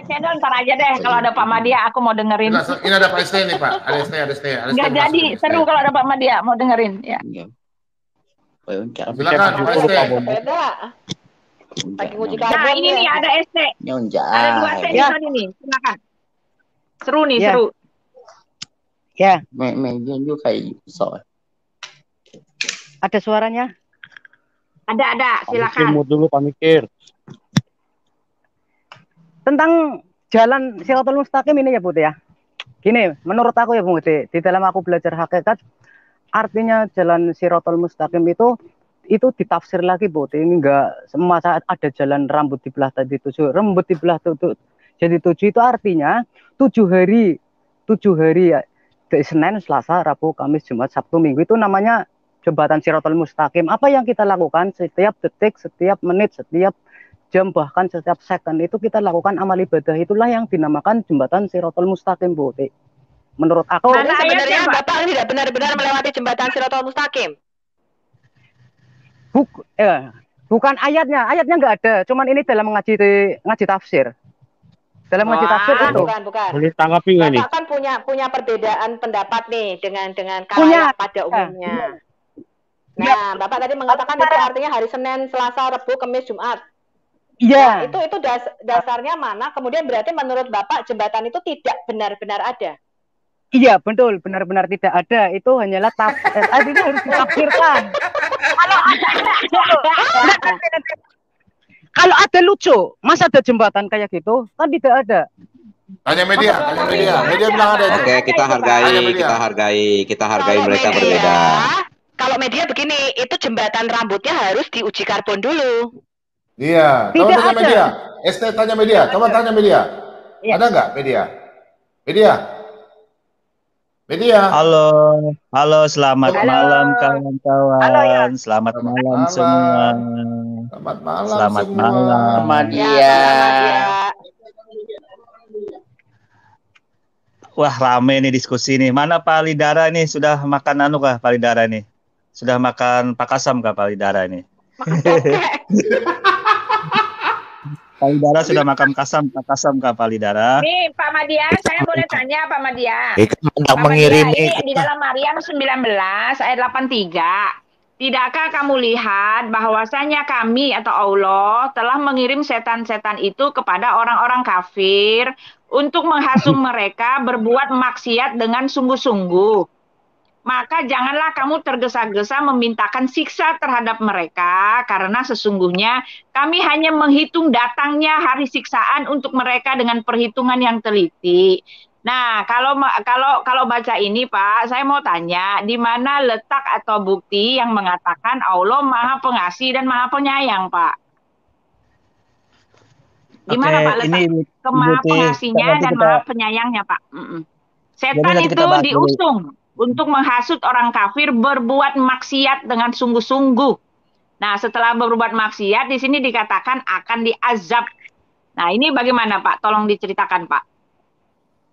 Channel ntar aja deh kalau ada Pak Madia aku mau dengerin. Ini ada Pak ST nih Pak, ada ST. Nggak jadi seru kalau ada Pak Madia mau dengerin ya. Silakan Pak ST. Nah ini nih ada ST. Ada 2 ST di sini nih, silakan. Seru nih seru. Ya, meja juga kayak soal. Ada suaranya? Ada, silakan. Mikir dulu Pak Mikir. Tentang jalan Shirathul Mustaqim ini ya Bud ya. Gini, menurut aku ya Bung Gede, di dalam aku belajar hakikat, artinya jalan Shirathul Mustaqim itu ditafsir lagi Bud. Ini enggak semua saat ada jalan rambut dibelah tadi 7, rambut dibelah jadi 7 itu artinya 7 hari ya. Dari Senin, Selasa, Rabu, Kamis, Jumat, Sabtu, Minggu itu namanya jembatan Shirathul Mustaqim. Apa yang kita lakukan setiap detik, setiap menit, setiap jam, bahkan setiap second itu kita lakukan amal ibadah, itulah yang dinamakan jembatan Shirathul Mustaqim, Bu. Menurut aku sebenarnya Bapak tidak benar-benar melewati jembatan Shirathul Mustaqim. Bukan ayatnya nggak ada, cuman ini dalam ngaji tafsir. Dalam ngaji tafsir itu. Bukan. Boleh tanggapi nggak nih? Bapak kan punya perbedaan pendapat nih dengan khalayak pada umumnya. Nah, Bapak tadi mengatakan itu artinya hari Senin, Selasa, Rabu, Kamis, Jumat. Iya. Nah, itu dasarnya mana? Kemudian berarti menurut Bapak jembatan itu tidak benar-benar ada. Iya, betul, benar-benar tidak ada. Itu hanyalah ini harus ditafsirkan. Kalau ada lucu, masa ada jembatan kayak gitu? Kan tidak ada. Tanya media bilang ada. Oke, kita hargai mereka berbeda. Kalau media begini, itu jembatan rambutnya harus diuji karbon dulu. Iya, coba tanya media. ST tanya media, coba tanya media. Ya. Ada nggak media? Halo, selamat malam kawan-kawan. Selamat malam semua. Selamat malam. Madia. Wah, rame nih diskusi nih. Mana Pak Lidara nih? Sudah makan kah Pak Lidara nih? Sudah makan Pak Kasam kah Pak Lidara nih? Pak Lidara sudah makan Pak Kasam kah Pak Lidara? Nih Pak Madia, saya boleh tanya Pak Madia. Hendak mengirimi di dalam Maryam 19 ayat 83. Tidakkah kamu lihat bahwasanya kami atau Allah telah mengirim setan-setan itu kepada orang-orang kafir untuk menghasung mereka berbuat maksiat dengan sungguh-sungguh. Maka janganlah kamu tergesa-gesa memintakan siksa terhadap mereka, karena sesungguhnya kami hanya menghitung datangnya hari siksaan untuk mereka dengan perhitungan yang teliti. Nah, kalau baca ini Pak, saya mau tanya, di mana letak atau bukti yang mengatakan Allah Maha Pengasih dan Maha Penyayang, Pak? Di mana Pak letak Maha Pengasihnya dan Maha Penyayangnya, Pak? Setan itu diusung untuk menghasut orang kafir berbuat maksiat dengan sungguh-sungguh. Nah, setelah berbuat maksiat, di sini dikatakan akan diazab. Nah, ini bagaimana Pak? Tolong diceritakan Pak.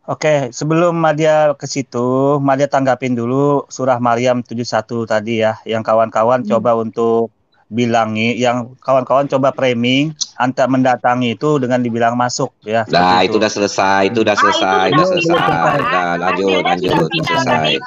Oke, sebelum Madia ke situ, Madia tanggapin dulu surah Maryam 71 tadi ya, yang kawan-kawan coba untuk bilangi, yang kawan-kawan coba framing, antar mendatangi itu dengan dibilang masuk ya. Nah, itu udah selesai, udah selesai. Nah, lanjut, selesai.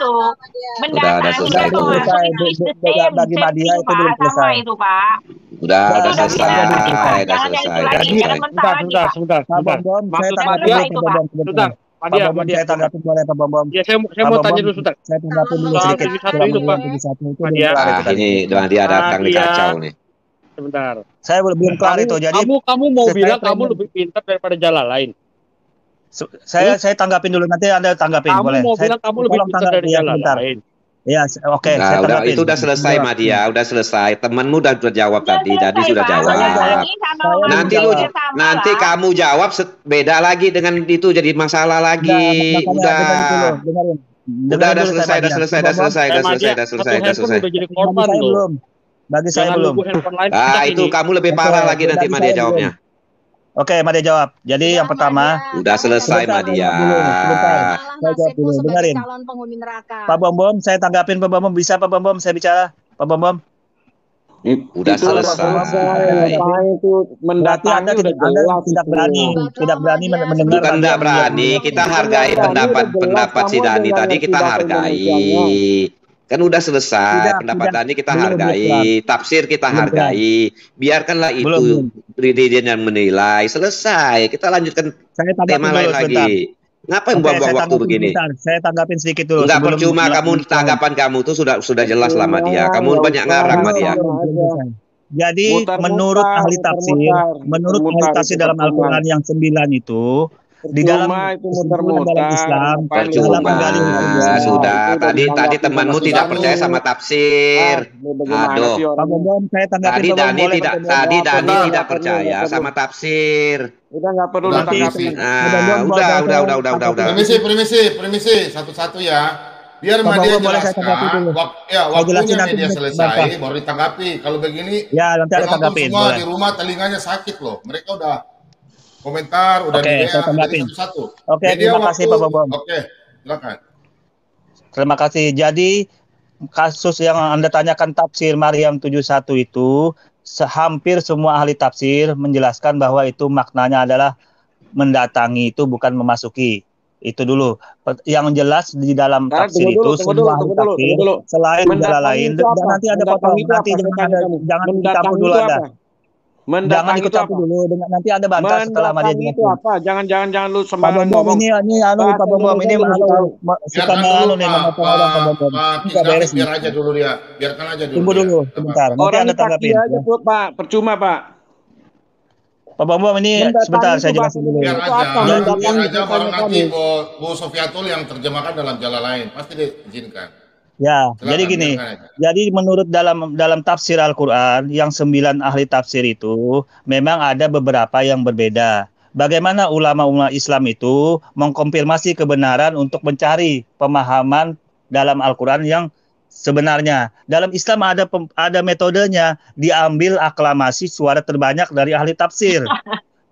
Udah selesai itu. Bagi Madia itu belum selesai. Itu Pak. Udah Itu selesai, bisa. udah Jangan yang selesai, itu udah lagi, selesai. jangan mentah lagi, Pak. Sebentar. Pak Bom, saya Maksud tanggapin Madia, dulu Pak Bom sebentar. sebentar. Pak Madia, Bom, saya tanggapin boleh Pak Bom. Ya, saya Pak mau Bom, tanya dulu, sebentar. saya tanggapin dulu Soal sedikit. 71 Surah itu, Pak. Maryam 71 itu belum Madia. kelar itu tadi. Ini dia datang nih Madia. kacau nih. Sebentar. Saya belum kelar itu. Jadi Kamu mau saya bilang kamu framing. lebih pintar daripada jalan lain. Saya tanggapin dulu, nanti Anda tanggapin Kamu boleh. mau bilang kamu lebih tolong pintar tanggap dari ya jalan sebentar. lain. Ya, oke, saya Nah, udah tanggapin. itu udah selesai Madia, udah selesai. Temanmu udah jawab tadi, Dani sudah Pak. jawab. Saya lagi sama orang Nanti lu Indonesia sama nanti lah. kamu jawab beda lagi dengan itu jadi masalah lagi. Udah. Dengerin. Udah selesai, udah selesai. Satu handphone udah jadi korban Saya loh. belum. Bagi saya Jangan belum. nunggu handphone lain. Ah, itu kamu lebih parah lagi nanti bagi Madia saya jawabnya. Oke, Madia jawab. Jadi yang pertama, Udah selesai Sebentar, Madia. sebentar. Saya jawab dulu. Dengerin. calon penghuni neraka. Pak Bom, saya tanggapin Pak Bom. Bisa Pak Bom, saya bicara. Pak Bom. Udah selesai. Itu Berarti Anda tidak berani mendengar. Bukan tidak berani, kita hargai pendapat si Dani tadi, kita hargai. Kan udah selesai, pendapat Dani kita hargai, tafsir kita hargai. Biarkanlah itu Ridin yang menilai. Selesai, kita lanjutkan tema lain lagi. Ngapain buang-buang waktu begini? Saya tanggapin sedikit dulu. Enggak percuma tanggapan kamu tuh sudah jelas lah Madia. Kamu banyak ngarang Madia. Jadi menurut ahli tafsir dalam Al-Qur'an yang 9 itu di dalam Islam percuma sudah tadi temanmu tidak percaya sama tafsir. Aduh. Pak Bom, saya tanggapin Dani tidak percaya sama tafsir. Udah nggak perlu ditanggapi. Udah. Permisi satu-satu ya. Biar Madia jelaskan. Waktunya media selesai baru ditanggapi. Kalau begini, ya nanti ada tanggapin. Semua di rumah telinganya sakit loh. Mereka udah komentar, udah di saya tanggapin. Satu-satu. Oke, terima kasih Pak Bom. Oke, silakan. Terima kasih. Jadi kasus yang Anda tanyakan tafsir Maryam 71 itu hampir semua ahli tafsir menjelaskan bahwa itu maknanya adalah mendatangi, itu bukan memasuki. Itu dulu. Yang jelas di dalam tafsir itu semua ahli tafsir selain negara lain dan nanti ada potong, nanti jangan dicampur dulu Anda. Jangan ikut campur dulu, nanti ada bantah setelah Madia itu apa? Jangan lu sembarangan ngomong. Ini Pak Bom ini suka malu nih memotong orang Pak Bom. Biar aja dulu dia. Biarkan aja dulu. Tunggu dulu sebentar. Nanti Anda tanggapin. Aja tuh, Pak. Percuma, Pak. Pak Bom ini sebentar saya jelasin dulu. Biar aja baru nanti Bu Sofiatul yang terjemahkan dalam jalan lain. Pasti diizinkan. Ya, Silakan, jadi gini. Jadi menurut dalam tafsir Al-Qur'an yang 9 ahli tafsir itu memang ada beberapa yang berbeda. Bagaimana ulama-ulama Islam itu mengkonfirmasi kebenaran untuk mencari pemahaman dalam Al-Qur'an yang sebenarnya. Dalam Islam ada metodenya, diambil aklamasi suara terbanyak dari ahli tafsir.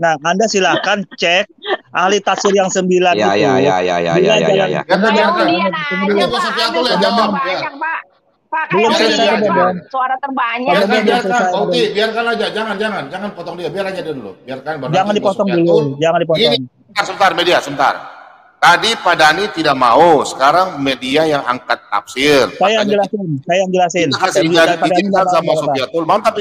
Nah, Anda silakan cek ahli tafsir yang 9 itu. Ya. Pak, suara terbanyak. Biarkan aja, jangan potong dia, biar aja dulu. Biarkan. Jangan dipotong dulu, jangan dipotong. Ini sebentar media, sebentar. Tadi Pak Dani tidak mau, sekarang media yang angkat tafsir. Saya yang jelasin. Kita sama Sofiatul. Mantap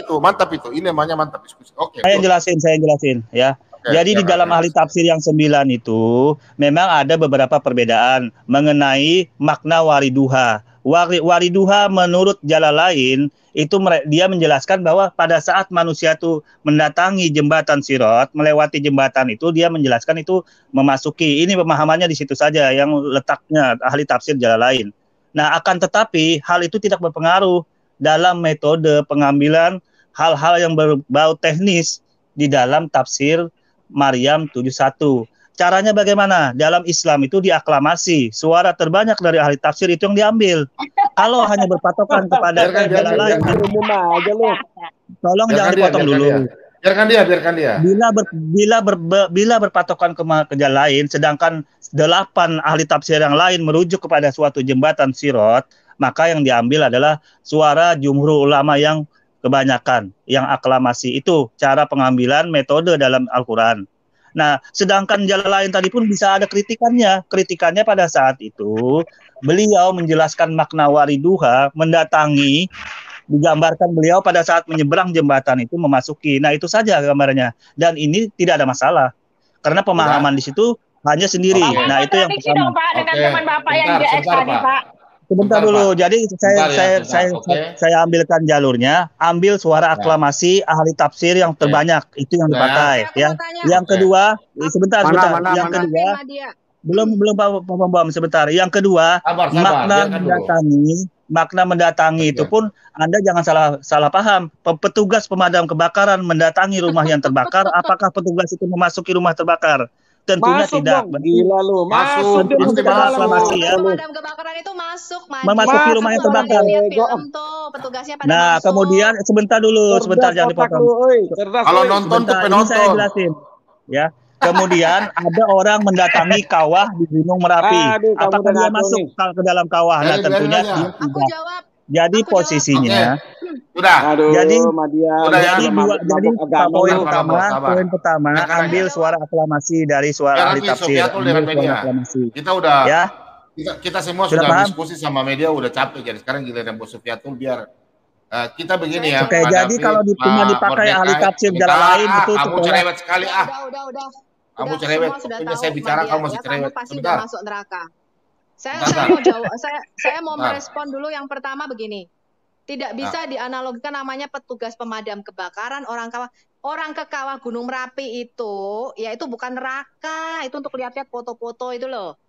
itu. Ini namanya mantap diskusi. Oke. Saya jelasin ya. Jadi di dalam ahli tafsir yang 9 itu memang ada beberapa perbedaan mengenai makna wariduha. Wariduha menurut Jalalain itu dia menjelaskan bahwa pada saat manusia itu mendatangi jembatan Sirat, melewati jembatan itu, dia menjelaskan itu memasuki. Ini pemahamannya di situ saja yang letaknya ahli tafsir Jalalain. Nah, akan tetapi hal itu tidak berpengaruh dalam metode pengambilan hal-hal yang berbau teknis di dalam tafsir Maryam 71. Caranya bagaimana? Dalam Islam itu diaklamasi. Suara terbanyak dari ahli tafsir itu yang diambil. Kalau hanya berpatokan kepada jalan lain, tolong jangan dipotong dulu. Biarkan dia. Bila berpatokan ke jalan lain, sedangkan 8 ahli tafsir yang lain merujuk kepada suatu jembatan Sirat, maka yang diambil adalah suara jumhur ulama yang kebanyakan, yang aklamasi. Itu cara pengambilan metode dalam Al-Quran. Nah, sedangkan jalan lain tadi pun bisa ada kritikannya. Kritikannya pada saat itu, beliau menjelaskan makna wariduha, mendatangi digambarkan beliau pada saat menyeberang jembatan itu memasuki. Nah, itu saja gambarnya. Dan ini tidak ada masalah. Karena pemahaman di situ hanya sendiri. Bapak Nah, itu yang kontradiksi pertama. dong Pak dengan teman Bapak yang Sebentar, JS tadi Pak. Pak. Sebentar dulu. Jadi saya ambilkan jalurnya, ambil suara aklamasi ahli tafsir yang terbanyak, itu yang dipakai ya. Yang kedua, sebentar. Yang kedua, belum Pak Bambam, sebentar. Yang kedua, makna mendatangi itu pun Anda jangan salah paham. Petugas pemadam kebakaran mendatangi rumah yang terbakar, apakah petugas itu memasuki rumah terbakar? Tentunya masuk tidak. Dong. Gila lu, masuk. Pemadam kebakaran itu masuk, memasuki rumah yang terbakar. Film tuh, petugasnya pada nah, masuk. Kemudian sebentar jangan dipotong. Kalau nonton tuh penonton. Ini saya jelasin. Ya. Kemudian ada orang mendatangi kawah di Gunung Merapi. Apakah dia masuk ke dalam kawah? Nah, tentunya dia Aku jawab. Jadi posisinya sudah. Jadi poin pertama ambil suara aklamasi dari suara ahli tafsir. Kita udah ya. Kita semua sudah diskusi sama media, udah capek. Jadi sekarang giliran Bos Sufyatul biar kita begini ya. Oke, jadi kalau cuma dipakai ahli tafsir jalan lain itu kamu cerewet sekali Udah. Kamu cerewet. Pokoknya saya bicara kamu masih cerewet. Kamu pasti udah masuk neraka. Saya mau merespon dulu. Yang pertama begini, tidak bisa dianalogikan namanya petugas pemadam kebakaran orang ke kawah Gunung Merapi itu, ya itu bukan neraka, itu untuk lihat-lihat foto-foto itu loh.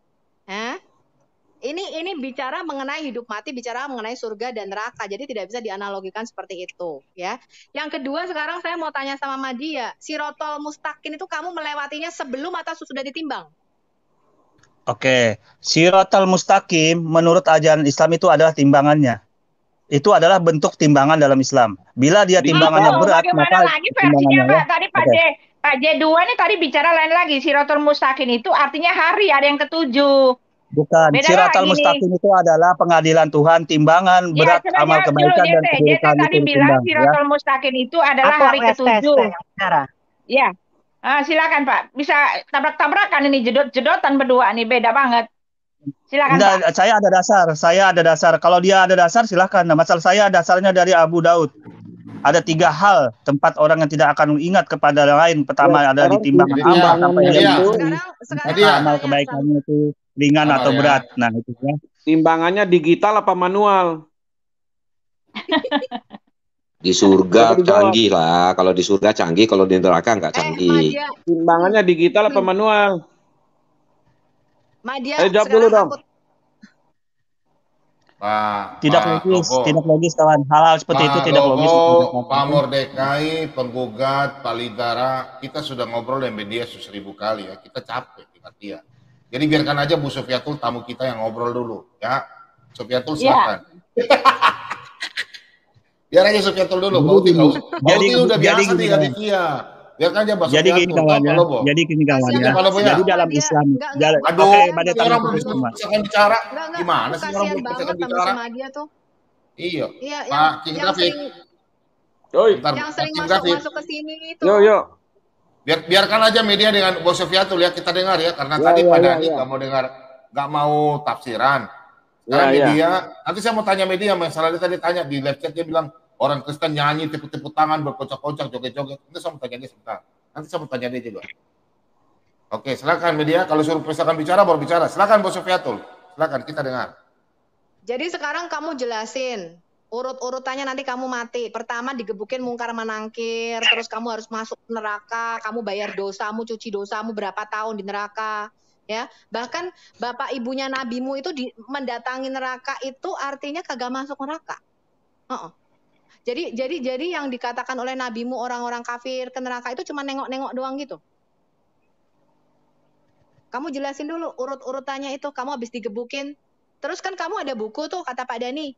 Ini bicara mengenai hidup mati, bicara mengenai surga dan neraka, jadi tidak bisa dianalogikan seperti itu, ya. Yang kedua, sekarang saya mau tanya sama Madia, Sirotol Mustaqim itu kamu melewatinya sebelum atau sudah ditimbang? Oke, Siratal Mustaqim menurut ajaran Islam itu adalah timbangannya. Itu adalah bentuk timbangan dalam Islam. Bila dia timbangannya berat, bagaimana lagi versinya Pak? Tadi Pak J2 nih tadi bicara lain lagi. Siratal Mustaqim itu artinya hari, ada yang ketujuh. Bukan, Siratal Mustaqim itu adalah pengadilan Tuhan, timbangan berat amal kebaikan dan keburukan tadi bilang Siratal Mustaqim itu adalah hari ketujuh. Ya. Silakan Pak, bisa tabrak-tabrakan ini jedot-jedotan berdua nih, beda banget. Silakan Pak. Saya ada dasar. Kalau dia ada dasar silakan. Nah, masalah saya dasarnya dari Abu Daud. Ada 3 hal tempat orang yang tidak akan ingat kepada lain. Pertama ada di timbangan amal sampai dia amal kebaikannya itu ringan atau berat. Nah, itu ya. Timbangannya digital apa manual? Di surga canggih lah. Kalau di surga canggih, kalau di neraka nggak canggih. Timbangannya digital apa manual? Madia, jawab dulu dong. Tidak logis kawan. Hal-hal seperti itu tidak logis. Pak Mordekai, penggugat, Pak Lidara, kita sudah ngobrol dengan dia 1000 kali ya. Kita capek dengan dia. Jadi biarkan aja Bu Sufyatul tamu kita yang ngobrol dulu ya. Sufyatul silakan. Biar aja Sufyatul dulu, Bauti udah biasa tinggal di Kia. Biarkan aja Bang Jadi gini kawannya. Jadi dalam Islam. Orang belum bisa bicara. Gimana sih orang belum bisa bicara? Iya. Pak King David. Yang sering masuk ke sini itu. Yo. Biarkan aja media dengan Bos Sufyatul ya, kita dengar ya. Karena tadi Pak Dani nggak mau tafsiran. Media, nanti saya mau tanya media, masalah dia tadi tanya di live chat, dia bilang orang Kristen nyanyi, tepuk-tepuk tangan, berkocak-kocak, joget-joget. Nanti saya mau tanya dia sebentar. Nanti saya mau tanya dia juga. Oke, silakan media. Kalau suruh misalkan bicara, baru bicara. Silakan Bos Sufyatul. Silakan, kita dengar. Jadi sekarang kamu jelasin urut-urutannya nanti kamu mati. Pertama digebukin mungkar manangkir, terus kamu harus masuk neraka, kamu bayar dosamu, cuci dosamu berapa tahun di neraka. Ya, bahkan bapak ibunya nabimu itu mendatangi neraka itu artinya kagak masuk neraka. Jadi yang dikatakan oleh nabimu orang-orang kafir ke neraka itu cuma nengok-nengok doang gitu. Kamu jelasin dulu urut-urutannya itu. Kamu habis digebukin, terus kan kamu ada buku tuh kata Pak Dani.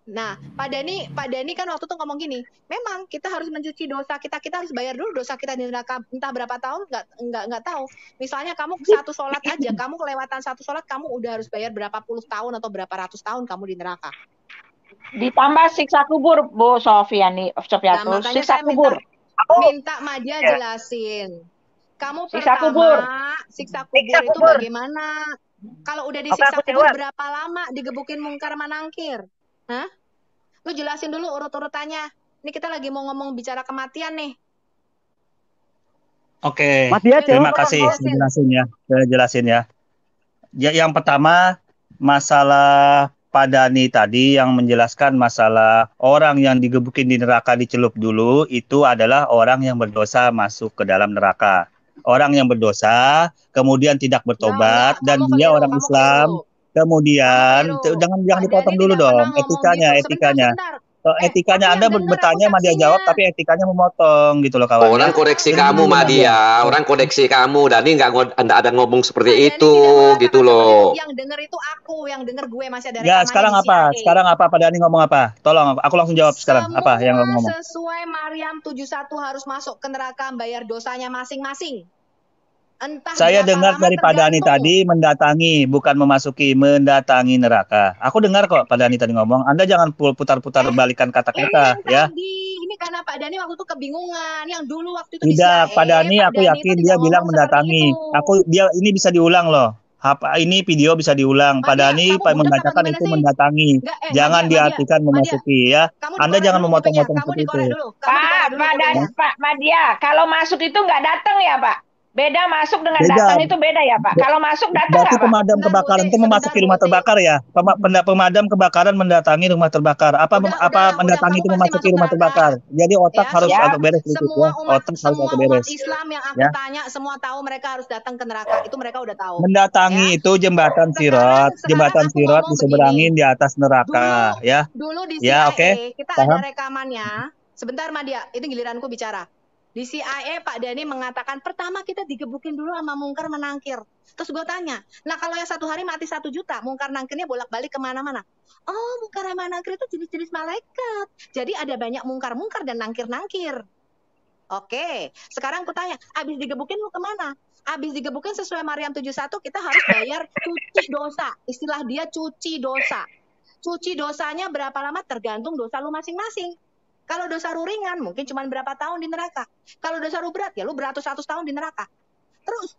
Nah, Pak Dani kan waktu itu ngomong gini, memang kita harus mencuci dosa kita harus bayar dulu dosa kita di neraka entah berapa tahun, nggak tahu. Misalnya kamu satu sholat aja, kamu kelewatan satu sholat, kamu udah harus bayar berapa puluh tahun atau berapa ratus tahun kamu di neraka. Ditambah siksa kubur, Bu Sofyani, Sofyatul, siksa kubur. Minta Madia jelasin. Kamu pertama siksa kubur itu bagaimana? Kalau udah disiksa kubur berapa lama digebukin mungkar manangkir? Lu jelasin dulu urut-urutannya. Ini kita lagi mau ngomong bicara kematian nih. Oke, Mati aja. terima kasih saya jelasin ya. Yang pertama masalah Pak Dhani tadi yang menjelaskan masalah orang yang digebukin di neraka dicelup dulu itu adalah orang yang berdosa masuk ke dalam neraka. Orang yang berdosa kemudian tidak bertobat dan dia orang Islam. Kemudian jangan dipotong dulu dong etikanya. Etikanya Anda bertanya Madia jawab tapi etikanya memotong gitu loh kawan. Orang koreksi kamu Madia, orang koreksi kamu. Dhani nggak ada ngomong seperti itu gitu loh. Yang denger itu aku, yang denger gue masih ada. Ya sekarang apa? Sekarang apa Pak Dhani ngomong apa? Tolong aku langsung jawab sekarang. Apa yang ngomong? Sesuai Maryam 71 harus masuk ke neraka bayar dosanya masing-masing. Entah saya dengar dari Pak Dhani tadi mendatangi, bukan memasuki, mendatangi neraka. Aku dengar kok Pak Dhani tadi ngomong. Anda jangan putar-putar balikan kata-kata ya. Ini karena Pak Dhani waktu itu kebingungan. Yang dulu waktu itu tidak, Pak Dhani aku yakin dia bilang mendatangi. Dia ini bisa diulang loh. Ini video bisa diulang. Pak Dhani mengatakan itu mendatangi. Jangan diartikan memasuki ya. Anda jangan memotong-motong seperti itu. Pak Madia, kalau masuk itu nggak datang ya Pak? Beda masuk dengan datang itu beda ya Pak. Kalau masuk datang berarti pemadam kebakaran itu memasuki rumah terbakar ya. Pemadam kebakaran mendatangi rumah terbakar. Apa mendatangi itu memasuki rumah terbakar. Jadi otak harus agak beres sedikit ya. Otak harus agak beres. Islam yang aku tanya semua tahu mereka harus datang ke neraka. Itu mereka udah tahu. Mendatangi itu jembatan Sirat. Jembatan Sirat diseberangin di atas neraka ya. Dulu di CIA kita ada rekamannya. Sebentar Madia, ini giliranku bicara. Di CIA Pak Dhani mengatakan pertama kita digebukin dulu sama mungkar menangkir. Terus gue tanya, nah kalau yang 1 hari mati 1 juta, mungkar nangkirnya bolak-balik kemana-mana. Oh, mungkar sama nangkir itu jenis-jenis malaikat. Jadi ada banyak mungkar-mungkar dan nangkir-nangkir. Oke, sekarang aku tanya, abis digebukin lu kemana? Abis digebukin sesuai Maryam 71 kita harus bayar cuci dosa. Istilah dia cuci dosa. Cuci dosanya berapa lama tergantung dosa lu masing-masing. Kalau dosa lu ringan mungkin cuma berapa tahun di neraka. Kalau dosa lu berat ya lu beratus-ratus tahun di neraka.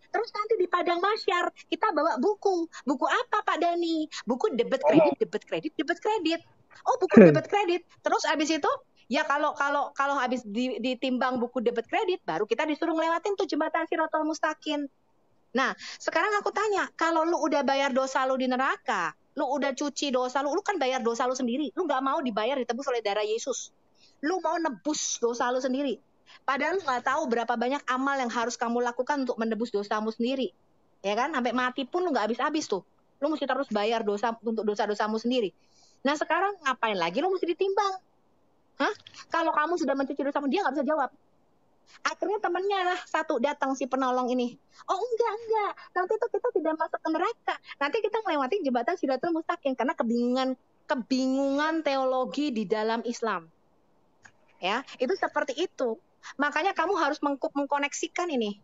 Terus nanti di padang mahsyar kita bawa buku. Buku apa Pak Dhani? Buku debit kredit. Oh, buku debit kredit. Terus abis itu ya kalau habis ditimbang buku debit kredit baru kita disuruh ngelewatin tuh jembatan Siratal Mustaqim. Nah, sekarang aku tanya, kalau lu udah bayar dosa lu di neraka, lu udah cuci dosa lu kan bayar dosa lu sendiri. Lu nggak mau dibayar ditebus oleh darah Yesus. Lu mau nebus dosa lu sendiri. Padahal lu nggak tahu berapa banyak amal yang harus kamu lakukan untuk menebus dosamu sendiri. Ya kan? Sampai mati pun lu nggak habis-habis tuh. Lu mesti terus bayar dosa untuk dosa-dosamu sendiri. Nah sekarang ngapain lagi lu mesti ditimbang? Hah? Kalau kamu sudah mencuci dosamu, dia nggak bisa jawab. Akhirnya temennya lah satu datang si penolong ini. Oh enggak. Nanti tuh kita tidak masuk ke neraka. Nanti kita melewati jembatan Siratal Mustaqim karena kebingungan teologi di dalam Islam. Ya, itu seperti itu. Makanya kamu harus mengkoneksikan ini.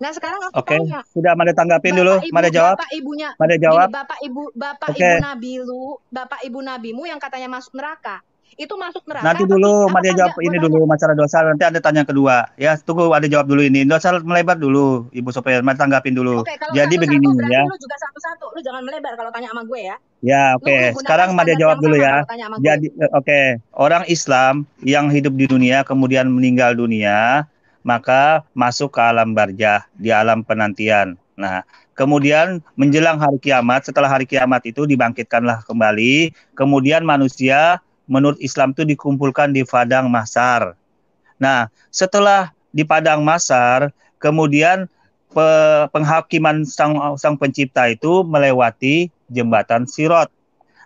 Nah, sekarang aku tanya. Sudah Mada tanggapin dulu, Mada jawab. Bapak ibunya. Mada jawab. Bapak ibu nabimu yang katanya masuk neraka. Itu masuk neraka. Nanti dulu Mada jawab ini dulu masalah dosa, nanti Anda tanya kedua. Ya, tunggu Ada jawab dulu ini. Dosa melebar dulu, Ibu supaya Mada tanggapin dulu. Oke, jadi begini ya. Lu juga satu-satu. Lu jangan melebar kalau tanya sama gue ya. Ya, oke. Sekarang Mada jawab dulu ya. Jadi orang Islam yang hidup di dunia kemudian meninggal dunia, maka masuk ke alam barzah, di alam penantian. Nah, kemudian menjelang hari kiamat, setelah hari kiamat itu dibangkitkanlah kembali, kemudian manusia menurut Islam itu dikumpulkan di padang mahsyar. Nah, setelah di padang mahsyar, kemudian penghakiman sang pencipta itu melewati jembatan Sirat.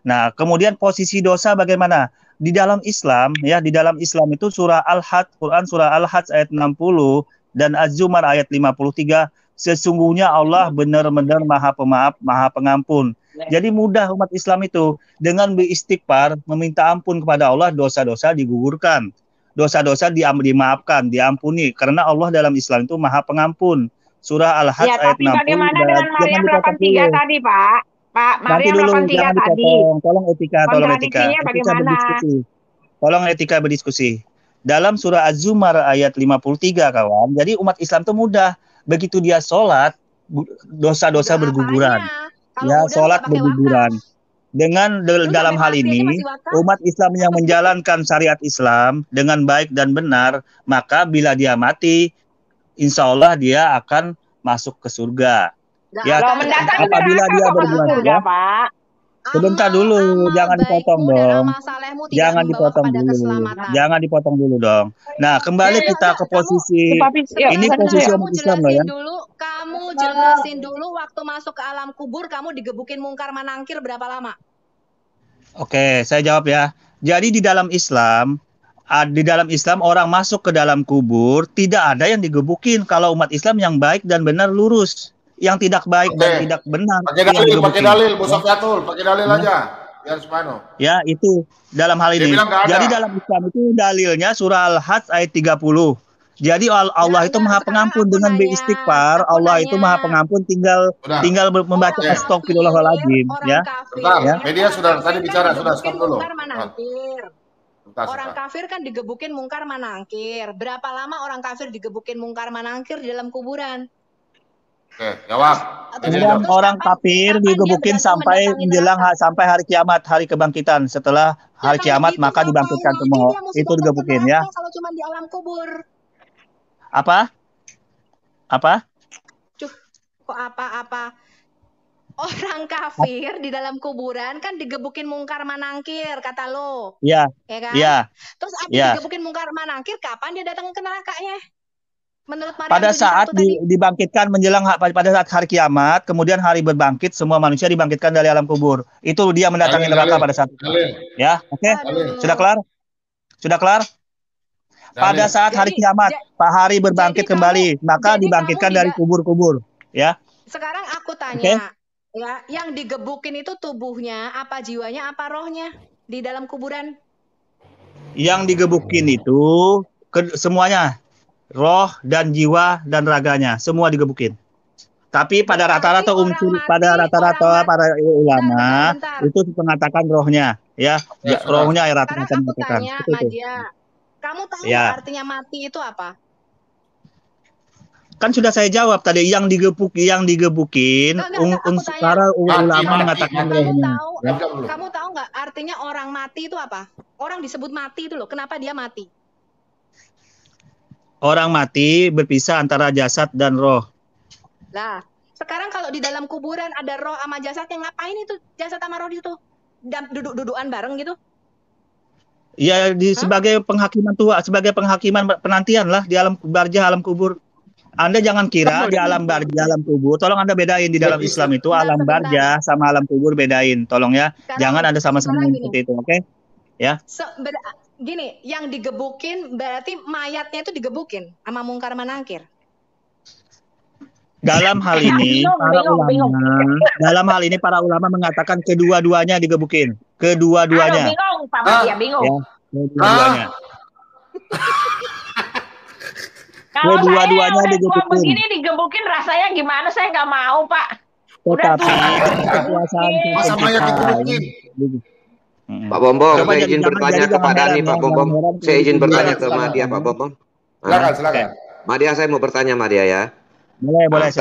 Nah, kemudian posisi dosa bagaimana? Di dalam Islam, ya, di dalam Islam itu surah Al-Hajj, Quran surah Al-Hajj ayat 60 dan Az-Zumar ayat 53, sesungguhnya Allah benar-benar Maha Pemaaf, Maha Pengampun. Jadi mudah umat Islam itu dengan beristighfar meminta ampun kepada Allah, dosa-dosa digugurkan. Dosa-dosa dimaafkan, diampuni karena Allah dalam Islam itu Maha Pengampun. Surah Al-Hajj ayat 60. Tapi bagaimana dengan Maryam 83 tadi, Pak? Pak, Maryam 83 tadi. Tolong etika. Tolong etika berdiskusi. Dalam surah Az-Zumar ayat 53 kawan. Jadi umat Islam itu mudah. Begitu dia sholat, dosa-dosa berguguran. Ya, sholat berguguran. dalam hal ini umat Islam yang menjalankan syariat Islam dengan baik dan benar, maka bila dia mati, insya Allah dia akan masuk ke surga. Ya, apabila dia berbuat ya, sebentar dulu, jangan dipotong dong. Jangan dipotong dulu. Jangan dipotong dulu dong. Nah, kembali kita ke posisi ini posisi umat Islam loh ya. Kamu jelasin dulu waktu masuk ke alam kubur kamu digebukin mungkar manangkir berapa lama? Oke, saya jawab ya. Jadi di dalam Islam orang masuk ke dalam kubur tidak ada yang digebukin kalau umat Islam yang baik dan benar lurus. Yang tidak baik dan tidak benar. Pakai dalil, Bu Sofyatul, pakai dalil aja. Biar semano. Ya, itu dalam hal ini. Jadi dalam Islam itu dalilnya surah Al-Hajj ayat 30. Jadi Allah itu Maha Pengampun dengan beristighfar, Allah itu Maha Pengampun tinggal membaca astagfirullahaladzim ya. Ya. Media sudah tadi bicara, sudah stop dulu. Orang kafir kan digebukin mungkar manangkir. Berapa lama orang kafir digebukin mungkar manangkir di dalam kuburan? Oke, jawab. Kemudian orang kafir digebukin sampai menjelang sampai hari kiamat, hari kebangkitan. Setelah hari kiamat maka dibangkitkan semua. Itu digebukin ya. Kalau cuma di alam kubur. Apa? Kok apa? Orang kafir di dalam kuburan kan digebukin mungkar manangkir kata lo. Iya. Ya kan? Iya. Terus abis digebukin mungkar manangkir kapan dia datang ke nerakanya? Menurut Maryam pada saat dibangkitkan menjelang pada saat hari kiamat, kemudian hari berbangkit, semua manusia dibangkitkan dari alam kubur. Itu dia mendatangi neraka pada saat itu. Ya, oke. Sudah kelar? Sudah kelar? Pada saat hari kiamat, Pak Hari berbangkit kembali, maka dibangkitkan dari kubur-kubur, ya. Sekarang aku tanya, ya, yang digebukin itu tubuhnya, apa jiwanya, apa rohnya di dalam kuburan? Yang digebukin itu semuanya, roh dan jiwa dan raganya, semua digebukin. Tapi pada rata-rata para ulama itu mengatakan rohnya, ya, rohnya rata-rata mengatakan. Kamu tahu artinya mati itu apa? Kan sudah saya jawab tadi, yang digebukin para ulama mengatakan rohnya. Kamu tahu nggak artinya orang mati itu apa? Orang disebut mati itu loh. Kenapa dia mati? Orang mati berpisah antara jasad dan roh. Nah, sekarang kalau di dalam kuburan ada roh sama jasad, yang ngapain itu jasad sama roh itu? Duduk-dudukan bareng gitu? Ya, sebagai penghakiman tua, sebagai penghakiman penantian lah di alam barzah, alam kubur. Anda jangan kira di alam barzah, alam kubur. Tolong Anda bedain di dalam Islam itu alam barzah sama alam kubur bedain. Tolong ya. Jangan Anda sama-sama seperti itu, oke? Ya. Gini, yang digebukin berarti mayatnya itu digebukin sama mungkar manangkir. Dalam hal ini para ulama mengatakan kedua-duanya digebukin. Kedua-duanya. Bingung, Pak Madia, bingung. Ya, kedua-duanya. Kalau saya udah begini digebukin rasanya gimana? Saya nggak mau, Pak. Tetapi kekuasaan Pak Bombong, saya izin bertanya kepada nih Pak Bombong. Saya izin bertanya ke Madia, Pak Bombong. Silakan. Madia, saya mau bertanya Madia ya. Boleh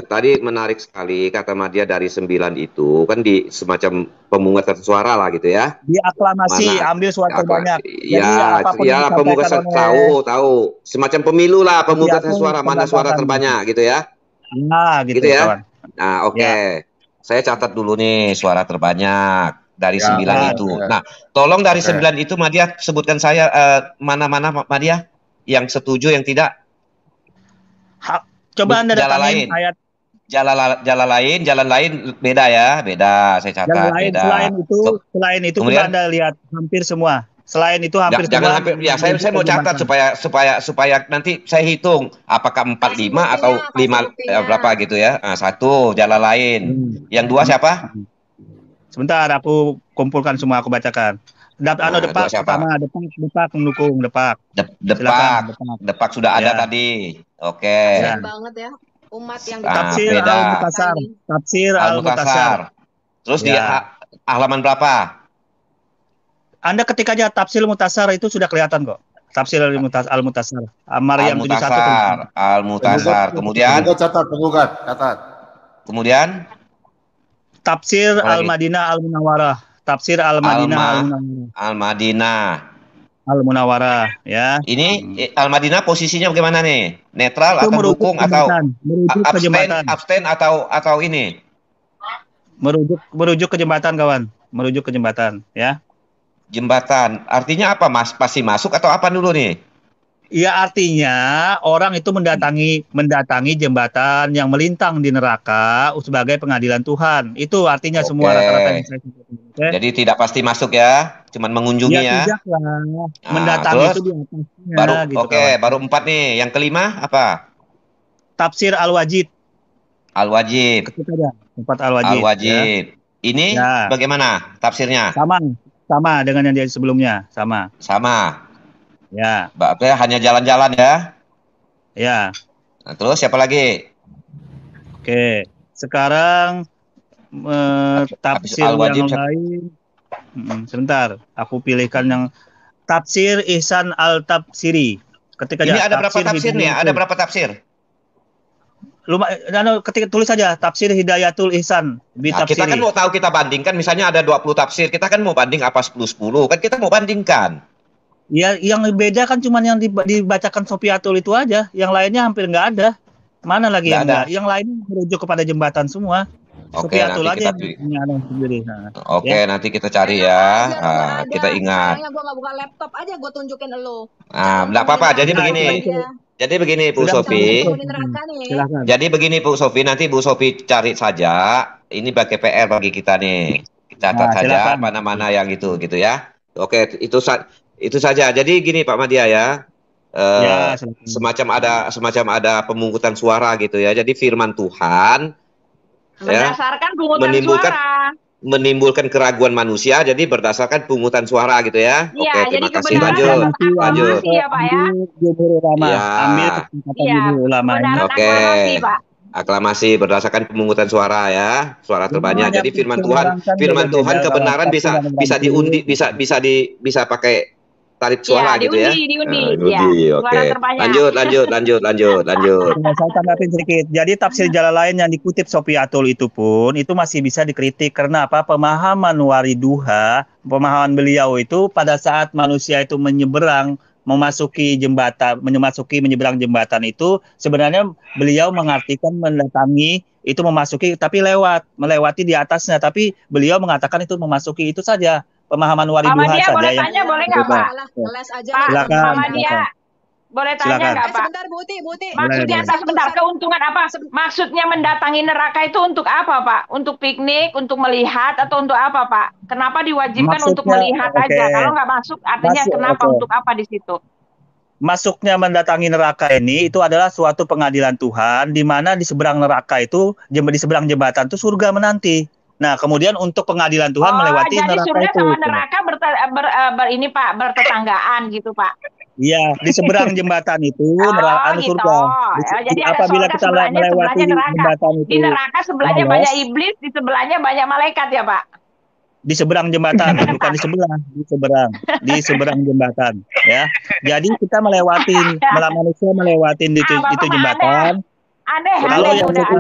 Tadi menarik sekali kata Madia dari 9 itu kan di semacam pemungutan suara lah gitu ya. Di aklamasi ambil suara terbanyak. Ya, pemungutan tahu semacam pemilu lah, pemungutan suara mana suara terbanyak gitu ya. Nah, gitu ya. Kawan. Nah, oke. Saya catat dulu nih suara terbanyak dari 9 itu. Nah, tolong dari 9 itu Madia sebutkan saya mana-mana Madia yang setuju yang tidak. Coba Anda datangin ayat jalan lain beda ya, beda saya catat beda. Selain itu kemudian Anda lihat hampir semua. Selain itu hampir jangan hampir ya, saya mau catat supaya nanti saya hitung apakah 45 atau 5 berapa gitu ya. Nah, 1 jalan lain. Yang 2 siapa? Sebentar aku kumpulkan semua, aku bacakan. Depak pertama, Depak mendukung Depak. Depak sudah ada tadi. Oke. Banget ya umat yang Tafsir Al-Mutasar. Terus di halaman berapa? Anda ketik aja Tafsir Al-Mutasar itu sudah kelihatan kok. Tafsir Al-Mutasar. Maryam 71. Al-Mutasar. Kemudian catat. Kemudian Tafsir Apa lagi? Al-Madinah Al-Munawwarah. Tafsir Al-Madinah Al-Munawwarah. Al-Madinah. Al-Munawwarah, ya. Ini Al-Madinah posisinya bagaimana nih? Netral Itu atau merujuk dukung ke atau jembatan, merujuk ke jembatan. abstain atau ini? Merujuk ke jembatan, kawan. Merujuk ke jembatan, ya. Jembatan. Artinya apa, Mas? Pasti masuk atau apa dulu nih? Ya, artinya orang itu mendatangi jembatan yang melintang di neraka sebagai pengadilan Tuhan. Itu artinya semua rata-rata yang saya sebutkan. Okay? Jadi tidak pasti masuk ya, cuman mengunjungi ya. Tidak lah. Mendatangi terus? itu di atasnya. Baru gitu, baru 4 nih. Yang kelima apa? Tafsir Al-Wajid. Al-Wajib. Tempat Al-Wajib. Al-Wajib. Ya. Ini bagaimana tafsirnya? Sama dengan yang di sebelumnya, sama. Ya. Berarti hanya jalan-jalan ya? Ya. Nah, terus siapa lagi? Oke. Sekarang tafsir yang lain. Sebentar, aku pilihkan yang Tafsir Ihsan Al-Tafsiri. Ini ada berapa tafsir nih? Ada berapa tafsir? Ketika tulis saja Tafsir Hidayatul Ihsan. Nah, kita kan mau tahu, kita bandingkan, misalnya ada 20 tafsir, kita kan mau banding apa 10-10, kan kita mau bandingkan. Ya, yang beda kan cuma yang dibacakan Sofiatul itu aja, yang lainnya hampir nggak ada. Mana lagi yang enggak? Yang lainnya merujuk kepada jembatan semua. Oke, Sofiatul nanti aja kita sendiri. Oke, nanti kita cari ya. Kita ingat. Makanya gue nggak buka laptop aja, gue tunjukin lo. Nggak apa-apa. Jadi begini, Bu Sofi. Jadi begini, Bu Sofi. Nanti Bu Sofi cari saja. Ini bagi PR bagi kita nih. Catat saja mana-mana yang itu, gitu ya. Oke, itu saja. Jadi gini Pak Madya ya. Semacam ada pemungutan suara gitu ya. Jadi firman Tuhan berdasarkan pungutan suara menimbulkan keraguan manusia, jadi berdasarkan pungutan suara gitu ya. Iya, oke, terima kasih. Lanjut. Ya, Pak ya. Oke. Aklamasi berdasarkan pemungutan suara ya, suara terbanyak. Jadi firman Tuhan kebenaran bisa diundi, bisa pakai tarik suara gitu ya. Diundi. Oke. Lanjut. Saya tambahkan sedikit. Jadi tafsir Jalalain yang dikutip Sofiatul itu pun itu masih bisa dikritik karena apa? Pemahaman wariduha, pemahaman beliau itu pada saat manusia itu menyeberang menyeberang jembatan itu sebenarnya beliau mengartikan mendatangi itu memasuki tapi melewati di atasnya, tapi beliau mengatakan itu memasuki, itu saja. Pemahaman wariduha saja. Boleh tanya boleh nggak Pak? Silakan. Boleh tanya nggak Pak? Sebentar Buti. Maksudnya sebentar, keuntungan apa? Maksudnya mendatangi neraka itu untuk apa Pak? Untuk piknik, untuk melihat, atau untuk apa Pak? Kenapa diwajibkan untuk melihat aja? Kalau nggak masuk, artinya kenapa? Untuk apa di situ? Masuknya mendatangi neraka ini itu adalah suatu pengadilan Tuhan, di mana di seberang neraka itu, di seberang jembatan itu surga menanti. Nah, kemudian untuk pengadilan Tuhan melewati neraka itu. Jadi surga sama neraka bertetanggaan gitu, Pak? Iya, di seberang jembatan itu neraka gitu. surga. Jadi apabila kita melewati jembatan itu, di neraka sebelahnya banyak iblis, di sebelahnya banyak malaikat ya, Pak? Di seberang jembatan, bukan di seberang jembatan, ya. Jadi kita manusia melewati itu jembatan. Kalau yang suka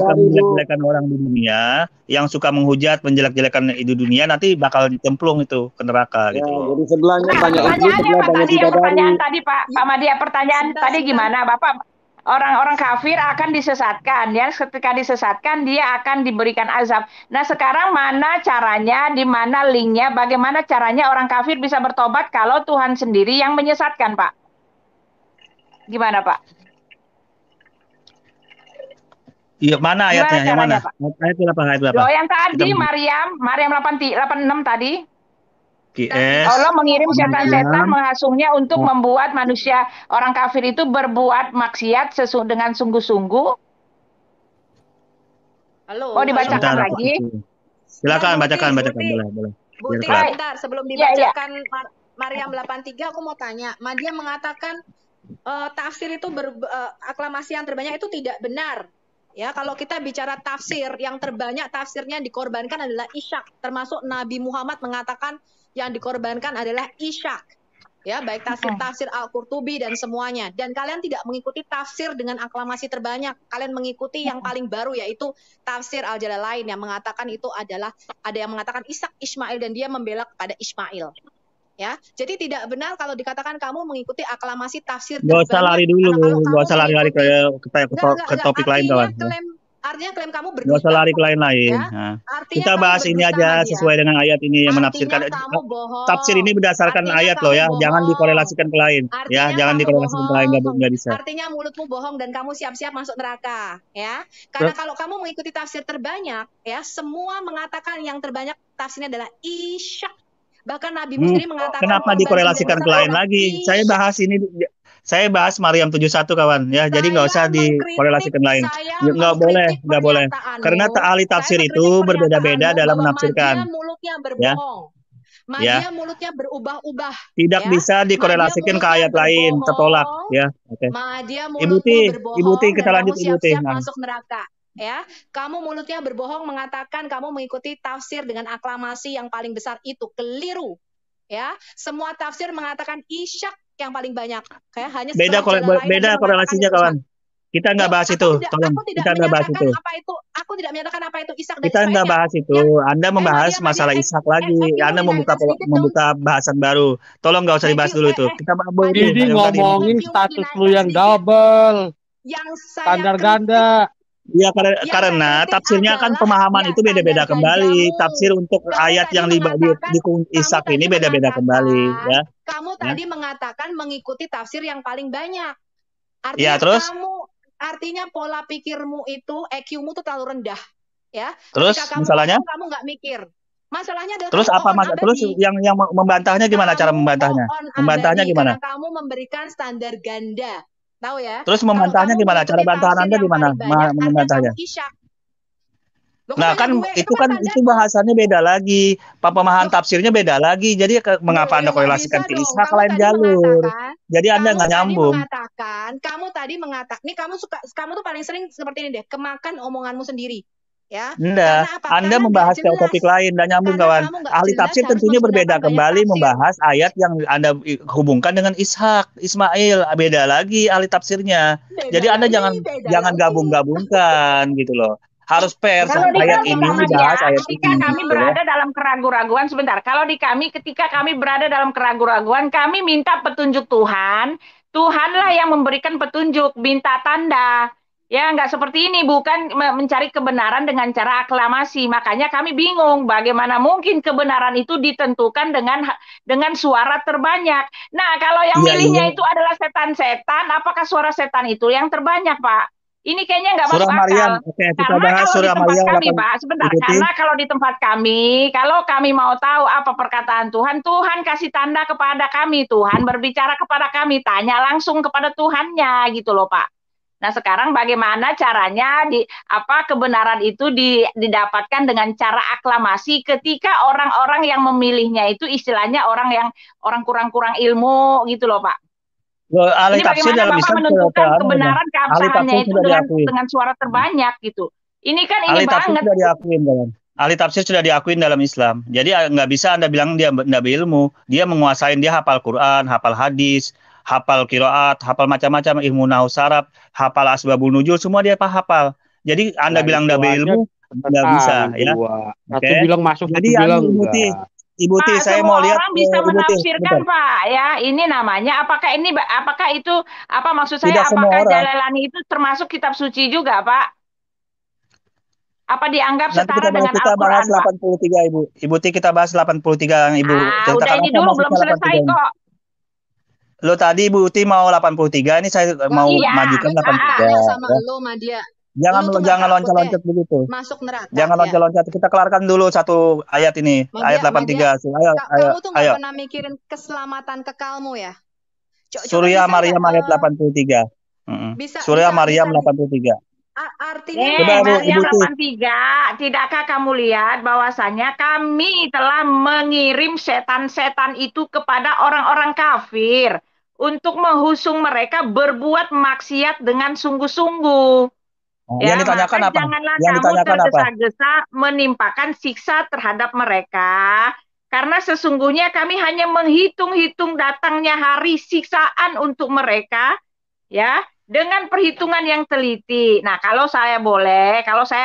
menjelek-jelekan orang di dunia, yang suka menghujat, menjelek-jelekan di dunia, nanti bakal dicemplung itu ke neraka gitu. Jadi sebelahnya banyak iblis, sebelah banyak bidadari. Pertanyaan tadi Pak Madya, pertanyaan tadi gimana Bapak? Orang-orang kafir akan disesatkan, ya. Ketika disesatkan dia akan diberikan azab. Nah sekarang mana caranya, di mana linknya, bagaimana caranya orang kafir bisa bertobat kalau Tuhan sendiri yang menyesatkan, Pak? Gimana Pak? Iya, mana ayatnya? Yang mana? Ayat berapa? Loh, yang tadi Maryam 86 tadi. Allah mengirim setan-setan menghasungnya untuk membuat manusia orang kafir itu berbuat maksiat dengan sungguh-sungguh. Halo. Oh, dibacakan lagi. Silakan bacakan boleh. Buti, bentar sebelum dibacakan Maryam 83 aku mau tanya. Madya mengatakan tafsir itu aklamasi yang terbanyak itu tidak benar. Ya, kalau kita bicara tafsir, yang terbanyak tafsirnya dikorbankan adalah Ishak. Termasuk Nabi Muhammad mengatakan yang dikorbankan adalah Ishak. Ya, baik tafsir Al-Qurtubi dan semuanya. Dan kalian tidak mengikuti tafsir dengan aklamasi terbanyak. Kalian mengikuti yang paling baru, yaitu tafsir Al-Jalalain yang mengatakan itu adalah, ada yang mengatakan Ishak Ismail dan dia membela kepada Ismail. Ya, jadi tidak benar kalau dikatakan kamu mengikuti aklamasi tafsir terbanyak. Gak usah lari dulu, gak usah lari-lari ke topik lain kawan. Artinya klaim kamu berdusta. Gak usah lari ke lain-lain. Ya? Nah, kita bahas ini aja sesuai dengan ayat ini yang menafsirkan. Tafsir ini berdasarkan ayat loh ya, jangan dikorelasikan ke lain. Ya, jangan dikorelasikan ke lain, nggak bisa. Artinya mulutmu bohong dan kamu siap-siap masuk neraka. Ya, karena kalau kamu mengikuti tafsir terbanyak, ya semua mengatakan yang terbanyak tafsirnya adalah Ishak. Bahkan Nabi sendiri mengatakan. Kenapa dikorelasikan ke lain lagi? Saya bahas Maryam 71 kawan ya, jadi nggak usah dikorelasikan lain. Nggak boleh. Karena ahli tafsir itu berbeda-beda dalam menafsirkan. Mulutnya berbohong. Madia mulutnya berubah-ubah. Tidak bisa dikorelasikan ke ayat lain, tertolak ya. Oke. Madia mulutmu berbohong. Ibu Ti, kita lanjut Ibu Ti. Masuk neraka. Ya, kamu mulutnya berbohong mengatakan kamu mengikuti tafsir dengan aklamasi yang paling besar, itu keliru. Ya, semua tafsir mengatakan Ishak yang paling banyak. Kayak hanya beda korelasinya kawan. Kita nggak bahas itu. Tolong, kita nggak bahas itu. Aku tidak menyatakan apa itu Ishak. Kita nggak bahas itu. Anda membahas masalah Ishak lagi. Anda membuka bahasan baru. Tolong nggak usah dibahas dulu itu. Kita ini ngomongin status lu yang double. Yang standar ganda. Ya karena tafsirnya kan pemahaman itu beda-beda kembali. Tafsir untuk ayat yang di Ishak ini beda-beda kembali ya. Kamu tadi mengatakan mengikuti tafsir yang paling banyak. Artinya ya, terus artinya pola pikirmu itu, EQ-mu tuh terlalu rendah ya. Terus masalahnya kamu nggak mikir. Masalahnya adalah terus apa terus yang membantahnya gimana, cara membantahnya? Membantahnya gimana? Karena kamu memberikan standar ganda. Tahu ya? Terus membantahnya gimana? Cara bantahan Anda gimana? Membantahnya? Nah kan itu bahasannya beda lagi, pemahaman tafsirnya beda lagi. Jadi mengapa Anda korelasikan ke Ishak lain jalur? Jadi Anda nggak nyambung. Kamu tadi mengatakan, nih kamu tuh paling sering seperti ini deh, kemakan omonganmu sendiri. Ya. Enggak, Anda membahas ke topik lain, dan nyambung kawan. Ahli tafsir tentunya berbeda kembali membahas ayat yang Anda hubungkan dengan Ishak, Ismail, beda lagi ahli tafsirnya. Jadi Anda jangan gabung-gabungkan gitu loh. Harus fair ayat ini dibahas ayat ini. Ketika kami berada dalam keraguan-raguan, sebentar. Kalau di kami, ketika kami berada dalam keraguan-raguan, kami minta petunjuk Tuhan. Tuhanlah yang memberikan petunjuk, minta tanda. Ya, nggak seperti ini, bukan mencari kebenaran dengan cara aklamasi. Makanya kami bingung, bagaimana mungkin kebenaran itu ditentukan dengan suara terbanyak. Nah, kalau yang milihnya itu adalah setan-setan, apakah suara setan itu yang terbanyak, Pak? Ini kayaknya nggak masuk akal. Karena kalau di tempat kami, Pak, sebentar. Karena kalau di tempat kami, kalau kami mau tahu apa perkataan Tuhan, Tuhan kasih tanda kepada kami, Tuhan berbicara kepada kami, tanya langsung kepada Tuhannya, gitu loh, Pak. Nah, sekarang bagaimana caranya kebenaran itu didapatkan dengan cara aklamasi ketika orang-orang yang memilihnya itu istilahnya orang kurang-kurang ilmu gitu loh, Pak. Ahli tafsir dalam Islam menentukan kebenaran keabsahannya itu dengan suara terbanyak gitu. Ini kan ini banget. Ahli tafsir sudah diakuin dalam Islam. Jadi nggak bisa Anda bilang dia nggak berilmu. Dia menguasain, dia hafal Quran, hafal hadis, hafal qiraat, hafal macam-macam ilmu nahwu saraf, hafal asbabun nuzul, semua dia hafal. Jadi Anda bilang nggak berilmu, nggak bisa ya. Satu bilang masuk, jadi Ibu Ti, saya mau lihat orang bisa menafsirkan Pak ya. Ini namanya apakah itu maksud saya apakah Jalalani itu termasuk kitab suci juga, Pak? Apa dianggap setara dengan Al-Qur'an? Kita bahas 83 Ibu. Ibu Ti, kita bahas 83 Ibu. Udah ini dulu belum selesai kok. Lo tadi Ibu Uti mau 83, ini saya mau majukan 83. Sama lo, Madia. Jangan loncat-loncat begitu. Masuk neraka. Jangan loncat-loncat. Kita kelarkan dulu satu ayat ini, ayat 83. Kamu tuh nggak pernah mikirin keselamatan kekalmu ya? Surya Maryam ayat 83. Surya Maryam 83. Artinya Maryam 83, tidakkah kamu lihat bahwasanya kami telah mengirim setan-setan itu kepada orang-orang kafir untuk menghusung mereka berbuat maksiat dengan sungguh-sungguh. Yang ditanyakan apa? Janganlah kamu tergesa-gesa menimpakan siksa terhadap mereka Karena sesungguhnya kami hanya menghitung-hitung datangnya hari siksaan untuk mereka, ya, dengan perhitungan yang teliti. Nah, kalau saya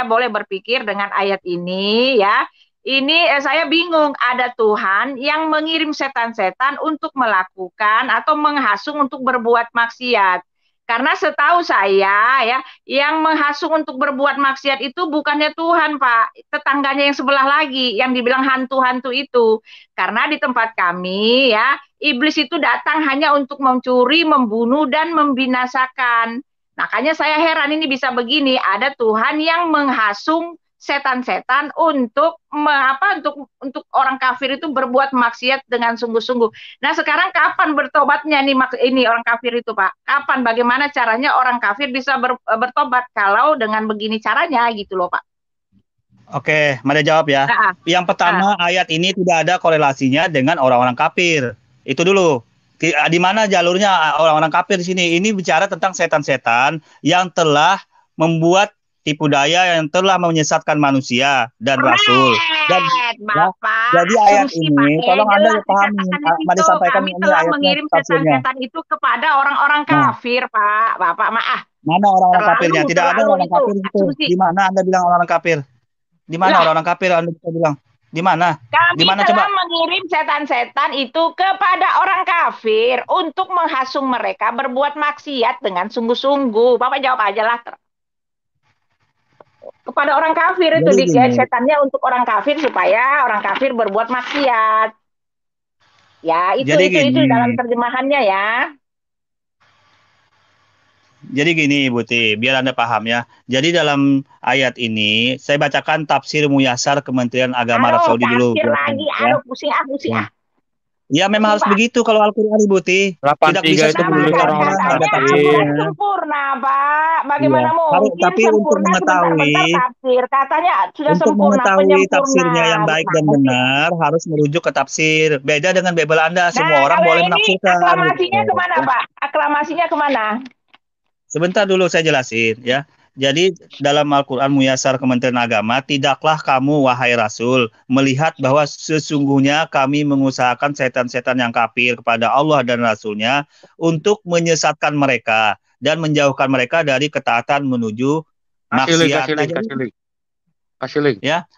boleh berpikir dengan ayat ini, ya, ini saya bingung, ada Tuhan yang mengirim setan-setan untuk melakukan atau menghasung untuk berbuat maksiat. Karena setahu saya, ya, yang menghasung untuk berbuat maksiat itu bukannya Tuhan, Pak. Tetangganya yang sebelah lagi, yang dibilang hantu-hantu itu. Karena di tempat kami, ya, iblis itu datang hanya untuk mencuri, membunuh, dan membinasakan. Makanya saya heran ini bisa begini, ada Tuhan yang menghasung setan-setan untuk untuk orang kafir itu berbuat maksiat dengan sungguh-sungguh. Nah, sekarang kapan bertobatnya ini orang kafir itu, Pak? Kapan, bagaimana caranya orang kafir bisa bertobat kalau dengan begini caranya gitu loh, Pak? Oke, mari jawab ya. Yang pertama, ayat ini tidak ada korelasinya dengan orang-orang kafir. Itu dulu. Di mana jalurnya orang-orang kafir di sini? Ini bicara tentang setan-setan yang telah membuat tipu daya, yang telah menyesatkan manusia dan Rasul. Dan Bapak, jadi ayat ini, tolong Anda pahami, mari sampaikan kami ini telah ayatnya, mengirim tafsirnya. setan-setan itu kepada orang-orang kafir, Pak. Bapak, maaf. Mana orang-orang kafirnya? Tidak ada orang kafir itu. Di mana Anda bilang orang kafir? Di mana orang-orang kafir Anda bisa bilang? Di mana? Kami Dimana, telah coba? mengirim setan-setan itu kepada orang kafir untuk menghasung mereka berbuat maksiat dengan sungguh-sungguh. Bapak jawab aja lah. Kepada orang kafir itu dikirim setannya untuk orang kafir supaya orang kafir berbuat maksiat. Ya, itu dalam terjemahannya ya. Jadi gini, Ibu Ti, biar Anda paham ya. Jadi dalam ayat ini, saya bacakan tafsir Muyasar Kementerian Agama Arab Saudi dulu. Tafsir lagi, pusing ah. Ya memang harus begitu kalau Al-Quran, Ibu Ti. Tidak bisa itu menulis orang-orang kafir. Sempurna, Pak. Bagaimana mungkin tapi untuk mengetahui tafsir, katanya sudah untuk sempurna, mengetahui tafsirnya yang baik dan benar harus merujuk ke tafsir. Beda dengan Bible Anda, semua orang boleh menafsirkan. Aklamasinya kemana, Pak? Aklamasinya kemana? Sebentar dulu saya jelasin ya. Jadi dalam Al-Quran Muyasar Kementerian Agama, tidaklah kamu, wahai Rasul, melihat bahwa sesungguhnya kami mengusahakan setan-setan yang kafir kepada Allah dan Rasulnya untuk menyesatkan mereka dan menjauhkan mereka dari ketaatan menuju maksiat. Kasih link. Ya,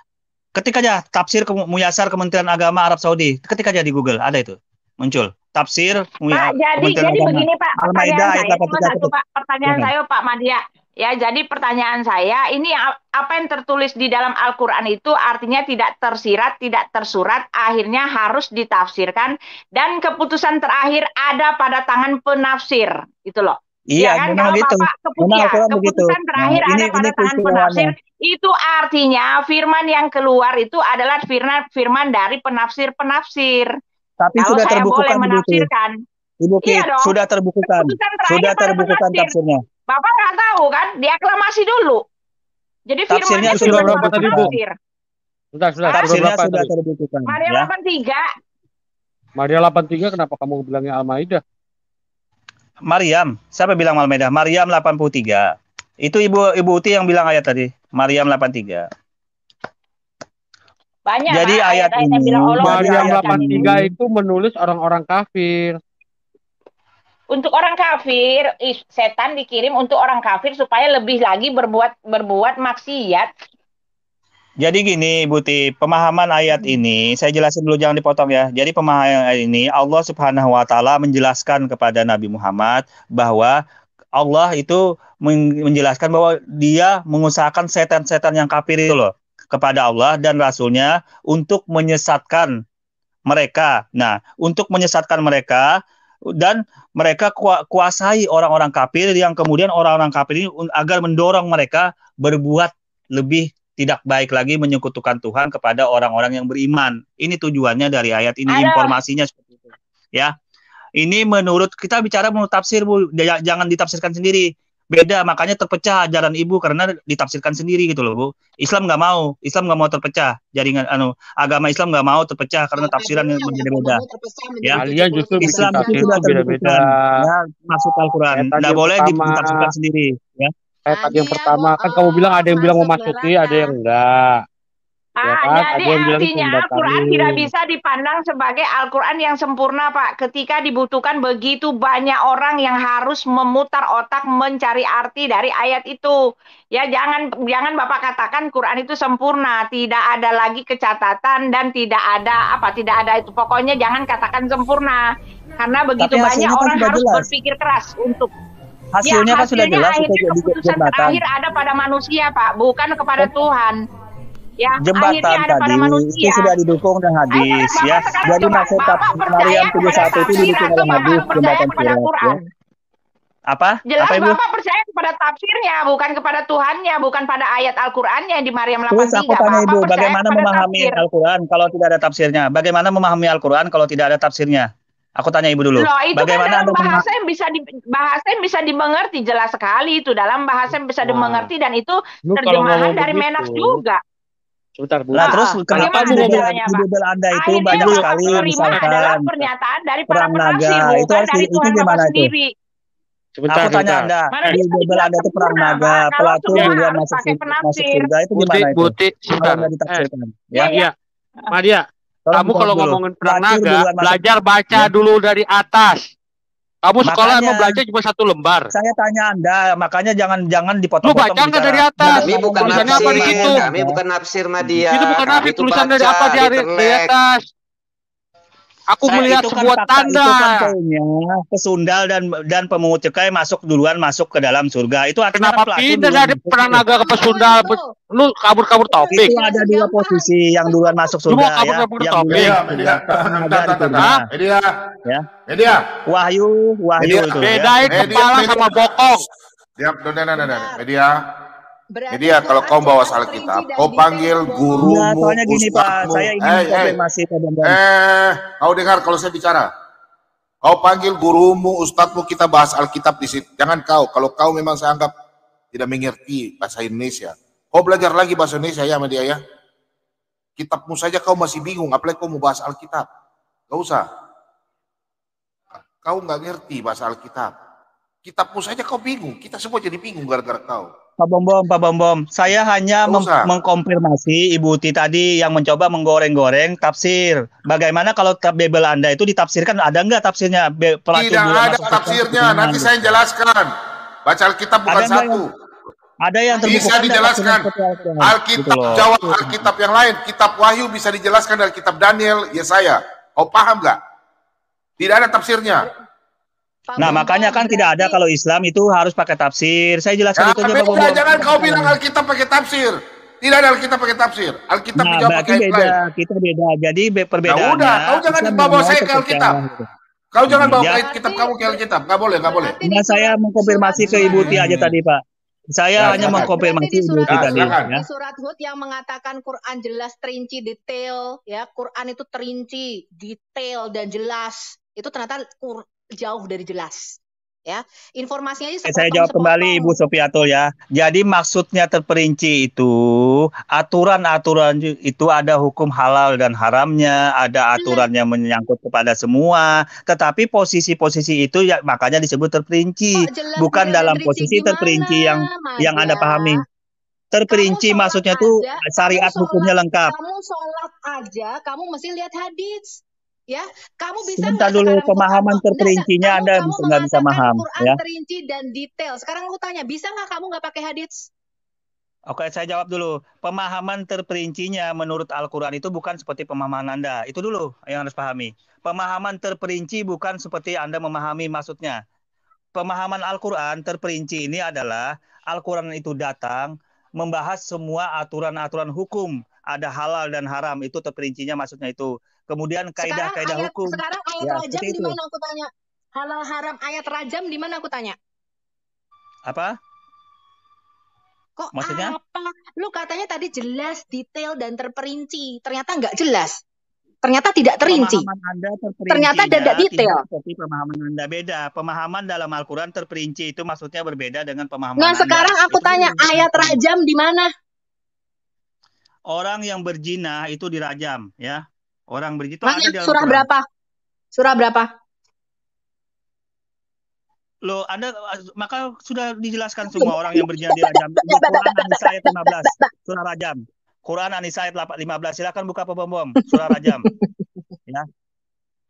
ketik aja tafsir Muyasar Kementerian Agama Arab Saudi, ketik aja di Google, ada itu muncul. Tafsir Pak, jadi begini Pak, pertanyaan saya Pak Madya. Ya, jadi pertanyaan saya, ini apa yang tertulis di dalam Al-Quran itu artinya tidak tersirat, tidak tersurat, akhirnya harus ditafsirkan, dan keputusan terakhir ada pada tangan penafsir, gitu loh. Iya, kan? Kalau gitu. Bapak keputusan terakhir ada pada tangan penafsir, itu artinya firman yang keluar itu adalah firman dari penafsir-penafsir. Tapi kalau sudah saya boleh terbukukan, menafsirkan. Ibu sudah terbukukan. Sudah terbukukan tafsirnya. Bapak nggak tahu kan? Diaklamasi dulu. Jadi tafsirnya sudah berapa tadi, Bu? Sudah. Tafsirnya sudah terbukukan. Maria 83. Maria 83 kenapa kamu bilangnya Al-Maidah? Maryam. Siapa bilang Al-Maidah? Maryam 83. Itu Ibu Uti yang bilang ayat tadi. Maryam 83. Banyak. Jadi ayat ini Maryam 83 itu menulis orang-orang kafir. Untuk orang kafir, setan dikirim untuk orang kafir supaya lebih lagi berbuat maksiat. Jadi gini, Ibu Ti, pemahaman ayat ini saya jelasin dulu, jangan dipotong ya. Jadi pemahaman ayat ini Allah Subhanahu wa taala menjelaskan kepada Nabi Muhammad bahwa Allah itu menjelaskan bahwa Dia mengusahakan setan-setan yang kafir itu loh kepada Allah dan Rasulnya untuk menyesatkan mereka. Nah, untuk menyesatkan mereka dan mereka kuasai orang-orang kafir yang kemudian orang-orang kafir ini agar mendorong mereka berbuat lebih tidak baik lagi, menyekutukan Tuhan kepada orang-orang yang beriman. Ini tujuannya dari ayat ini, informasinya seperti itu. Ya, ini menurut kita bicara menurut tafsir, Bu, jangan ditafsirkan sendiri. Beda, makanya terpecah ajaran Ibu karena ditafsirkan sendiri gitu loh, Bu. Islam nggak mau terpecah. Jaringan agama Islam nggak mau terpecah karena tafsiran yang berbeda-beda. Ya, kalian justru Islam itu sudah beda-beda. Ya, masuk Al-Quran. Nggak boleh ditafsirkan sendiri. Ya. Tadi yang pertama kan kamu bilang ada yang bilang memasuki, ada yang enggak. Ya kan? Jadi Aku yang bilang artinya Al-Quran tidak bisa dipandang sebagai Al-Quran yang sempurna, Pak. Ketika dibutuhkan begitu banyak orang yang harus memutar otak mencari arti dari ayat itu. Ya, jangan Bapak katakan Quran itu sempurna, tidak ada lagi kecatatan dan tidak ada itu. Pokoknya jangan katakan sempurna. Karena begitu banyak orang harus berpikir keras untuk hasilnya kan sudah jelas. Akhirnya keputusan terakhir ada pada manusia, Pak, bukan kepada Tuhan. Ya, jembatan tadi itu sudah didukung dan hadis ya. Jadi maksud Maryam 71 itu didukung oleh hadis jembatan Sirat. Apa? Jelas apa, Ibu? Bapak percaya kepada tafsirnya, bukan kepada Tuhannya, bukan pada ayat Al-Qur'annya di Maryam 83. Terus aku tanya Ibu, bagaimana memahami Al-Qur'an kalau tidak ada tafsirnya? Bagaimana memahami Al-Qur'an kalau tidak ada tafsirnya? Aku tanya Ibu dulu. Loh, itu bagaimana kan dalam bahasa yang bisa dimengerti, jelas sekali itu dalam bahasa yang bisa dimengerti dan itu terjemahan dari Menax juga. Sebentar, Bu. Nah, terus kenapa di Bible Anda itu banyak sekali misalkan adalah pernyataan dari perang naga itu harus itu gimana itu? Sebentar, aku tanya Anda, di Bible Anda itu perang naga, pelaku duluan masuk surga itu gimana itu? Sebentar. Ya. Madia, kamu kalau ngomongin perang naga, belajar baca dulu dari atas. Kamu sekolah emang belajar cuma 1 lembar. Saya tanya Anda, makanya jangan dipotong-potong. Lu baca nggak dari atas? Kami bukan tulisannya nafsir, apa di situ? Kami bukan nafsir Madia. Itu bukan nafsir, tulisan dari apa di atas? Aku melihat sebuah tanda. Itu kan kayaknya pesundal dan pemungut cukai masuk ke dalam surga. Itu artinya kenapa pindah dari perang naga ke pesundal? Lu kabur topik. Itu ada 2 posisi yang duluan masuk surga. Lu mau kabur topik. Media. Wahyu itu. Bedain kepala sama bokong. Media, kalau kau bawa Alkitab, kau panggil gurumu, soalnya gini Pak, saya ingin konfirmasi kau dengar kalau saya bicara. Kau panggil gurumu, ustadzmu, kita bahas Alkitab di situ. Jangan kalau kau memang saya anggap tidak mengerti bahasa Indonesia, kau belajar lagi bahasa Indonesia ya Media ya. Kitabmu saja kau masih bingung, apalagi kau mau bahas Alkitab. Gak usah. Kau nggak ngerti bahasa Alkitab. Kitabmu saja kau bingung, kita semua jadi bingung gara-gara kau. Pak Bom, saya hanya mengkonfirmasi Ibu Uti tadi yang mencoba menggoreng-goreng tafsir. Bagaimana kalau Bible Anda itu ditafsirkan, ada nggak tafsirnya? Tidak ada tafsirnya, nanti saya jelaskan. Baca Alkitab bukan satu. Ada yang bisa dijelaskan. Alkitab jawab Alkitab yang lain. Kitab Wahyu bisa dijelaskan dari kitab Daniel, Yesaya. Kau paham nggak? Tidak ada tafsirnya. Nah, makanya kan tidak ada kalau Islam itu harus pakai tafsir. Saya jelaskan itu aja, Pak. Jangan kau bilang Alkitab pakai tafsir. Tidak ada Alkitab pakai tafsir. Alkitab dijawab pakai beda. Kita beda. Jadi perbedaannya. Ya udah, kau jangan bawa saya ke Alkitab. Kau jangan bawa kitab kamu ke Alkitab. Nggak boleh. Nah, saya mengkonfirmasi ke Ibu Uti aja tadi, Pak. Saya hanya mengkonfirmasi Ibu Uti tadi. Di surat Hud yang mengatakan Quran jelas, terinci, detail, ya. Quran itu terinci, detail dan jelas. Itu ternyata jauh dari jelas, ya. Informasinya aja saya jawab kembali Ibu Sofiatul ya. Jadi maksudnya terperinci itu aturan-aturan itu ada hukum halal dan haramnya, ada aturan yang menyangkut kepada semua. Tetapi posisi-posisi itu ya makanya disebut terperinci, bukan dalam posisi terperinci yang Anda pahami. Terperinci maksudnya tuh syariat hukumnya lengkap. Kamu sholat aja, kamu mesti lihat hadis. Ya, kamu bisa sebentar dulu pemahaman terperincinya Anda nggak bisa paham ya. Terinci dan detail. Sekarang aku tanya, bisa nggak kamu nggak pakai hadits? Oke, saya jawab dulu. Pemahaman terperincinya menurut Al-Quran itu bukan seperti pemahaman Anda. Itu dulu yang harus pahami. Pemahaman terperinci bukan seperti Anda memahami maksudnya. Pemahaman Al-Quran terperinci ini adalah Al-Quran itu datang membahas semua aturan-aturan hukum. Ada halal dan haram, itu terperincinya maksudnya itu. Kemudian kaidah-kaidah hukum. Sekarang ayat rajam di mana aku tanya? Halal haram ayat rajam di mana aku tanya? Apa? Kok maksudnya? Apa? Lu katanya tadi jelas, detail dan terperinci. Ternyata nggak jelas. Ternyata tidak terinci. Ternyata tidak detail. Seperti pemahaman Anda beda. Pemahaman dalam Al-Quran terperinci itu maksudnya berbeda dengan pemahaman Nah, Anda. Sekarang aku tanya ayat rajam di mana? Orang yang berzina itu dirajam, ya. Orang berzina ada di dalam surah Quran. Berapa? Surah berapa? Loh, Anda maka sudah dijelaskan semua orang yang berzina dirajam. Quran An-Nisa ayat 15, surah rajam. Quran An-Nisa ayat 15. Silakan buka Pak Bom. Surah Rajam. Ya.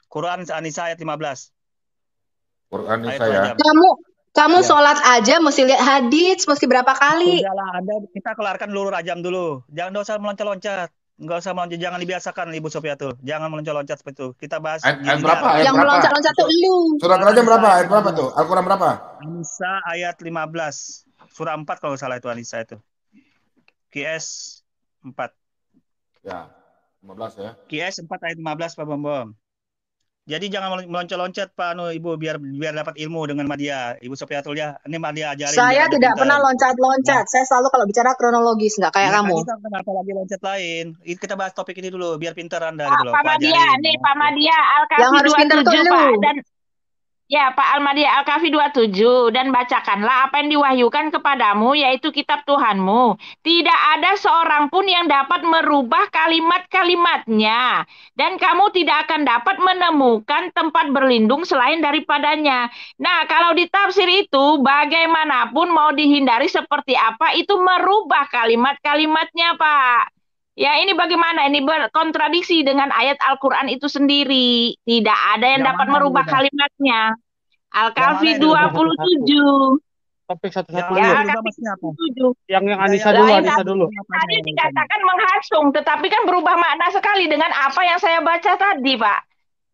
Quran An-Nisa ayat 15. Quran Ayat Nisa ya. Rajam. Kamu Ya. sholat aja mesti lihat hadits, mesti berapa kali? Udahlah, kita kelarkan dulu Rajam dulu. Jangan usah meloncat-loncat. Enggak usah meloncat, jangan dibiasakan Ibu Sofiatul. Jangan meloncat-loncat seperti itu. Kita bahas Ayat berapa? Ayat Yang berapa? meloncat-loncat tuh lu. Surat Rajam berapa? Ayat berapa tuh? Al-Quran berapa? An-Nisa ayat 15. Surah 4 kalau salah itu An-Nisa itu. QS 4. Ya, 15 ya. QS 4 ayat 15 Pak Bom. Jadi jangan meloncat-loncat Pak Ibu biar dapat ilmu dengan Madia. Ibu Sofiatul ya. Ini Madia ajarin. Saya tidak pernah loncat-loncat. Nah. Saya selalu kalau bicara kronologis, nggak kayak kamu. Kita kenapa lagi loncat lain? Kita bahas topik ini dulu biar pintar Anda gitu loh. Pak Madia, nih Pak Madia Al-Kafi yang harus pintar tuh lu. Pak, dan ya Pak Al-Madia Al-Kafi 27 dan bacakanlah apa yang diwahyukan kepadamu yaitu kitab Tuhanmu. Tidak ada seorang pun yang dapat merubah kalimat-kalimatnya dan kamu tidak akan dapat menemukan tempat berlindung selain daripadanya. Nah, kalau ditafsir itu bagaimanapun mau dihindari seperti apa itu merubah kalimat-kalimatnya, Pak. Ya, ini bagaimana? Ini berkontradiksi dengan ayat Al-Quran itu sendiri. Tidak ada yang dapat merubah kalimatnya. Al-Kafi 27. Topik satu-satu. Ya, Al-Kafi 27. Yang Anissa dulu, Anissa dulu. Tadi dikatakan menghasung, tetapi kan berubah makna sekali dengan apa yang saya baca tadi, Pak.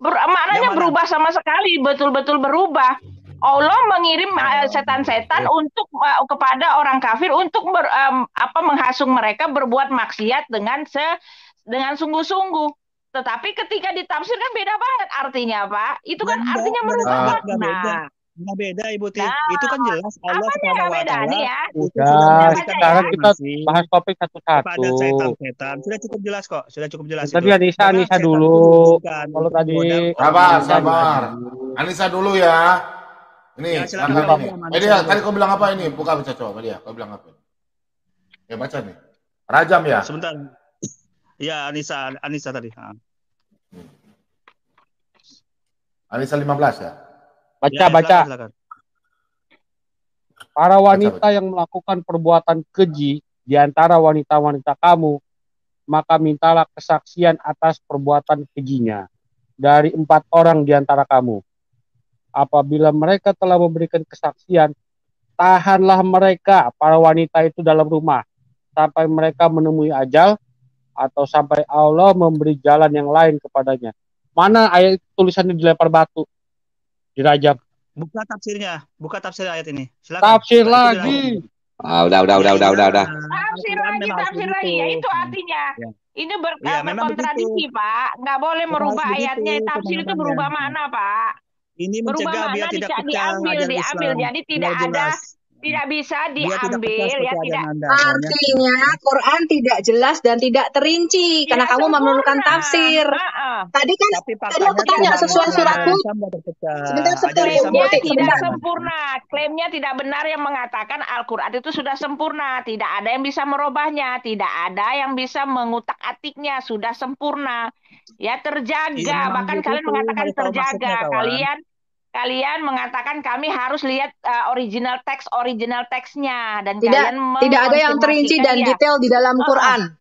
Maknanya berubah sama sekali, betul-betul berubah. Allah mengirim setan-setan untuk kepada orang kafir untuk menghasung mereka berbuat maksiat dengan sungguh-sungguh. Tetapi ketika ditafsir kan beda banget artinya, Pak. Itu kan artinya merubah makna. Nggak beda Ibu Ti. Itu kan jelas Allah Subhanahu wa Ta'ala. Ya? Udah, sekarang kita bahas topik satu-satu. Pada setan-setan. Sudah cukup jelas kok. Sudah cukup jelas. Tadi Anissa dulu. Kalau tadi sabar. Anissa dulu ya. Ini, ya, Media, tadi kau bilang apa ini? Buka baca coba, Media. Kau bilang apa? Ya baca nih. Rajam ya? Sebentar. Ya, Anissa tadi. Anissa 15 ya? Baca. Para wanita yang melakukan perbuatan keji di antara wanita-wanita kamu, maka mintalah kesaksian atas perbuatan kejinya dari 4 orang di antara kamu. Apabila mereka telah memberikan kesaksian, tahanlah mereka, para wanita itu dalam rumah, sampai mereka menemui ajal, atau sampai Allah memberi jalan yang lain kepadanya. Mana ayat tulisannya dilempar batu? Dirajam. Buka tafsir ayat ini. Silakan. Tafsir lagi. Udah. Tafsir lagi, ya itu artinya. Ya. Ini berkontradiksi, Pak. Nggak boleh merubah ayatnya. Tafsir itu berubah makna, Pak. Ini mencegah biar tidak pecah diambil. Jadi tidak bisa diambil ya, tidak. Artinya Quran tidak jelas dan tidak terinci karena kamu memerlukan tafsir. Tadi aku tanya sesuai suratku. Klaimnya tidak sempurna. Klaimnya tidak benar yang mengatakan Al-Quran itu sudah sempurna. Tidak ada yang bisa merubahnya. Tidak ada yang bisa mengutak-atiknya. Sudah sempurna. Ya, terjaga. Bahkan kalian mengatakan terjaga. Kalian mengatakan kami harus lihat original teksnya dan tidak ada yang terinci dan detail di dalam Quran.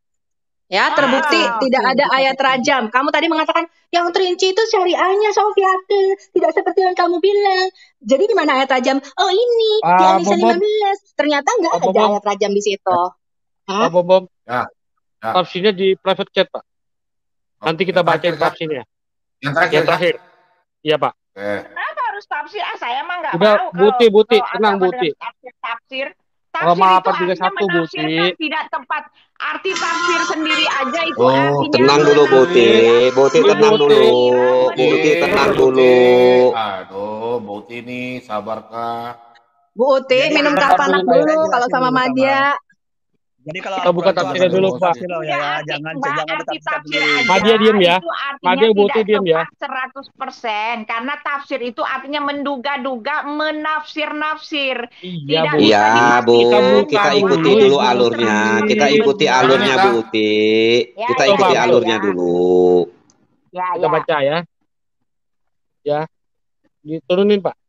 Ya, terbukti tidak ada ayat rajam. Kamu tadi mengatakan yang terinci itu syariahnya Sofiatul, tidak seperti yang kamu bilang. Jadi di mana ayat rajam? Oh, ini di An-Nisa 15. Ternyata enggak ada ayat rajam di situ. Pak Bom. Ya. Tafsirnya di private chat, Pak. Nanti kita bacain tafsirnya. Yang terakhir. Iya, Pak. Kenapa harus tafsir? Saya mah nggak mau. Buti, tenang Buti. Tafsir Roma itu artinya menafsirkan tidak tepat. Arti tafsir sendiri aja itu artinya. Tenang dulu Buti tenang dulu. Buti tenang dulu. Aduh, Buti nih sabar Kak. Buti minum teh panas dulu kalau sama Madia. Jadi kalau kita buka tafsirnya dulu Pak. Jangan ditafsir. Madia diam ya. Madia Buti diam ya. 100% karena tafsir itu artinya menduga-duga, menafsir-nafsir. Iya, Bu. Kita ikuti dulu alurnya. Kita ikuti alurnya Buti. Kita ikuti alurnya dulu. Kita baca ya. Ya. Diturunin Pak.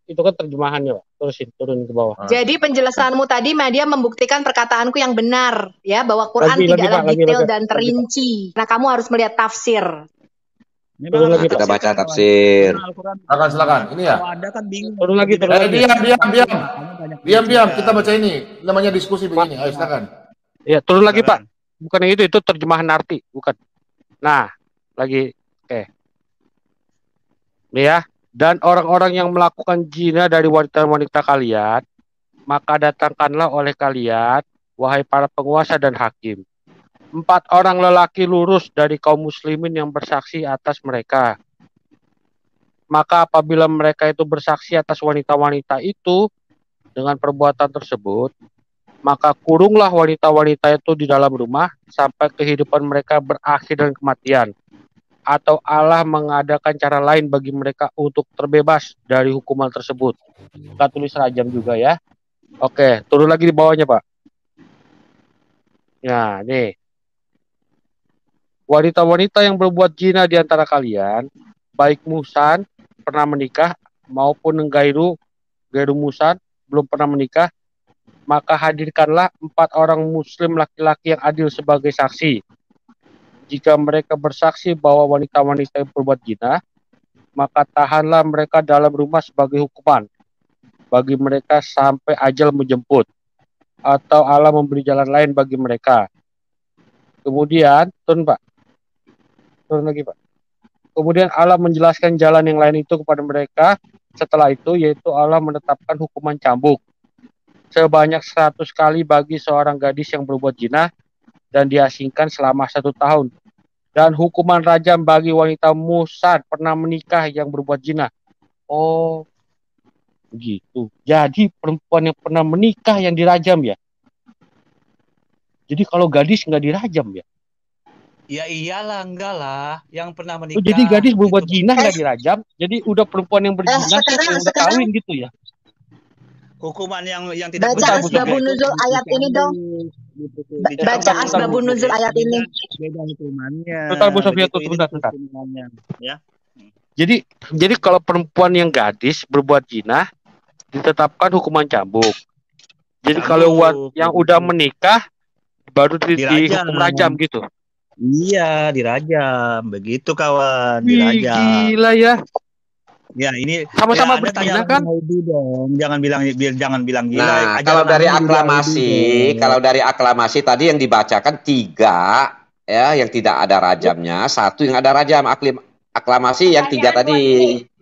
Itu kan terjemahannya Pak. turun ke bawah. Jadi penjelasanmu tadi Madia membuktikan perkataanku yang benar ya, bahwa Quran Lagi, tidaklah Pak, detail lagi, dan terinci. Nah, kamu harus melihat tafsir. Turun lagi, kita Pak. baca tafsir. Silakan. Ini ya. Kalau ada kan bingung. Turun lagi, turun lagi. Diam. Kita baca ini. Namanya diskusi begini. Ayo silakan. Ya, turun lagi, Pak. Bukan itu terjemahan arti, bukan. Nah, lagi. Oke. Nih ya. Dan orang-orang yang melakukan zina dari wanita-wanita kalian, maka datangkanlah oleh kalian, wahai para penguasa dan hakim, 4 orang lelaki lurus dari kaum muslimin yang bersaksi atas mereka. Maka apabila mereka itu bersaksi atas wanita-wanita itu dengan perbuatan tersebut, maka kurunglah wanita-wanita itu di dalam rumah sampai kehidupan mereka berakhir dengan kematian. Atau Allah mengadakan cara lain bagi mereka untuk terbebas dari hukuman tersebut. Kita tulis rajam juga ya. Oke, turun lagi di bawahnya, Pak. Nah, nih. Wanita-wanita yang berbuat zina di antara kalian, baik muhsan, pernah menikah, maupun gairu muhsan, belum pernah menikah, maka hadirkanlah 4 orang muslim laki-laki yang adil sebagai saksi. Jika mereka bersaksi bahwa wanita-wanita yang berbuat zina, maka tahanlah mereka dalam rumah sebagai hukuman bagi mereka sampai ajal menjemput, atau Allah memberi jalan lain bagi mereka. Kemudian, turun lagi, Pak. Kemudian Allah menjelaskan jalan yang lain itu kepada mereka. Setelah itu, yaitu Allah menetapkan hukuman cambuk sebanyak 100 kali bagi seorang gadis yang berbuat zina dan diasingkan selama 1 tahun. Dan hukuman rajam bagi wanita muhsan pernah menikah yang berbuat zina. Oh, begitu. Jadi perempuan yang pernah menikah yang dirajam ya. Jadi kalau gadis nggak dirajam ya? Ya iyalah, enggak lah. Yang pernah menikah. Oh, jadi gadis berbuat zina nggak dirajam. Jadi udah perempuan yang berzina yang udah kawin gitu ya. Hukuman yang tidak baca asbabun nuzul ayat ini dong. Baca asbabun nuzul ayat ini. Beda hukumannya. Bentar, Bu Sofia, bentar. Ya. Jadi kalau perempuan yang gadis berbuat zina ditetapkan hukuman cambuk. Jadi kalau yang udah menikah baru dihukum rajam gitu. Iya, dirajam. Begitu kawan, dirajam. Gila ya. Ya, ini sama-sama berzina kan? Jangan bilang gila. Nah, kalau dari aklamasi tadi yang dibacakan 3 ya yang tidak ada rajamnya, 1 yang ada rajam. Aklamasi yang 3 tadi.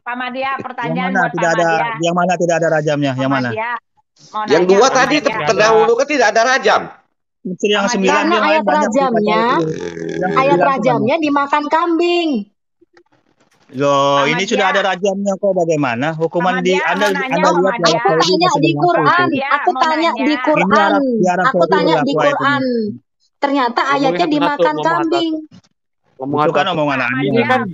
Pak Madia, pertanyaan yang mana buat tidak Pak ada Madia. Yang mana tidak ada rajamnya? Yang mana? Yang 2 tadi terdahulu kan tidak ada rajam. Yang 9 karena ayat rajamnya dimakan kambing. Loh, ini sudah ada rajamnya kok, bagaimana? Hukuman di Anda lihat Aku tanya di Quran. Aku tanya di Quran. Ternyata ayatnya dimakan kambing. Itu kan omongan Anda. Ini kan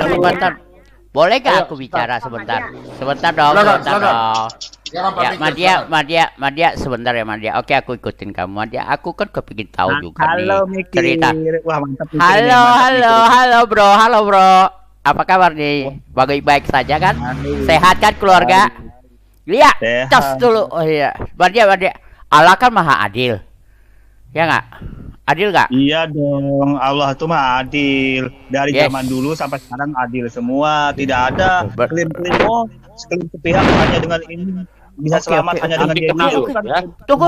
Sebentar. Boleh gak aku bicara sebentar? Sebentar dong. Ya, Madia, sebentar ya Madia. Oke, aku ikutin kamu Madia. Aku kan kepingin tahu juga nih cerita. Wah, mantap. Halo bro. Apa kabar nih? Baik-baik saja kan? Sehat kan keluarga? Lihat, cas dulu. Oh iya, Madia. Allah kan maha adil. Ya nggak? Adil nggak? Iya dong, Allah itu mah adil. Dari zaman dulu sampai sekarang adil semua. Tidak ada klaim-klaim sepihak hanya dengan ini bisa selamat hanya dengan ini. Tunggu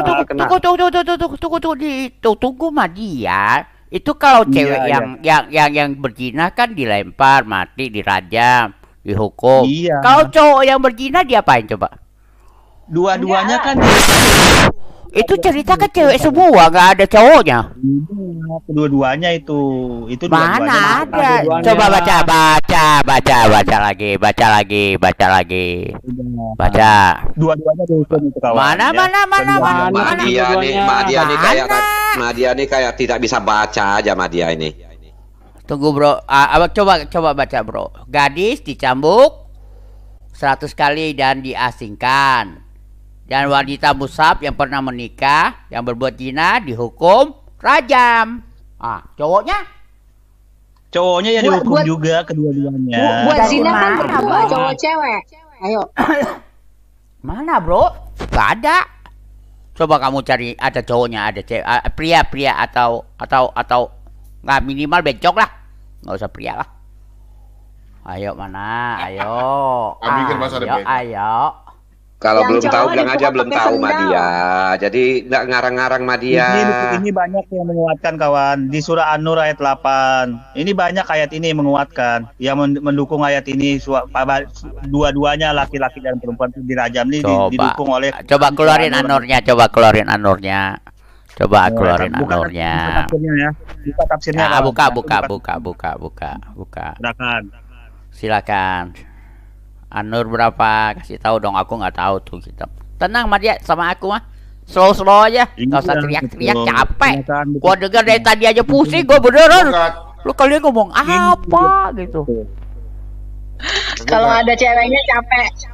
Madia. Itu kalau cewek yang berzina kan dilempar, mati, dirajam, dihukum. Iya. Kalau cowok yang berzina diapain coba? Dua-duanya kan itu cerita kan cewek semua, nggak ada cowoknya. Kedua-duanya itu mana ada? Coba baca lagi. Dua-duanya dihukum itu kawan. Mana? Madia nih kayak tidak bisa baca aja Madia ini. Tunggu bro, coba baca bro. Gadis dicambuk 100 kali dan diasingkan. Dan wanita musab yang pernah menikah, yang berbuat zina dihukum rajam. Cowoknya? Cowoknya ya dihukum juga kedua-duanya. Buat zina kan berapa? Cowok cewek. Ayo. Mana bro? Gak ada. Coba kamu cari ada cowoknya, ada cewek, pria atau nggak minimal bencong lah. Nggak usah pria lah. Ayo mana? Ayo. Ayo. Kalau Yang belum tahu cowok bilang aja dipukul belum pakai tahu sendal. Madia. Jadi nggak ngarang-ngarang Madia. Ini banyak yang menguatkan kawan di surah An-Nur ayat 8. Ini banyak ayat ini yang menguatkan, yang mendukung ayat ini. Dua-duanya laki-laki dan perempuan dirajam ini didukung oleh. Coba keluarin An-Nurnya, coba keluarin An-Nurnya. Coba keluarin An-Nurnya. Buka tafsirnya. Buka. Silakan. An-Nur berapa? Kasih tahu dong, aku nggak tahu tuh kitab. Tenang Madia sama aku mah. Slow aja. Nggak usah teriak-teriak, capek. Gua dengar dari tadi aja pusing, gua beneran. Lu kalian ngomong apa gitu. Kalau ada ceweknya capek.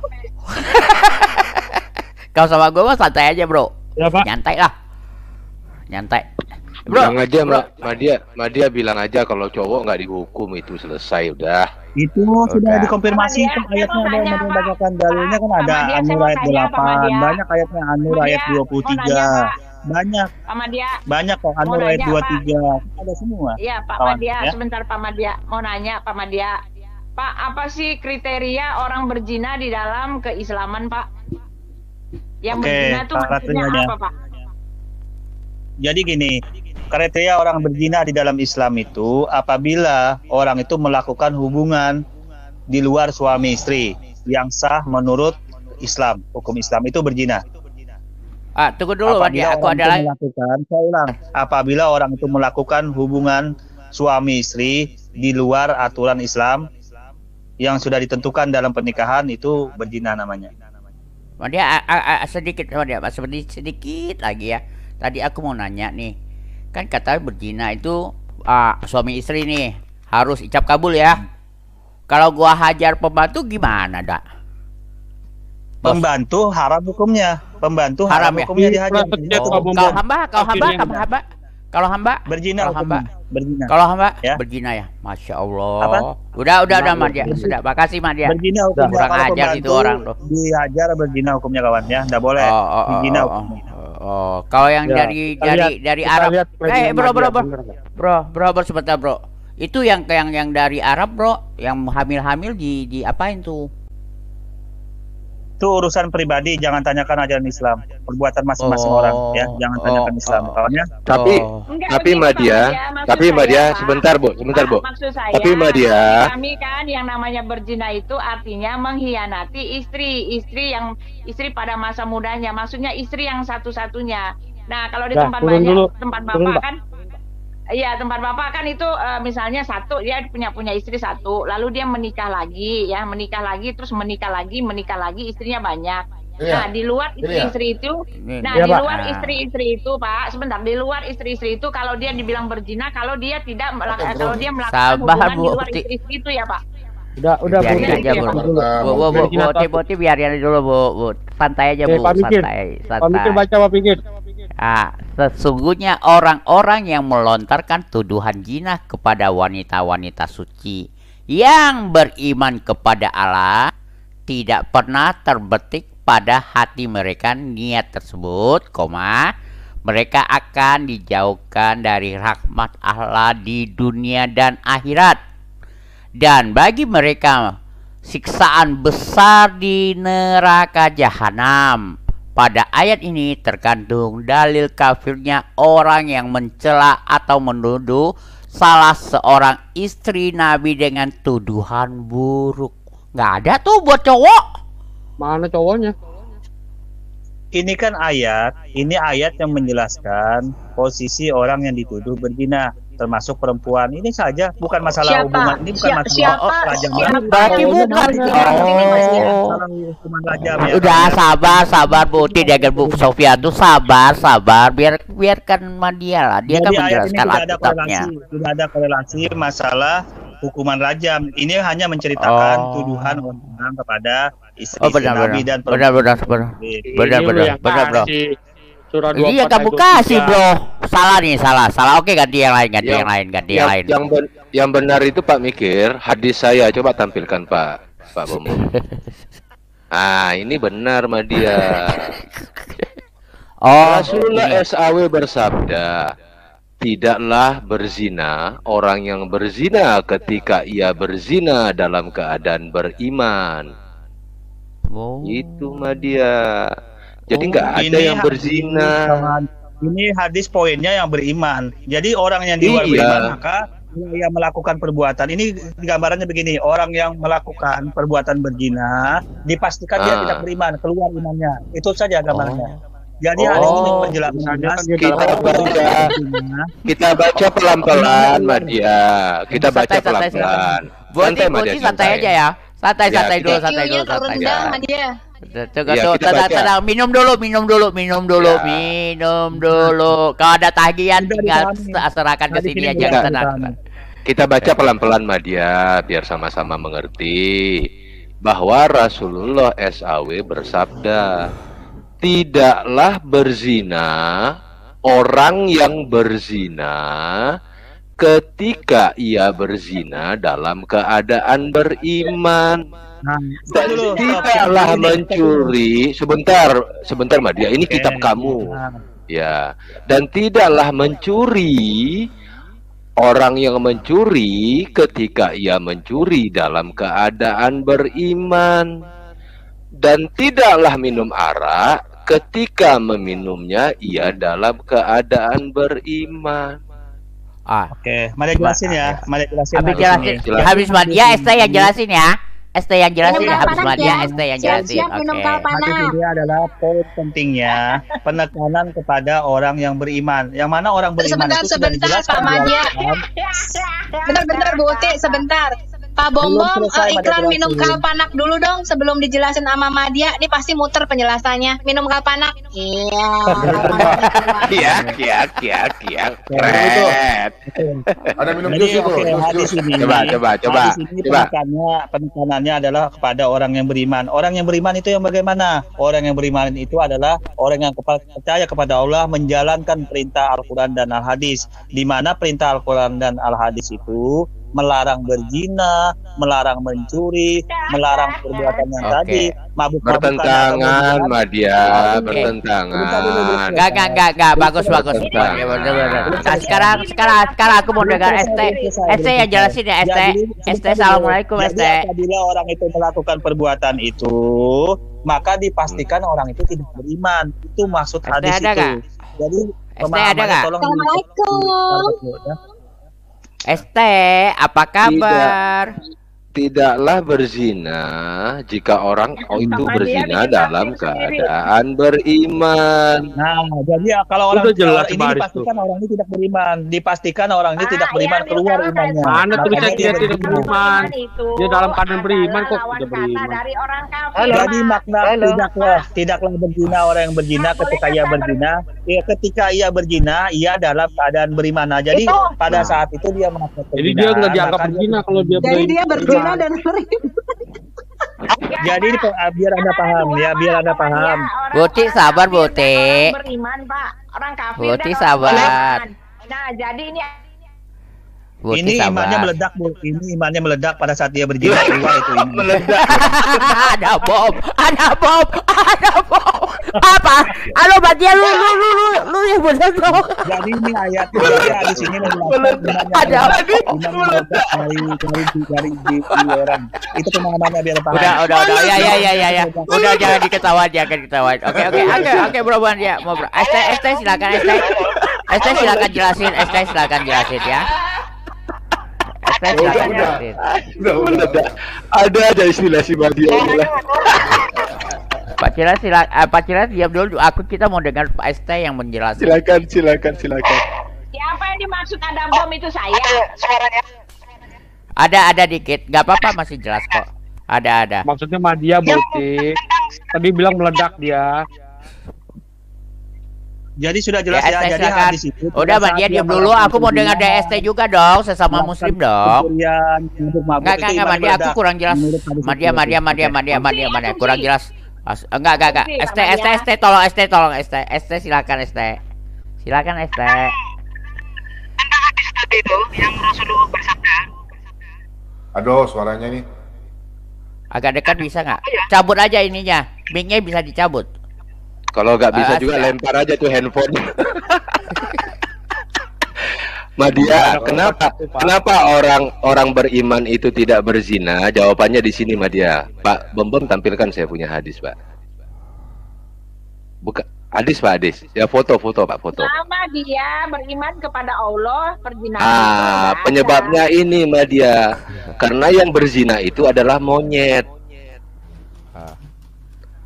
Kalau sama gua mah santai aja, Bro. Ya, Pak. Nyantai lah. Nyantai. Bro, bilang aja Madia bilang aja kalau cowok nggak dihukum itu selesai udah. Itu sudah dikonfirmasi kok ayatnya ada yang membacakan dalilnya kan ada An-Nur ayat 8, banyak ayatnya An-Nur ayat 23. Banyak kok An-Nur ayat 23. Ada semua. Iya, Pak Madia, sebentar Pak Madia. Mau nanya Pak Madia. Pak, apa sih kriteria orang berzina di dalam keislaman, Pak? Yang berzina itu maksudnya apa, Pak? Jadi gini, kriteria orang berzina di dalam Islam itu apabila orang itu melakukan hubungan di luar suami istri yang sah menurut Islam, hukum Islam itu berzina. Tunggu dulu, Madia. Aku ada lagi. Saya ulang. Apabila orang itu melakukan hubungan suami istri di luar aturan Islam yang sudah ditentukan dalam pernikahan itu berzina namanya. Madia, sedikit lagi ya. Tadi aku mau nanya nih, kan katanya berzina itu suami istri nih harus icap kabul ya. Kalau gua hajar pembantu gimana, Dak? Pembantu haram hukumnya. Pembantu haram hukumnya dihajar. Kalau hamba berzina. Kalau hamba ya? Berzina ya. Masya Allah. Udah Madia. Sudah, makasih Madia. Berzina hukumnya. Kurang ajar itu orang tuh. Dihajar berzina hukumnya kawan ya. Enggak boleh. Berzina hukumnya. Kalau yang dari Arab, bro, sebentar bro. Itu yang dari Arab bro, yang hamil di apain tuh? Itu urusan pribadi, jangan tanyakan ajaran Islam, perbuatan masing-masing orang ya, jangan tanyakan Islam kawannya. Tapi Madia, sebentar Bu. Maksud saya, tapi Madia, kami kan yang namanya berzina itu artinya mengkhianati istri pada masa mudanya, maksudnya istri yang satu-satunya. Nah, kalau di tempat Bapak kan, iya tempat Bapak kan itu misalnya satu, dia punya istri satu, lalu dia menikah lagi, terus menikah lagi, istrinya banyak. Nah, di luar istri-istri itu, istri-istri itu, Pak, sebentar, di luar istri-istri itu kalau dia dibilang berzina, kalau dia melakukan hubungan di luar istri-istri itu ya, Pak. Udah biarin aja Bu. Biarin dulu Bu. Santai aja Bu, santai. Pikir baca Pak pikir. Sesungguhnya orang-orang yang melontarkan tuduhan zina kepada wanita-wanita suci yang beriman kepada Allah tidak pernah terbetik pada hati mereka niat tersebut, mereka akan dijauhkan dari rahmat Allah di dunia dan akhirat. Dan bagi mereka siksaan besar di neraka jahanam. Pada ayat ini terkandung dalil kafirnya orang yang mencela atau menuduh salah seorang istri Nabi dengan tuduhan buruk. Nggak ada tuh buat cowok. Mana cowoknya? Ini kan ayat yang menjelaskan posisi orang yang dituduh berzina, termasuk perempuan. Ini saja, bukan masalah hubungan. Ini bukan masalah rajam. Berarti bukan. Udah sabar Bu, tidak Bu Sofia tuh sabar. Biarkan Madia lah. Dia kan menjelaskan kitabnya. Tidak ada korelasi masalah hukuman rajam. Ini hanya menceritakan tuduhan orang kepada istri Nabi dan benar bro. Surah 24 Iya kamu ayat kasih 23. bro. Salah nih, salah. Oke, ganti yang lain, ganti yang lain, ganti yang lain. Yang benar itu Pak Mikir, hadis saya coba tampilkan Pak Bomo. Ah, ini benar Madia. Rasulullah SAW bersabda, tidaklah berzina orang yang berzina ketika ia berzina dalam keadaan beriman. Itu Madia. Jadi nggak ada yang berzina. Ini hadis poinnya yang beriman. Jadi orang yang di luar beriman maka ia melakukan perbuatan. Ini gambarannya begini, orang yang melakukan perbuatan berzina dipastikan dia tidak beriman, keluar imannya. Itu saja gambarannya. Jadi hadis ini menjelaskan kita baca pelan-pelan Madia. Kita baca pelan-pelan. Santai santai aja ya. Santai dulu, santai dulu. Tenang, minum dulu. Kalau ada tagihan tinggal serahkan ke sini aja, tenang. Kita baca pelan-pelan Madia biar sama-sama mengerti bahwa Rasulullah SAW bersabda, tidaklah berzina orang yang berzina ketika ia berzina dalam keadaan beriman. Dan tidaklah mencuri, sebentar Madia, ini kitab kamu ya. Dan tidaklah mencuri orang yang mencuri ketika ia mencuri dalam keadaan beriman. Dan tidaklah minum arak ketika meminumnya ia dalam keadaan beriman. Oke, mari jelasin ya. Habis Madia ST yang jelasin ya. ST yang jelasin, habis Madia ST yang jelasin. Hadis ini adalah poin pentingnya penekanan kepada orang yang beriman. Yang mana orang beriman itu sudah dijelaskan. Pak Madia. Bentar Buti, sebentar. Pak Bombom, iklan minum Kalpanak dulu dong sebelum dijelasin sama Madia. Ini pasti muter penjelasannya. Minum Kalpanak. Iya. Keren. Ada minum jus itu. Coba. Hadis ini penekanannya adalah kepada orang yang beriman. Orang yang beriman itu yang bagaimana? Orang yang beriman itu adalah orang yang percaya kepada Allah, menjalankan perintah Al-Quran dan Al-Hadis. Di mana perintah Al-Quran dan Al-Hadis itu melarang berzina, melarang mencuri, melarang perbuatan yang tadi, bertentangan, Madia, bertentangan. Enggak, bagus. Nah, sekarang aku mau dengar ST yang jelasin ya, ST. Assalamualaikum ST. Apabila orang itu melakukan perbuatan itu, maka dipastikan orang itu tidak beriman. Itu maksud hadis itu. Jadi pemahamannya tolong. Assalamualaikum. ST, apa kabar? Tidaklah berzina jika orang itu berzina dalam keadaan beriman. Nah, jadi kalau orang jelas ini dipastikan orang ini tidak beriman, dipastikan orang ini tidak beriman, keluar imannya. Mana tulisnya dia tidak beriman? Dia dalam keadaan beriman kok tidak beriman. Jadi makna tidaklah berzina orang yang berzina ketika ia berzina. Ya, ketika ia berzina, ia dalam keadaan beriman. Nah, jadi pada saat itu dia melakukan. Jadi dia nggak dianggap berzina kalau dia berzina. Jadi dia berzina dan jadi biar Anda paham ya, biar Anda paham. Buti sabar, Buti. Beriman, Pak. Orang kafir. Buti sabar. Nah, jadi ini Ini imannya meledak, Bu. Ini imannya meledak pada saat dia berjiwa keluar itu iman. Meledak. Ada bom. Apa? Halo, Badia, lu yang benar dong. Jadi ini ayat di sini menjelaskan ada iman meledak dari orang. Itu pemahamannya biar paham. Udah. Ya. Udah jangan diketawain. Oke, Bro Ban ya. Mau Bro. ST silakan jelasin ya. Udah meledak. Ada aja istilah si Badia. Pak Cira diam dulu. Kita mau dengar Pak ST yang menjelaskan. Silakan. Siapa yang dimaksud ada bom itu saya? Suaranya. Ada dikit. Gak apa-apa, masih jelas kok. Ada. Maksudnya Madia Botik. Tadi bilang meledak dia. Jadi sudah jelas ya, jadi hadis itu. Udah, Madia diam dulu. Aku mau dengar DST juga dong, sesama muslim dong. Enggak, Madia, aku kurang jelas. Madia, kurang jelas. Enggak. ST, tolong ST, silakan ST. Silakan ST. Tentang hadis tadi itu yang Rasulullah bersabda. Aduh, suaranya nih. Agak dekat bisa nggak? Cabut aja ininya. Mic-nya bisa dicabut. Kalau nggak bisa juga lempar aja tuh handphone. Madia, kenapa orang beriman itu tidak berzina? Jawabannya di sini, Madia. Pak Bom tampilkan saya punya hadis, Pak. Bukan hadis, Pak, hadis. Ya foto Pak, foto. Selama dia beriman kepada Allah, perzinahan. Penyebabnya ini, Madia. Karena yang berzina itu adalah monyet.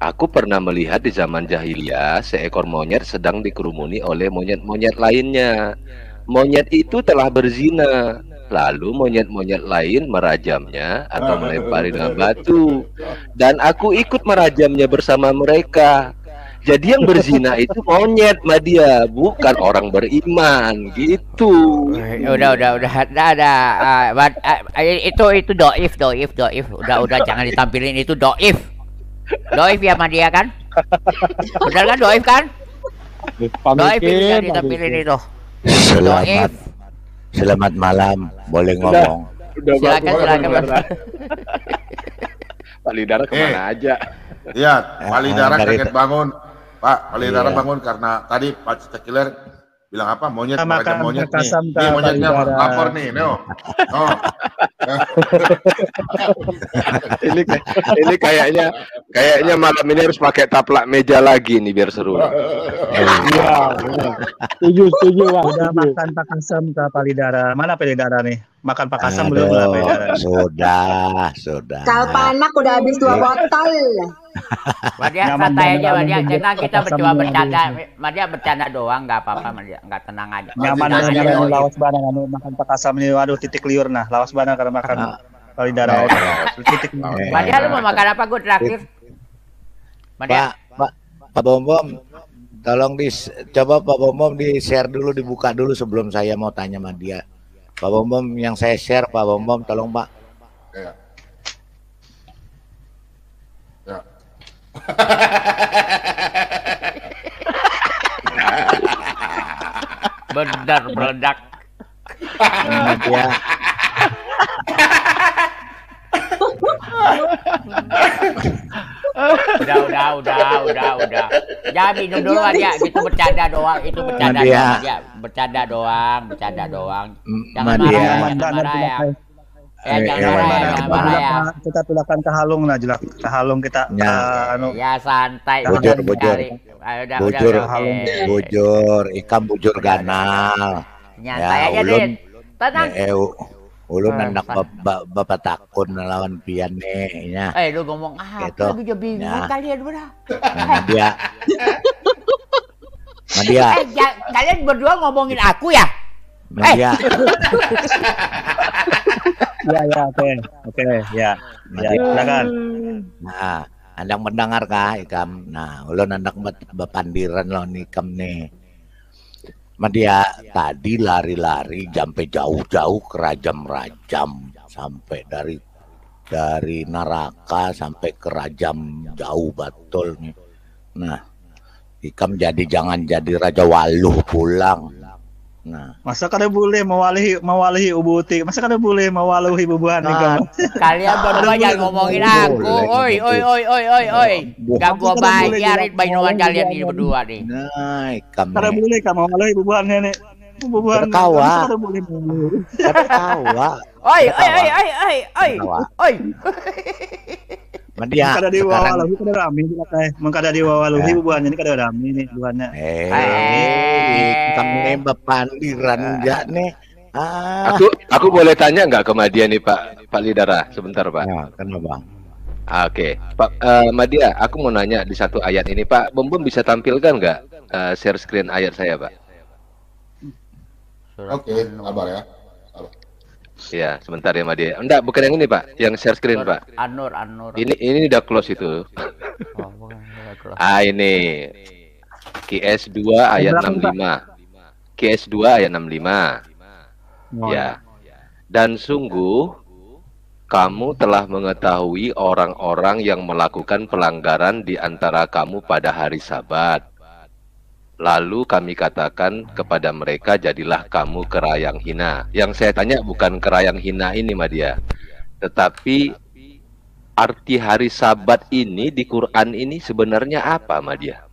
Aku pernah melihat di zaman jahiliyah seekor monyet sedang dikerumuni oleh monyet-monyet lainnya. Monyet itu telah berzina, lalu monyet-monyet lain merajamnya atau melempari dengan batu, dan aku ikut merajamnya bersama mereka. Jadi yang berzina itu monyet, Madia, bukan orang beriman, gitu. Udah, itu doif. Udah, jangan ditampilin itu doif ya Madia kan? Benar kan doif kan? Doif bisa ditampilin itu. Selamat malam, boleh ngomong. Silakan. Pak Lidara kemana aja? Iya, Pak Lidara kaget bangun. Pak Lidara bangun karena tadi Pak Cekiler bilang apa? Monyet, merajam monyet nih. Nih monyetnya lapor nih, Neo. Ini kayaknya malam ini harus pakai taplak meja lagi nih biar seru. Iya. Setuju, Pak. Udah makan Pak Kasam ke Pak Lidara. Mana Pak Lidara nih? Makan Pak Kasam belum Pak Lidara? Sudah. Kalpanak udah habis 2 botol. Madia santai aja, Madia. Karena kita coba bercanda. Madia bercanda doang, nggak apa-apa, Madia. Nggak, tenang aja. Nyaman dengan lawas banget makan Pak Kasam ini. Waduh, titik liur nah. Lawas banget karena makan Pak Lidara. Titik. Madia, lu mau makan apa? Gue terakhir. Madia. Pak Bom, tolong coba Pak Bom di-share dulu, dibuka dulu sebelum saya mau tanya sama dia. Pak Bom yang saya share, Pak Bom, tolong Pak. Ya. Benar meledak. Ya. Udah. Jangan minum dulu aja, gitu bercanda doang, itu bercanda doang aja. Bercanda doang. Jangan marah ya. Jangan marah ya. Kita tulahkan ke Halung nah, jelak. Ke Halung kita ya santai. Bujur, ikan bujur ganal. Nyantai aja deh. Tenang. Ulun anak bapak takut melawan pian nih ya. Lu ngomong apa? Lu juga bingung kalian berdua. Madia. Kalian berdua ngomongin aku ya? Madia. Ya, oke, ya. Silakan. Nah, andang mendengar kah ikam? Nah, ulun anak bapandiran lo ikam nih. Madia tadi lari-lari sampai jauh-jauh ke rajam-rajam sampai dari neraka sampai ke rajam jauh betul nih. Nah, ikam jangan jadi Raja Waluh pulang. Nah, masa kada boleh mewalihi ubuti? Masa kada boleh mewalihi bubuhan ikam? Kalian berdua jangan ngomongin aku. Oi. Gak gua bayarin minuman kalian ini berdua nih. Nah, ikam. Kada boleh kamu mewalihi bubuhan nenek. Bubuhan kada boleh. Ketawa. Oi. Madia. Kada diwawaluhi kada rame mengkada diwawaluhi bubuhan ini kada rame nih bubuhannya. Kami bapandiran enggak nih. Aku boleh tanya nggak ke Madia nih Pak Lidara sebentar Pak? Ya, kenapa? Oke, Pak Madia, aku mau nanya di satu ayat ini Pak. Bom bisa tampilkan nggak share screen ayat saya Pak? Oke, sabar ya. Iya, sebentar ya Madia. Enggak, bukan yang ini Pak, yang share screen Pak. Anur. Ini udah close itu. Ini QS 2 ayat 65. QS 2 ayat 65. Ya. Dan sungguh kamu telah mengetahui orang-orang yang melakukan pelanggaran di antara kamu pada hari Sabat. Lalu kami katakan kepada mereka, jadilah kamu kera yang hina. Yang saya tanya bukan kera yang hina ini, Madia. Tetapi arti hari Sabat ini di Quran ini sebenarnya apa, Madia?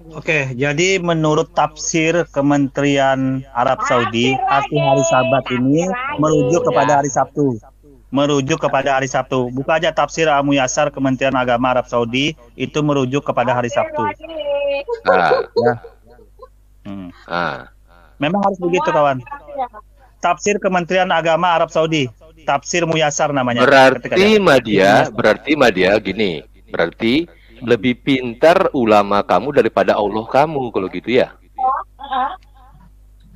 Oke, jadi menurut tafsir Kementerian Arab Saudi, arti hari Sabat ini merujuk kepada hari Sabtu. Merujuk kepada hari Sabtu. Buka aja tafsir Amu Yasar Kementerian Agama Arab Saudi, itu merujuk kepada hari Sabtu. Ya. Memang harus begitu, kawan. Tafsir Kementerian Agama Arab Saudi, tafsir Muyasar namanya. Berarti Madia gini, berarti lebih pintar ulama kamu daripada Allah kamu kalau gitu ya.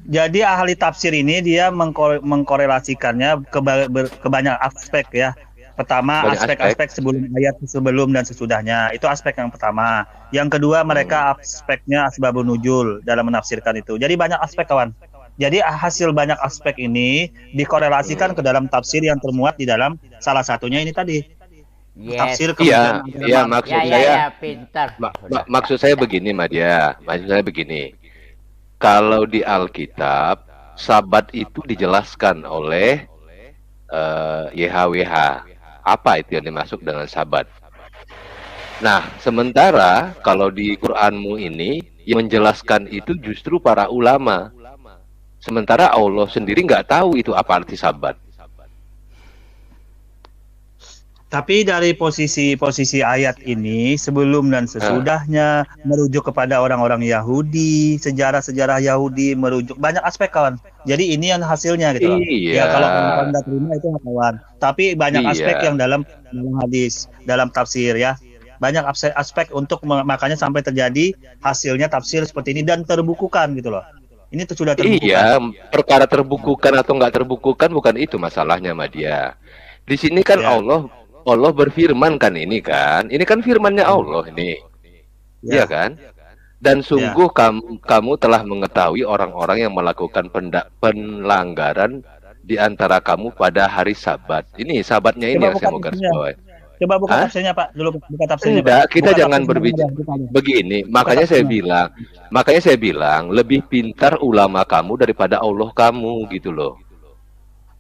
Jadi ahli tafsir ini dia mengkorelasikannya ke banyak aspek ya. Pertama, aspek-aspek sebelum ayat, sebelum dan sesudahnya. Itu aspek yang pertama. Yang kedua, mereka aspeknya asbabun nuzul dalam menafsirkan itu. Jadi banyak aspek, kawan. Jadi hasil banyak aspek ini dikorelasikan ke dalam tafsir yang termuat di dalam salah satunya ini tadi. Tafsir Iya, maksud saya pintar. Maksud saya begini, Madia. Maksud saya begini. Kalau di Alkitab, Sabat itu dijelaskan oleh YHWH. Apa itu yang dimaksud dengan Sabat? Nah, sementara kalau di Quranmu ini yang menjelaskan itu justru para ulama. Sementara Allah sendiri nggak tahu itu apa arti Sabat. Tapi dari posisi ayat ini sebelum dan sesudahnya merujuk kepada orang-orang Yahudi, sejarah-sejarah Yahudi, merujuk banyak aspek, kawan. Jadi ini yang hasilnya gitu. Iya. Ya kalau Anda terima itu kawan. Tapi banyak aspek yang dalam hadis, dalam tafsir ya. Banyak aspek untuk makanya sampai terjadi hasilnya tafsir seperti ini dan terbukukan gitu loh. Ini tuh sudah terbukukan. Iya, perkara terbukukan atau nggak terbukukan bukan itu masalahnya, Madia. Di sini kan Allah berfirman kan ini kan firmannya Allah ini, iya kan? Dan sungguh kamu telah mengetahui orang-orang yang melakukan pelanggaran di antara kamu pada hari Sabat. Ini Sabatnya ini yang saya mau garis bawahi. Coba buka tafsirnya, Pak. Dulu buka tafsirnya. Tidak, kita jangan berbicara begini. Makanya saya bilang lebih pintar ulama kamu daripada Allah kamu gitu loh.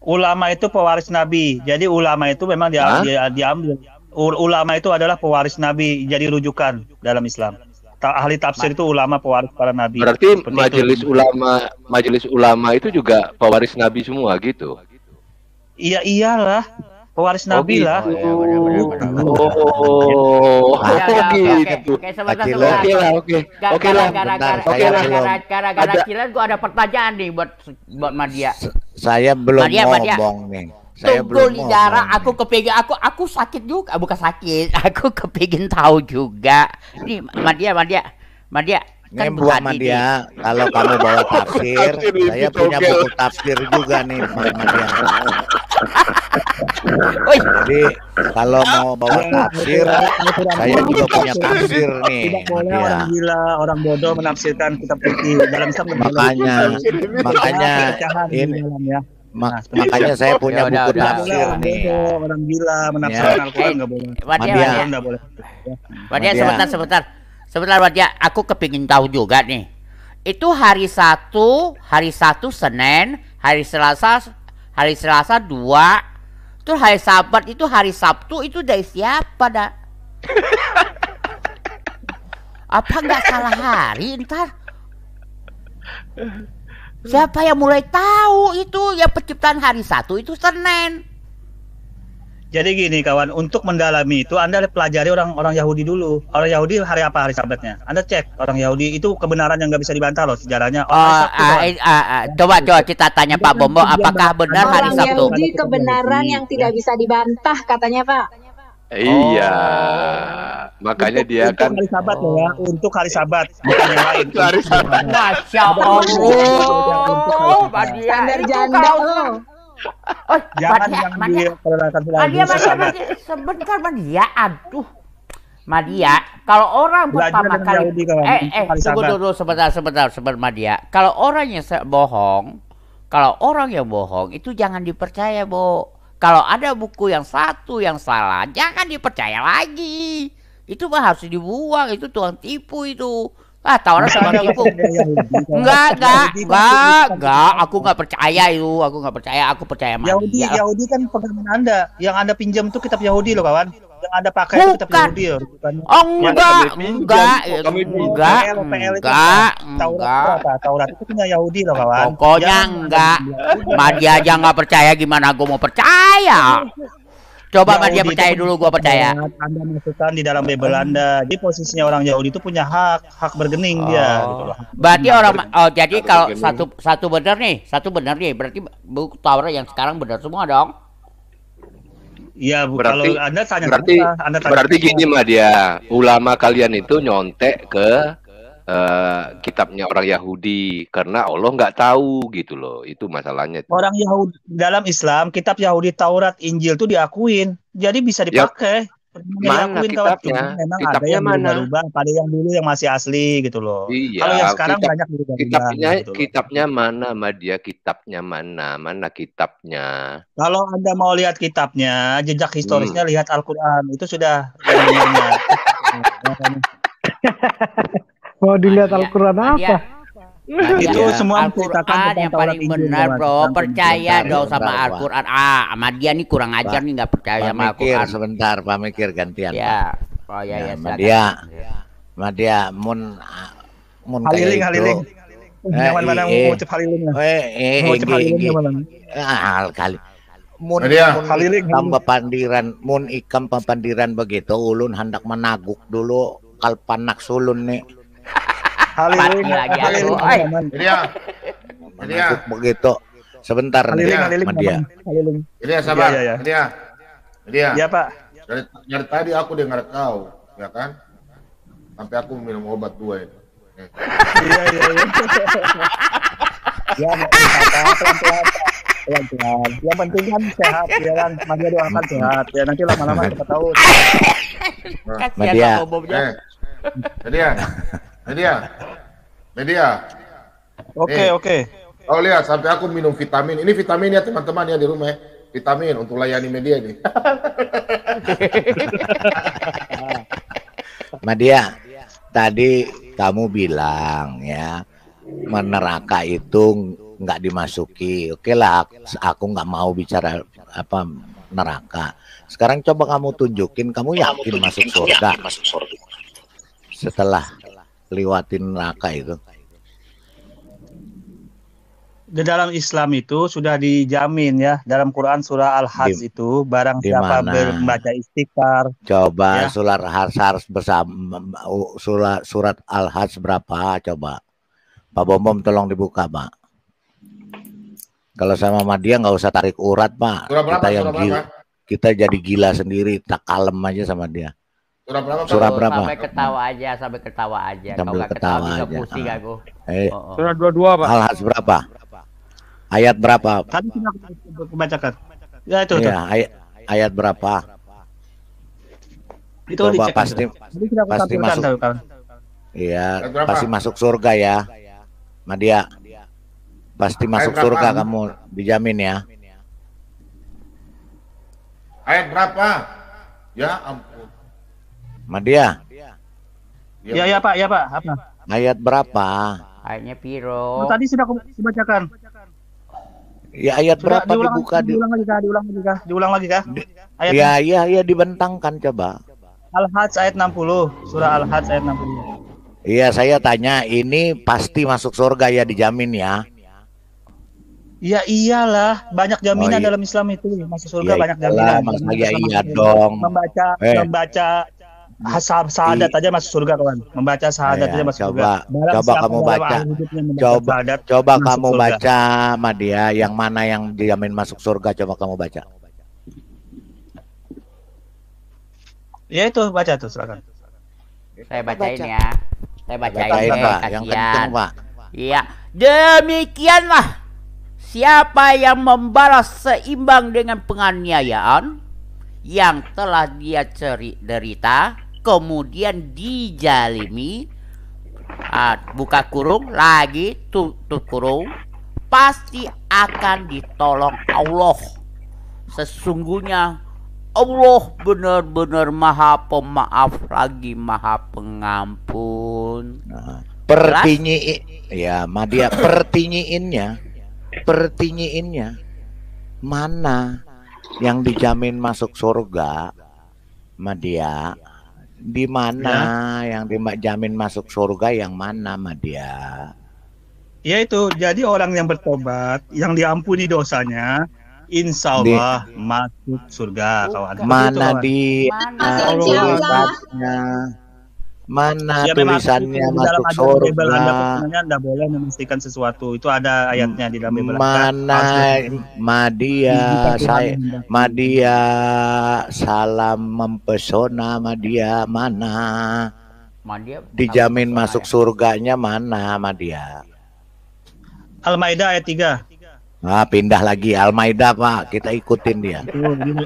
Ulama itu pewaris Nabi. Jadi ulama itu memang diambil. Ulama itu adalah pewaris Nabi. Jadi rujukan dalam Islam. Ahli tafsir itu ulama pewaris para Nabi. Berarti majelis ulama itu juga pewaris Nabi semua gitu. Iya iyalah. Pewaris Nabi lah. Oke lah. Gara-gara Kilan gua ada pertanyaan nih buat Madia. Saya belum ngomong nih. Tunggu Lidara, aku kepingin aku sakit juga, bukan sakit. Aku kepingin tahu juga. Nih Madia. Ini buat Madia, kalau kamu bawa tafsir, saya punya buku tafsir juga nih, Madia. Jadi kalau mau bawa tafsir, saya juga punya tafsir nih. Tidak boleh orang gila, orang bodoh menafsirkan kitab suci dalam Islam. Makanya saya punya buku tafsir nih. Orang gila menafsirkan Al-Quran nggak boleh. Madia, sebentar Madia, aku kepingin tahu juga nih. Itu hari Sabtu Senin, hari Selasa 2. Itu hari Sabat, itu hari Sabtu, itu dari siapa dah? Apa nggak salah hari ntar? Siapa yang mulai tahu itu? Yang penciptaan hari Sabtu itu Senin. Jadi gini kawan, untuk mendalami itu Anda pelajari orang Yahudi dulu. Orang Yahudi hari apa hari Sabatnya? Anda cek orang Yahudi itu kebenaran yang nggak bisa dibantah loh sejarahnya. Coba kita tanya Pak Bombo, apakah benar hari Sabtu? Orang Yahudi kebenaran yang tidak bisa dibantah katanya Pak. Iya, makanya dia kan hari Sabat loh ya, untuk hari Sabat bukan yang lain. Hari Sabat. Masya Allah, standar janda loh. Oh, Madia, sebentar Madia, aduh. Madia, kalau orang pertama kali tunggu dulu sebentar Madia. Kalau orang yang bohong, Kalau orang yang bohong itu jangan dipercaya, Bo. Kalau ada buku yang satu yang salah, jangan dipercaya lagi. Itu mah harus dibuang, itu tukang tipu itu. Ah, Taurat tukang tipu. Enggak. Aku nggak percaya itu. Aku nggak percaya. Aku percaya sama dia. Yahudi kan pegangan Anda. Yang Anda pinjam itu kitab Yahudi loh, kawan. Yang Anda pakai itu kitab Yahudi loh. Oh, enggak. Taurat itu punya Yahudi loh, kawan. Pokoknya enggak. Dia aja nggak percaya, gimana gue mau percaya? Coba dia percaya dulu, gua percaya. Anda masukkan di dalam Bible Anda. Jadi posisinya orang Yahudi itu punya hak bergening dia. Gitu loh. Berarti jadi kalau satu benar nih, berarti buku Taurat yang sekarang benar semua dong. Iya, berarti, kalau Anda tanya berarti gini mah dia, ulama kalian itu nyontek ke kitabnya orang Yahudi karena Allah nggak tahu gitu loh, itu masalahnya. Orang Yahudi dalam Islam, kitab Yahudi, Taurat, Injil tuh diakuin, jadi bisa dipakai. Mana kitabnya? Memang kitabnya ada yang mana? Berubah, pada yang dulu yang masih asli gitu loh. Iya, kalau yang sekarang banyak kitabnya mana sama dia, kitabnya mana kitabnya? Kalau Anda mau lihat kitabnya, jejak historisnya lihat Al-Quran, itu sudah Mau dilihat Al-Quran apa? Itu semua Al-Quran yang paling benar, bro. Percaya dong sama Al-Quran. Sama dia nih kurang ajar nih, nggak percaya sama Al-Quran. Sebentar, Pak Mikir gantian. Ya. Oh ya. Madia mun haliling. Yang mana mengucap halilingnya? Mengucap halilingnya mana? Kali. Mun ikam papandiran begitu, ulun hendak menaguk dulu kalpanak sulun nih. Haliling. Begitu. Sebentar. Haliling. Dia sabar. Dia. Ya, Pak. Dari tadi aku dengar kau, ya kan? Sampai aku minum obat 2 itu. Iya. Ya, pelan-pelan. Yang penting kan sehat, ya kan? Madia doakan sehat. Ya nanti lama-lama kita tahu. Media. Oke. Oh lihat, sampai aku minum vitamin. Ini vitamin ya teman-teman ya di rumah ya. Vitamin untuk layani media nih. Madia, tadi kamu bilang ya, neraka itu nggak dimasuki. Oke lah, aku nggak mau bicara apa neraka. Sekarang coba kamu tunjukin, kamu yakin masuk surga setelah lewatin neraka itu? Di dalam Islam itu sudah dijamin ya, dalam Quran surah Al-Hajj itu barang siapa membaca istighfar. Coba ya. Surat Al-Hajj berapa coba? Pak Bom tolong dibuka, Pak. Kalau sama Madia nggak usah tarik urat, Pak. Kita jadi gila sendiri, tak kalem aja sama dia. Surah berapa? Sampai ketawa aja. Sampai ketawa aja. Pusing aku. Surah 22, Pak. Al-Hajj berapa? Ayat berapa? Tadi sudah dibacakan. Ya itu. Ya, ayat berapa? Itu coba pasti masuk. Iya, pasti masuk surga ya. Madia. Pasti masuk surga kamu, dijamin ya. Ayat berapa? Ya ampun. Madia. Ya Pak. Apa? Ayat berapa? Ayatnya piro? Tadi sudah dibacakan. Ya ayat berapa dibuka? Diulang lagi kah? Iya dibentangkan coba. Al-Hajj ayat 60, surah Al-Hajj ayat 60. Iya, saya tanya, ini pasti masuk surga ya, dijamin ya? Ya iyalah, banyak jaminan dalam Islam itu, masuk surga banyak jaminan. Iya dong. Membaca syahadat aja masuk surga, kawan. Membaca syahadat aja masuk surga. Coba kamu baca. Coba kamu baca, Madia, yang mana yang dijamin masuk surga, coba kamu baca. Ya itu, baca tuh, silakan. Saya bacain ya. Saya bacain Pak, yang kenceng, Pak. Iya, demikianlah siapa yang membalas seimbang dengan penganiayaan yang telah dia derita, kemudian dijalimi, buka kurung lagi, tutup kurung, pasti akan ditolong Allah. Sesungguhnya Allah benar-benar Maha Pemaaf lagi Maha Pengampun. Ya, Madia, pertinyiinnya mana yang dijamin masuk surga, Madia? Di mana yang dijamin masuk surga, yang mana, Madia? Ya itu, jadi orang yang bertobat, yang diampuni dosanya, insya Allah masuk surga, kawan. Mana di tulisannya? Mana Ya, tulisannya di masuk dalam surga? Anda boleh memastikan sesuatu. Itu ada ayatnya di dalam Bible. Mana Madia salam mempesona, Madia mana? Dijamin masuk surganya mana, Madia? Al-Maidah ayat 3. Pindah lagi Al-Maidah, Pak. Kita ikutin dia.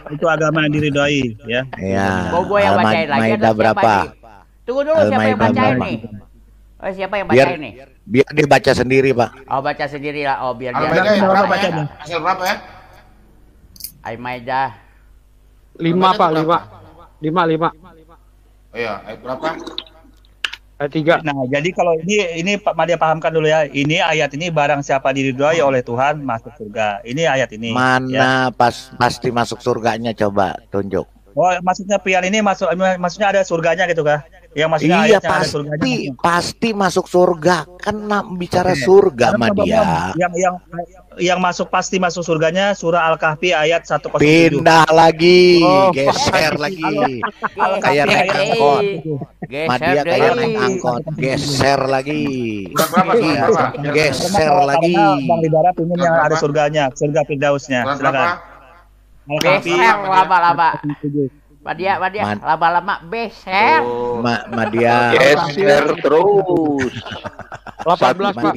Itu agama yang diridhoi, ya. Ya. Bobo yang bacain lagi. Al-Maidah berapa? Tunggu dulu, siapa yang bacain nih? Oh, siapa yang bacain nih? Biar dibaca sendiri, Pak. Oh, baca sendiri lah. Oh, biar Al-Maidah dia berapa ya? Hasil berapa ya? Al-Maidah 5, Pak, 5. Iya, ayat berapa? Ayat 3. Nah, jadi kalau ini Pak Madia pahamkan dulu ya. Ini ayat ini barang siapa diridhoi oleh Tuhan masuk surga. Ini ayat ini. Mana pasti masuk surganya, coba tunjuk. Oh, maksudnya pian ini maksudnya ada surganya gitu kah? Yang maksudnya Iya, ayatnya ada surganya. pasti masuk surga. Kena bicara surga, Madia. Yang masuk pasti masuk surganya surah Al-Kahfi ayat 107. Pindah lagi, geser lagi. Kayak naik angkot. Madia kayak naik angkot, geser lagi. Geser lagi. Bang Lidara ingin yang ada surganya, surga Firdausnya. Silakan. beser lama-lama. Madia, lama-lama beser. Madia. Geser terus. 18, Pak.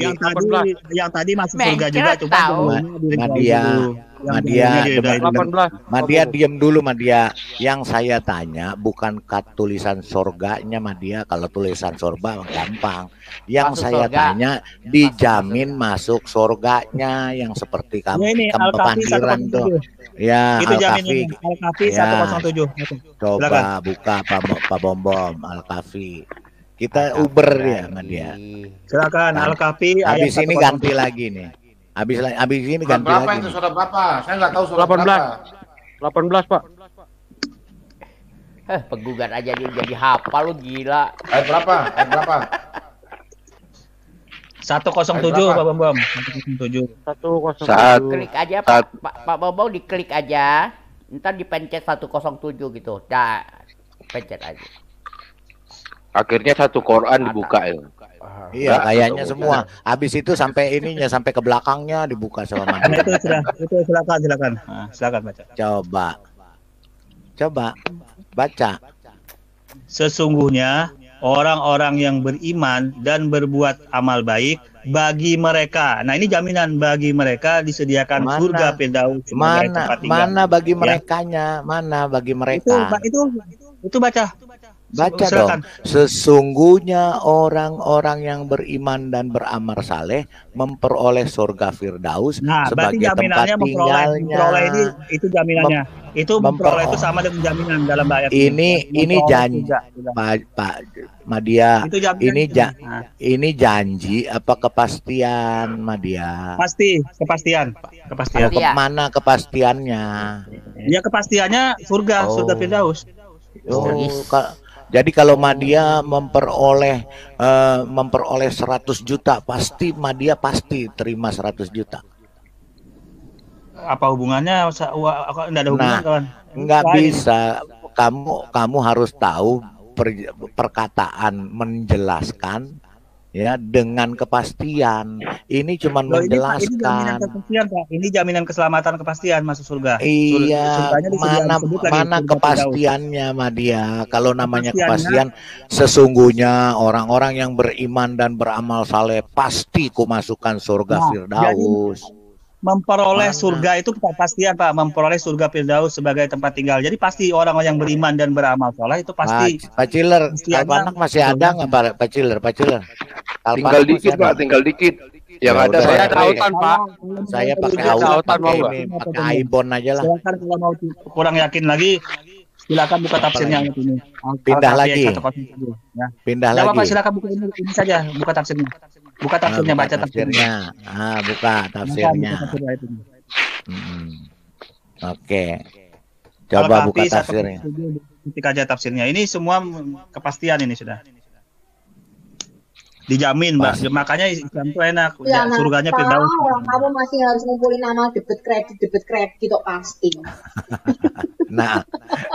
Yang tadi masuk surga juga, coba Madia diam dulu, Madia. Yang saya tanya bukan tulisan surganya, Madia. Kalau tulisan surga gampang. Yang Masuk saya surga. tanya dijamin masuk surganya, yang seperti kamu pepandiran tuh. Ya, itu Al-Kahfi. Al-Kahfi Ya. 107. Coba buka Pak Bom Al-Kahfi. Kita Uber ya, Madia. Silakan Al-Kahfi. Habis ini ganti lagi nih. Habis ini ganti Berapa lagi. itu surat berapa? Saya nggak tahu surat 18. berapa. 18, Pak. Penggugat aja dia jadi hafal lu gila. Ayat berapa? Ayat berapa? 107 Pak Bambang. 107. 107. Klik aja Pak Bobong, diklik aja. Ntar dipencet 107 gitu. Dah, pencet aja. Akhirnya satu Quran dibuka ya. Iya, kayaknya semua. Habis itu sampai ininya, sampai ke belakangnya dibuka sama Madia. Itu silakan. Nah, silakan baca. Coba baca. Sesungguhnya orang-orang yang beriman dan berbuat amal baik, bagi mereka. Nah, ini jaminan bagi mereka disediakan surga Firdaus sebagai tempat tinggal. Mana bagi merekanya? Mana bagi mereka? Itu baca. Baca Silakan. dong. Sesungguhnya orang-orang yang beriman dan beramal saleh memperoleh surga Firdaus sebagai tempat tinggalnya. Memperoleh ini itu jaminannya. Itu memperoleh itu sama dengan jaminan dalam ayat ini janji, Pak Madia. Ini janji apa kepastian, Madia? Kepastian. Mana kepastiannya? Ya kepastiannya surga Firdaus. Jadi kalau Madia memperoleh 100 juta, pasti Madia pasti terima 100 juta. Apa hubungannya? Enggak ada hubungan, kawan. Enggak bisa. Kamu harus tahu perkataan menjelaskan ya dengan kepastian. Ini cuma menjelaskan. Ini jaminan keselamatan kepastian masuk surga. Iya, mana kepastiannya, Madia? Kalau namanya kepastian, sesungguhnya orang-orang yang beriman dan beramal saleh pasti kumasukkan surga Firdaus. Memperoleh surga itu kepastian, Pak. Memperoleh surga Firdaus sebagai tempat tinggal. Jadi pasti orang-orang yang beriman dan beramal saleh itu pasti. Pak Ciler, Kalpanak masih ada nggak, Pak Ciler? Tinggal dikit, Pak. Tinggal dikit. Yang ada saya autan, Pak. Saya pakai Ada autan, autan, mau nggak? pakai iPhone aja lah. Silakan kalau mau kurang yakin lagi, silakan buka tafsirnya ini. Pindah lagi. Ya. Pindah Nggak apa-apa, lagi. silakan buka ini saja, buka tafsirnya. Buka tafsirnya, buka baca tafsirnya. Buka tafsirnya. Oke. Coba buka tafsirnya. Ketik aja tafsirnya. Ini semua kepastian ini sudah. Dijamin, Mbak. Makanya Islam itu enak. Ya, Surganya kalau Firdaus. orang kamu masih harus ngumpulin nama debit kredit itu pasti. Nah,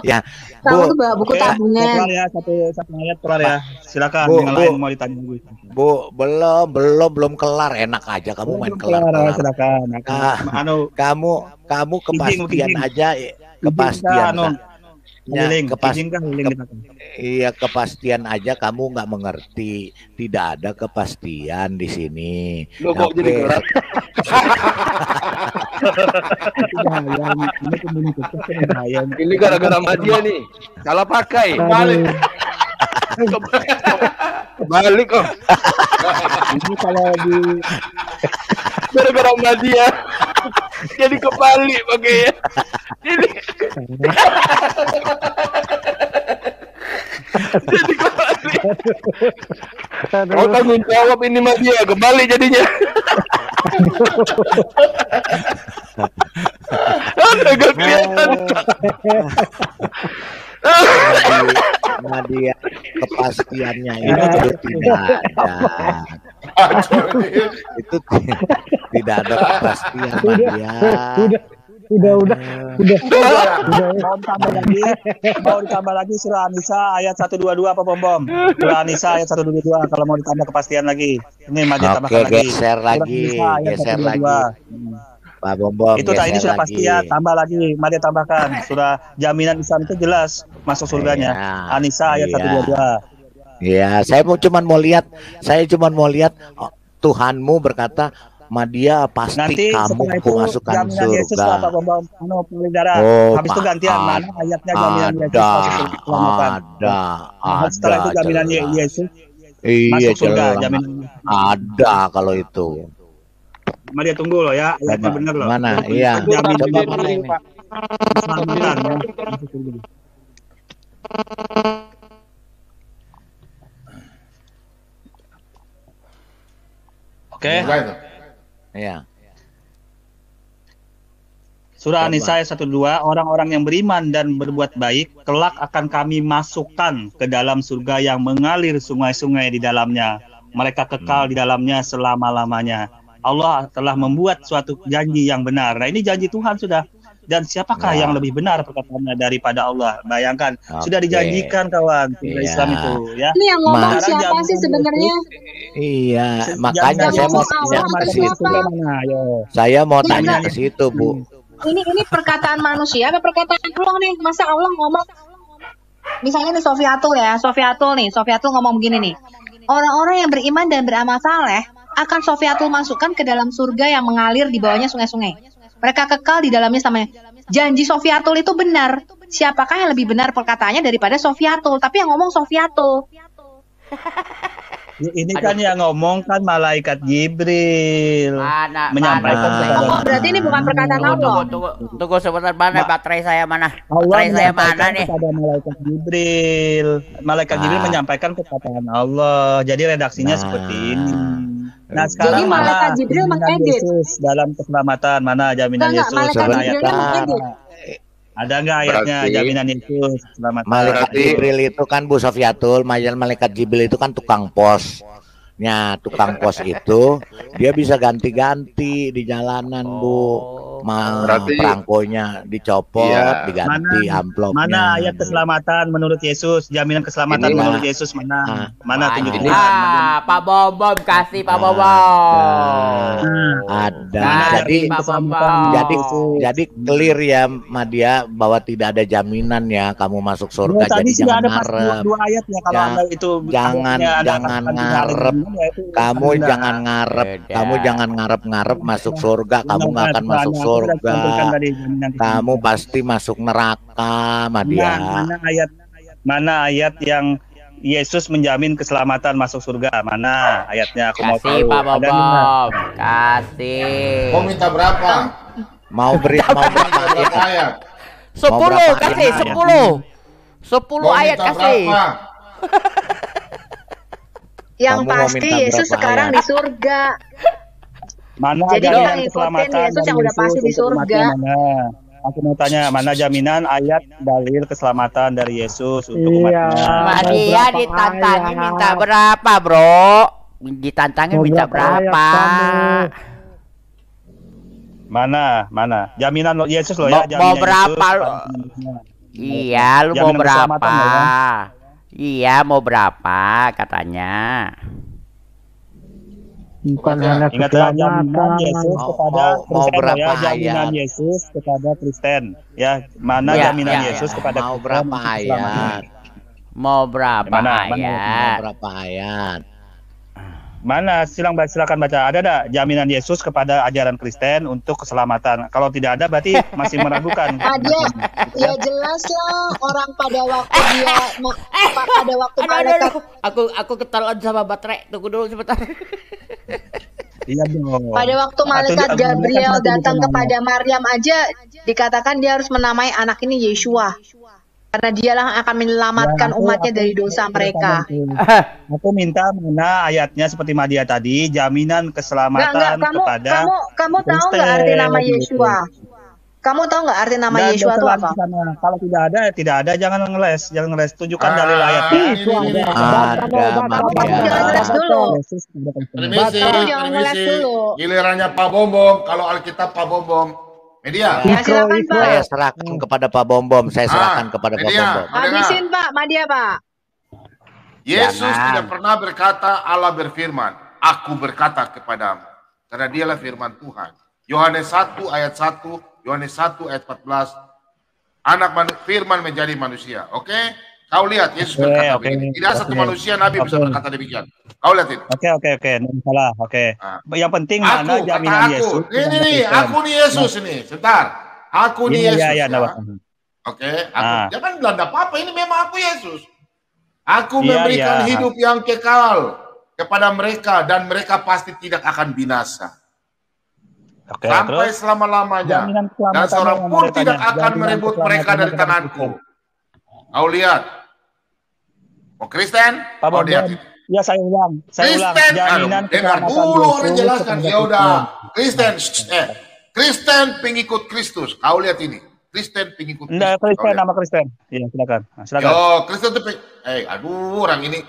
ya. Kamu tuh bawa buku tabungan. Keluar ya, satu ayat keluar ya. Silakan Bu, yang lain mau ditanya lagi. Bu, belum kelar. Enak aja kamu main kelar. Silakan. Kamu kepastian aja, kepastian. Iya, kepastian aja kamu nggak mengerti. Tidak ada kepastian di sini. Loh, kok jadi berat? Ini gara-gara Madia nih. Salah pakai. Balik kok. Ini kalau di gara-gara Madia jadi kebalik pakai ya. Ini jadi kebalik. Kau tanggung jawab ini Madia, kebalik jadinya. Agak kelihatan. Nadia kepastiannya itu tidak ada. Itu tidak ada kepastian Nadia. Udah. Mau ditambah lagi surah An-Nisa ayat 122 apa Bom? Surah An-Nisa ayat 122 kalau mau ditambah kepastian lagi. Ini Madia tambahkan lagi. Geser lagi. Pak Bom. Itu tadi ini sudah pasti ya, tambah lagi, mari tambahkan. Surah jaminan Islam itu jelas masuk surganya. An-Nisa ayat 122. Iya, saya cuma mau lihat Tuhanmu berkata, Madia pasti nanti kamu masukkan surga. Habis itu gantian mana ayatnya jaminan Yesus masuk surga. Setelah itu jaminan Yesus masuk surga, jaminan. Ada kalau itu. Mari tunggu loh ya, ayatnya benar loh. Mana? Iya. Coba mana ini? Keselamatan ya. Oke. Iya. Surah An-Nisa ayat 122, orang-orang yang beriman dan berbuat baik, kelak akan kami masukkan ke dalam surga yang mengalir sungai-sungai di dalamnya. Mereka kekal di dalamnya selama-lamanya. Allah telah membuat suatu janji yang benar. Nah, ini janji Tuhan sudah. Dan siapakah yang lebih benar perkataannya daripada Allah? Bayangkan, sudah dijanjikan kawan Islam itu ya. Ini yang ngomong siapa sih sebenarnya? Iya, makanya saya mau tanya ke situ. Saya mau tanya ke situ, Bu. Ini perkataan manusia apa perkataan Allah nih? Masa Allah ngomong? Misalnya nih Sofiatul ngomong begini nih. Orang-orang yang beriman dan beramal saleh akan Sofiatul masukkan ke dalam surga yang mengalir di bawahnya sungai-sungai. Mereka kekal di dalamnya samanya. Janji Sofiatul itu benar. Siapakah yang lebih benar perkataannya daripada Sofiatul? Tapi yang ngomong Sofiatul. Ini kan yang ngomong kan malaikat Jibril. Menyampaikan kepada. Oh, berarti ini bukan perkataan Allah. Tunggu sebentar, mana baterai saya mana? Baterai saya mana nih? Kepada malaikat Jibril. Malaikat Jibril menyampaikan perkataan Allah. Jadi redaksinya seperti ini. Nah, sekarang jadi malaikat Jibril mengedit dalam keselamatan, mana jaminan Yesus? Ada nggak ayatnya jaminan Yesus keselamatan? Malaikat Jibril itu kan Bu Sofiatul, malaikat Jibril itu kan tukang pos. Nya tukang pos itu dia bisa ganti-ganti di jalanan, Bu. Perangkonya dicopot, diganti amplopnya. Mana ayat keselamatan menurut Yesus? Jaminan keselamatan menurut Yesus mana? Mana tunjukin? Pak Bom kasih Pak Bom. Ada. Jadi clear ya Madia bahwa tidak ada jaminan ya kamu masuk surga. Jadi jangan ngarep. Dua ayat ya kalau Anda itu jangan ngarep. Kamu jangan ngarep masuk surga. Kamu nggak akan masuk surga. Kamu pasti masuk neraka, Madia. Mana ayat Yesus menjamin keselamatan masuk surga. Mana ayatnya? Aku mau Kasih tahu. Pak Ada Bobom. nggak? Kasih. Mau minta berapa? Mau Berapa ayat? 10 kasih 10. 10 Mau ayat minta kasih. berapa? Yang Kamu mau pasti minta Yesus berapa sekarang ayat? di surga. Mana Jadi jaminan kita ngikutin keselamatan Yesus dari yang udah Yesus pasti di untuk surga. umatnya mana? Aku mau tanya, mana jaminan ayat dalil keselamatan dari Yesus untuk umatnya? Sama dia ditantangi minta berapa, Bro? Ditantangin minta berapa? Mana? Jaminan lo Yesus lo ya, Mau jaminan berapa Yesus. lo? Iya, lu mau Jaminan keselamatan berapa? lo ya. Iya, mau berapa katanya? Bukan hanya Ingat ya, jaminan keselamatan. Yesus kepada mau Kristen lo berapa ya, jaminan ayat? Yesus kepada Kristen ya. Mana Ya, jaminan ya, Yesus ya. kepada Mau Kristen berapa untuk keselamatan? ayat? Mau berapa Mana? Mau ayat? berapa ayat? Mana? Silakan baca. Ada enggak jaminan Yesus kepada ajaran Kristen untuk keselamatan? Kalau tidak ada berarti masih meragukan. Ada, ya jelas lah orang pada waktu dia pada waktu malaikat. Aku ketelan sama baterai. Tunggu dulu sebentar. Iya dong. Pada waktu malaikat Gabriel datang kepada Maryam aja dikatakan dia harus menamai anak ini Yeshua. Karena dialah yang akan menyelamatkan umatnya dari dosa mereka. Aku minta mana ayatnya seperti Madia tadi, jaminan keselamatan Enggak, kepada kamu tahu nggak arti nama Yeshua? Kamu tahu nggak arti nama Yeshua itu apa? Kalau tidak ada, jangan ngeles, tunjukkan dalil ayatnya. Kamu jangan ngeles dulu. Gilirannya Pak Bombom, kalau Alkitab Pak Bombom. Media. Ya silakan Pak. Saya serahkan kepada Pak Bombom. Saya serahkan kepada Pak Bombom. Habisin Pak, Madia Pak. Yesus tidak pernah berkata Allah berfirman, aku berkata kepadamu. Karena dialah firman Tuhan. Yohanes 1 ayat 1, Yohanes 1 ayat 14. Firman menjadi manusia. Oke? Kau lihat Yesus berkata begini. Tidak satu manusia Nabi bisa berkata demikian. Kau lihat ini. Oke. Tidak salah. Oke. Yang penting mana jaminan Yesus. Ini, aku nih Yesus ini. Sebentar. Aku nih Yesus. Iya. Oke. Jangan bilang apa-apa. Ini memang aku Yesus. Aku memberikan hidup yang kekal kepada mereka dan mereka pasti tidak akan binasa. Sampai selama-lamanya. Dan seorang pun tidak akan merebut mereka dari tanganku. Kau lihat. Oh Kristen? Kau lihat ini. Ya saya ulang. Jaminan dengar dulu orang jelaskan. Ya udah. Kristen pengikut Kristus. Kau lihat ini. Kristen pengikut Kristus. Enggak, Kristen nama Kristen. Iya, silakan. Yo, Kristen itu orang ini.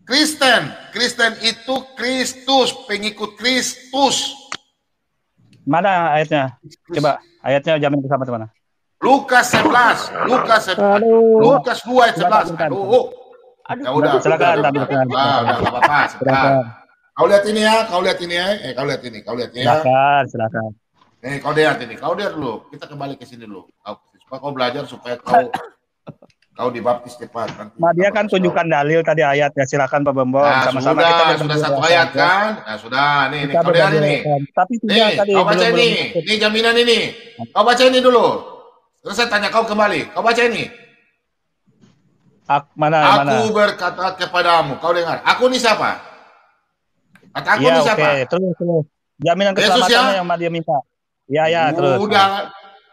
Kristen itu Kristus, pengikut Kristus. Mana ayatnya? Coba ayatnya jaminan keselamatan mana? Lukas 11. Lukas 2 ayat 11. Ya udah. Silakan tampilkan. Udah apa-apa. Kau lihat ini ya. Kau lihat ini ya. Silakan. Kau lihat dulu. Kita kembali ke sini dulu. Kau belajar supaya kau dibaptis cepat. Dia kan tunjukkan dalil tadi ayatnya. Silakan Pak Bombom. Sama-sama kita sudah satu ayat kan? Nah, sudah. Nih kau dengar ini. Tapi tadi kau baca ini. Ini jaminan ini. Kau baca ini dulu. Terus saya tanya kau kembali. Kau baca ini. Aku berkata kepadamu. Kau dengar. Aku ini siapa? Kata aku ini siapa? Terus. Jaminan keselamatannya yang dia minta. Ya, terus. Udah.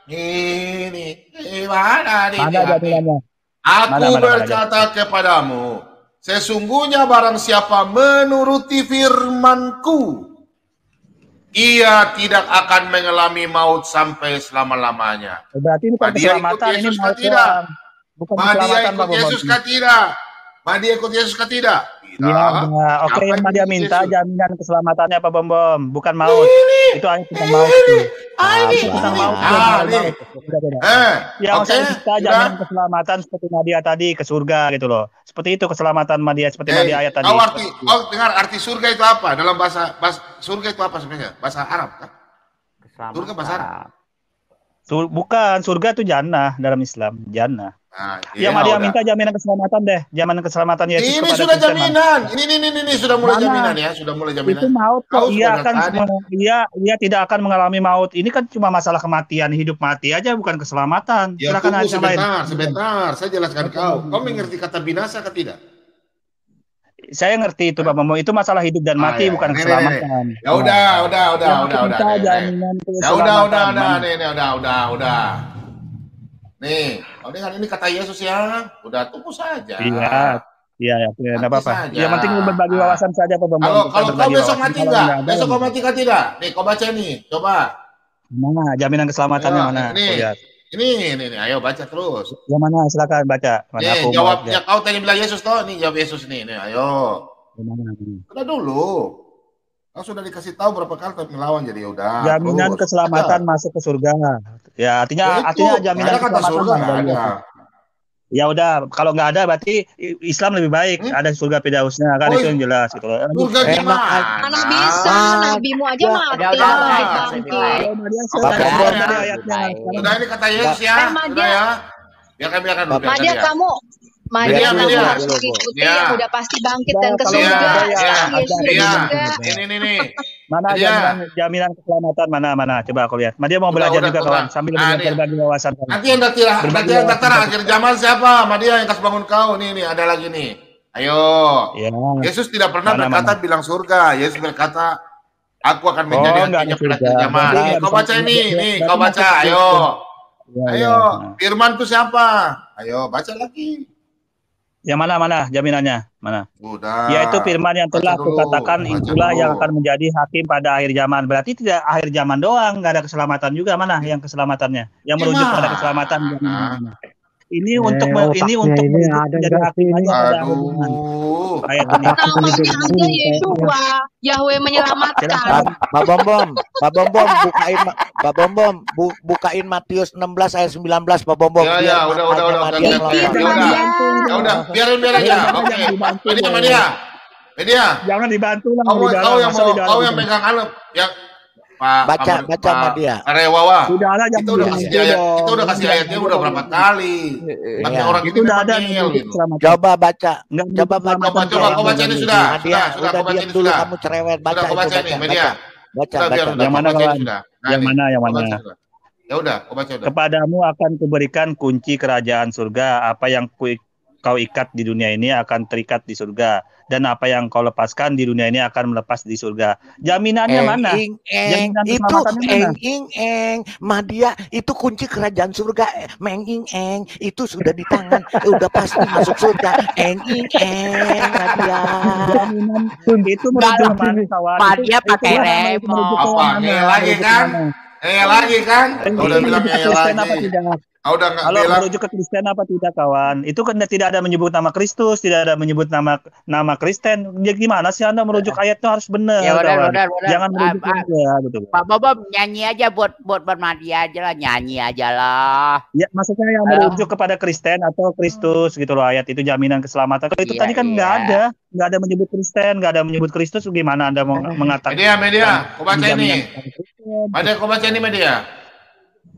Ini. Mana nih? Jaminannya? Aku berkata kepadamu. Sesungguhnya barang siapa menuruti firmanku. Ia tidak akan mengalami maut sampai selama-lamanya. Berarti ini bukan keselamatan, ini maut doang. Bukan keselamatan, Pak Bombom. Dia ikut Yesus kah tidak? Ya, oke, yang dia minta jaminan keselamatannya Pak Bombom, bukan maut. Itu ayat tentang maut. Tentang maut. Yang saya minta jaminan keselamatan seperti Nadia tadi ke surga gitu loh. Seperti itu keselamatan Nadia seperti Nadia ayat tadi. Kau dengar arti surga itu apa? Dalam bahasa surga itu apa sebenarnya? Bahasa Arab kan? Surga bahasa Arab. Bukan, surga itu jannah dalam Islam, jannah. Yang Madia minta jaminan keselamatan deh, jaminan keselamatan Yesus ini kepada sudah Kristen. Jaminan. Ini sudah mulai jaminan ya, sudah mulai jaminan. Itu maut kok. Ia tidak akan mengalami maut. Ini kan cuma masalah kematian, hidup mati aja, bukan keselamatan. Ya, tunggu sebentar. Saya jelaskan kau. Kau mengerti kata binasa atau tidak? saya ngerti itu Pak Bambang, itu masalah hidup dan mati bukan keselamatan. Ya udah. Ya udah. Nih, dengan ini kata Yesus ya, udah tunggu saja. Iya, enggak apa-apa. Yang penting berbagi wawasan saja Pak Bambang. Kalau kau besok mati enggak? Besok kau mati kan tidak? Nih, kau baca nih, coba. Mana jaminan keselamatannya mana? Ini, ayo baca terus. Yang mana? Silakan baca. Mana nih, jawabnya kau tadi bilang Yesus toh, nih jawab Yesus nih, ayo. Udah dulu. Kau sudah dikasih tahu berapa kali tapi ngelawan jadi udah. Jaminan keselamatan masuk ke surga. Ya, artinya jaminan keselamatan ada. Ya udah, kalau nggak ada berarti Islam lebih baik. Ada surga Firdausnya kan, itu yang jelas gitu. Surga gimana? Mana bisa, nabimu aja mati. Udah ini kata Yesus ya. Udah ya. Biarkan. Madia kamu harus mengikuti yang udah pasti bangkit dan ke surga. Ini. Mana jaminan keselamatan mana? Coba aku lihat. Madia mau belajar juga kawan sambil berbagi wawasan. Nanti yang daftar akhir zaman siapa? Madia yang kasih bangun kau. Nih ada lagi nih. Ayo. Yesus tidak pernah berkata bilang surga. Yesus berkata aku akan menjadi hatinya pada akhir zaman. Kau baca ini. Kau baca. Ayo. Firman itu siapa? Ayo baca lagi. Yang mana jaminannya? Mana? Udah. Yaitu firman yang telah kukatakan itulah yang akan menjadi hakim pada akhir zaman. Berarti tidak akhir zaman doang, nggak ada keselamatan juga. Mana yang keselamatannya? Yang merujuk pada keselamatan. Ini untuk menjadi hakim aja. Ayat ini. Namanya aja Yeshua, Yahweh menyelamatkan. Pak Bombom, bukain Matius 16 ayat 19 Pak Bombom. Ya, udah. Biarin aja. Oke. Media. Jangan dibantu lah. Kau yang pegang alat yang baca Madia. Arewawa. Itu udah kasih ayatnya udah berapa kali. Tapi orang itu udah ada gitu. Coba baca. Coba kau baca ini sudah. Sudah diam dulu kamu cerewet baca. Kau baca ini Media. Baca. Yang mana kawan? Yang mana? Ya udah, kau baca udah. Kepadamu akan kuberikan kunci kerajaan surga. Apa yang kau ikat di dunia ini akan terikat di surga, dan apa yang kau lepaskan di dunia ini akan melepas di surga. Jaminannya mana? Jaminan keselamatannya mana? Madia, itu kunci kerajaan surga. Itu sudah di tangan, udah pasti masuk surga. Madia. Jaminan kunci itu merujuk Madia pakai remote. Apa? Lagi kan? Udah bilang lagi. Kalau merujuk ke Kristen apa tidak kawan? Itu kan tidak ada menyebut nama Kristus, tidak ada menyebut nama Kristen. Dia gimana sih Anda merujuk ayatnya harus benar. Ya udah. Jangan merujuk aja gitu. Pak Bobo nyanyi aja buat Madia aja lah, nyanyi aja lah. Ya maksudnya yang merujuk kepada Kristen atau Kristus gitu loh, ayat itu jaminan keselamatan. Kalau itu tadi kan nggak ada menyebut Kristen, nggak ada menyebut Kristus, gimana Anda mau mengatakan? Media, kau baca ini. Kau baca ini Media.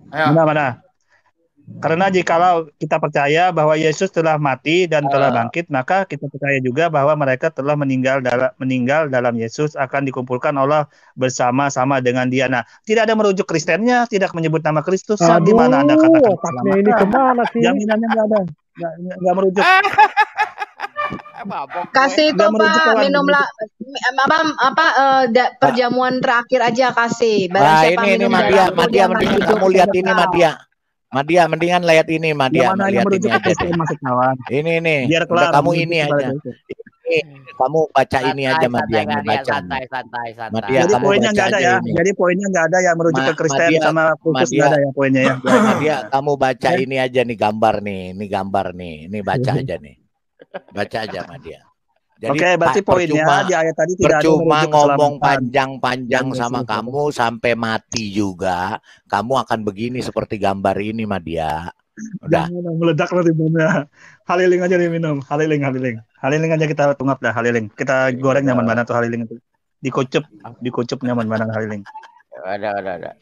Ayo. Mana? Karena jikalau kita percaya bahwa Yesus telah mati dan telah bangkit, maka kita percaya juga bahwa mereka telah meninggal dalam Yesus akan dikumpulkan Allah bersama-sama dengan Dia. Nah, tidak ada merujuk Kristennya, tidak menyebut nama Kristus. Di mana Anda katakan keselamatan? Ini kemana sih? Jaminannya nggak ada, nggak merujuk. Kasih itu Pak, minumlah perjamuan terakhir aja kasih. Barang siapa minum Madia mending kamu lihat ini Madia, mendingan lihat ini Madia. Lihat ini aja. Ini. Biar kelar, kamu ini aja. Kamu baca ini aja Madia, baca. Santai. Madia, jadi poinnya nggak ada ya. Jadi poinnya nggak ada yang merujuk ke Kristen sama Kristus, nggak ada ya poinnya ya. Madia, kamu baca ini aja nih gambar nih. Ini baca aja nih. Baca aja Madia. Jadi, oke, berarti poinnya di ayat tadi tidak ada ngomong panjang-panjang sama kamu sampai mati juga, kamu akan begini seperti gambar ini, Madia. Udah. Meledak nanti mana? Haliling aja diminum, haliling. Haliling aja kita tunggap dah, haliling. Kita goreng nyaman mana tuh haliling itu? Dikucup nyaman mana haliling? Ada.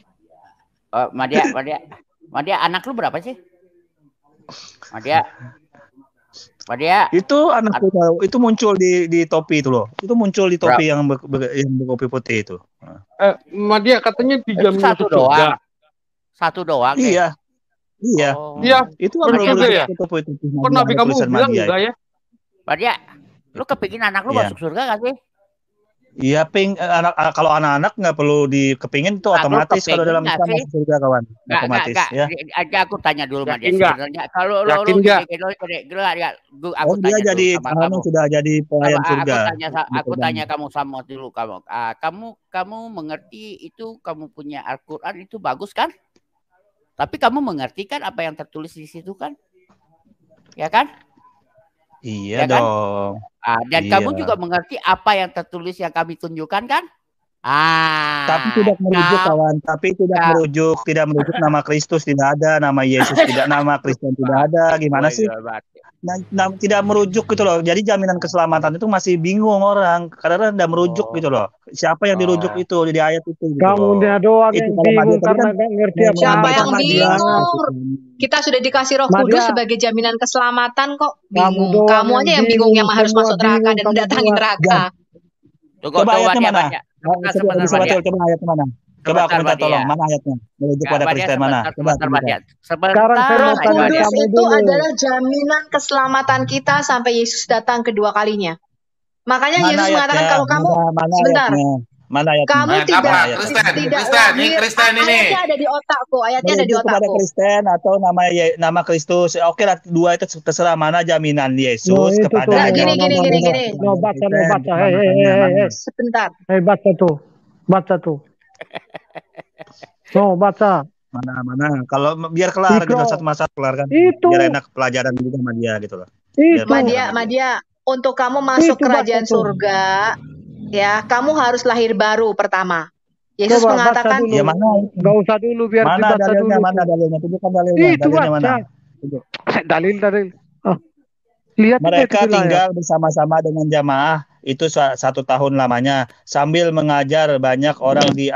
Oh, Madia, anak lu berapa sih? Madia. Itu anak itu muncul di topi itu loh. Itu muncul di topi yang berkopi putih itu. Madia katanya 3 minggu satu doang. Satu doang. Iya. Iya. Itu juga ya. Kok Nabi kamu bilang enggak ya? Madia. Lu kepingin anak lu Iya. masuk surga gak sih? Iya, kalau anak-anak nggak perlu dikepingin itu Nah, lu otomatis kalau kepingin dalam nggak Islam sih? masuk surga kawan, otomatis ya. Aku tanya dulu sama dia Yakin nggak? sebenarnya. Kalau Yakin lu nggak? aku Oh dia tanya jadi dulu sama kamu. sudah jadi pelayan surga. Aku tanya kamu sama dulu kamu mengerti itu, kamu punya Al-Qur'an itu bagus kan? Tapi kamu mengerti kan apa yang tertulis di situ kan? Ya kan? Iya Ya kan? dong. Dan Iya. kamu juga mengerti apa yang tertulis yang kami tunjukkan kan? Tapi tidak merujuk kawan, tidak merujuk nama Kristus tidak ada, nama Yesus tidak, nama Kristen tidak ada. Gimana sih? Tidak merujuk gitu loh. Jadi jaminan keselamatan itu masih bingung orang karena tidak merujuk gitu loh. Siapa yang dirujuk itu di ayat itu? Gitu Kamunya doang itu yang kalau bingung Madia karena kan nggak ngerti apa. Siapa yang Madia. bingung? Kita sudah dikasih Roh Madia. Kudus sebagai jaminan keselamatan kok. Bingung. doang Kamu aja yang bingung yang harus semua masuk neraka bingung, dan kamu mendatangi doang. neraka. Coba ayatnya mana? Coba Madia. coba ayatnya mana? Coba aku minta tolong, mana ayatnya? Merujuk pada Kristen mana? Coba Sekarang saya Roh mau tanya Kudus kamu itu dulu. adalah jaminan keselamatan kita sampai Yesus datang kedua kalinya. Makanya Mana Yesus ayatnya? mengatakan kalau kamu Mana sebentar, ayatnya? Mana ayatnya? kamu Ayat tidak apa? tidak Kristen, ini Kristen ini. Ayatnya ada di otakku, ayatnya ada di Merujuk kepada otakku. Kristen atau nama Kristus. Oke lah, dua itu terserah, mana jaminan Yesus itu kepada Nah, gini. No, baca. Hei. Sebentar. Hei, baca tuh. No, baca. Mana. Kalau biar kelar gitu, satu masa kelar kan. Itu. Biar enak pelajaran juga sama dia gitu loh. Itu. Madia, untuk kamu masuk Itu, kerajaan baca tuh. surga, ya, kamu harus lahir baru pertama. Yesus Coba mengatakan, baca dulu. Ya mana? Nggak usah dulu biar Mana dibaca dalilnya? dulu. Mana dalilnya? Tunjukkan dalilnya. Itu Dalilnya mana? baca. Dalil. Lihat Mereka itu tinggal bersama-sama dengan jamaah itu 1 tahun lamanya sambil mengajar banyak orang di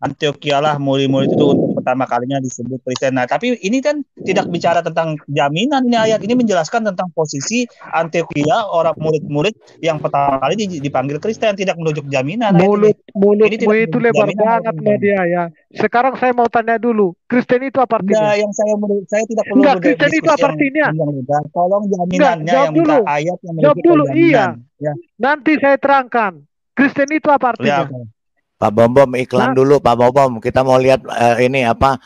Antioquia lah murid-murid itu untuk pertama kalinya disebut Kristen. Nah, tapi ini kan tidak bicara tentang jaminan, ini ayat ini menjelaskan tentang posisi Antioquia orang murid-murid yang pertama kali dipanggil Kristen, tidak menuju jaminan. Mulutmu itu lebar banget Madia ya. Sekarang saya mau tanya dulu, Kristen itu apa artinya? Enggak, saya tidak perlu Enggak, Kristen itu apa artinya? Tolong jaminannya yang minta ayat yang jawab dulu, iya. Ya. Nanti saya terangkan. Kristen itu apa artinya? Ya. Pak Bom iklan dulu Pak Bom, kita mau lihat ini apa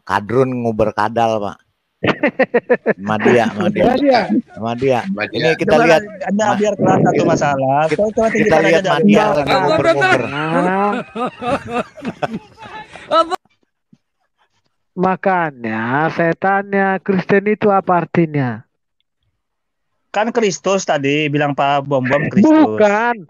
kadrun nguber kadal Pak. Madia. Ini kita lihat. Anda biar kelar satu masalah. Kita lihat Madia nguber-nguber. Makanya saya tanya, Kristen itu apa artinya? Kan Kristus tadi bilang Pak Bom Kristus. Bukan.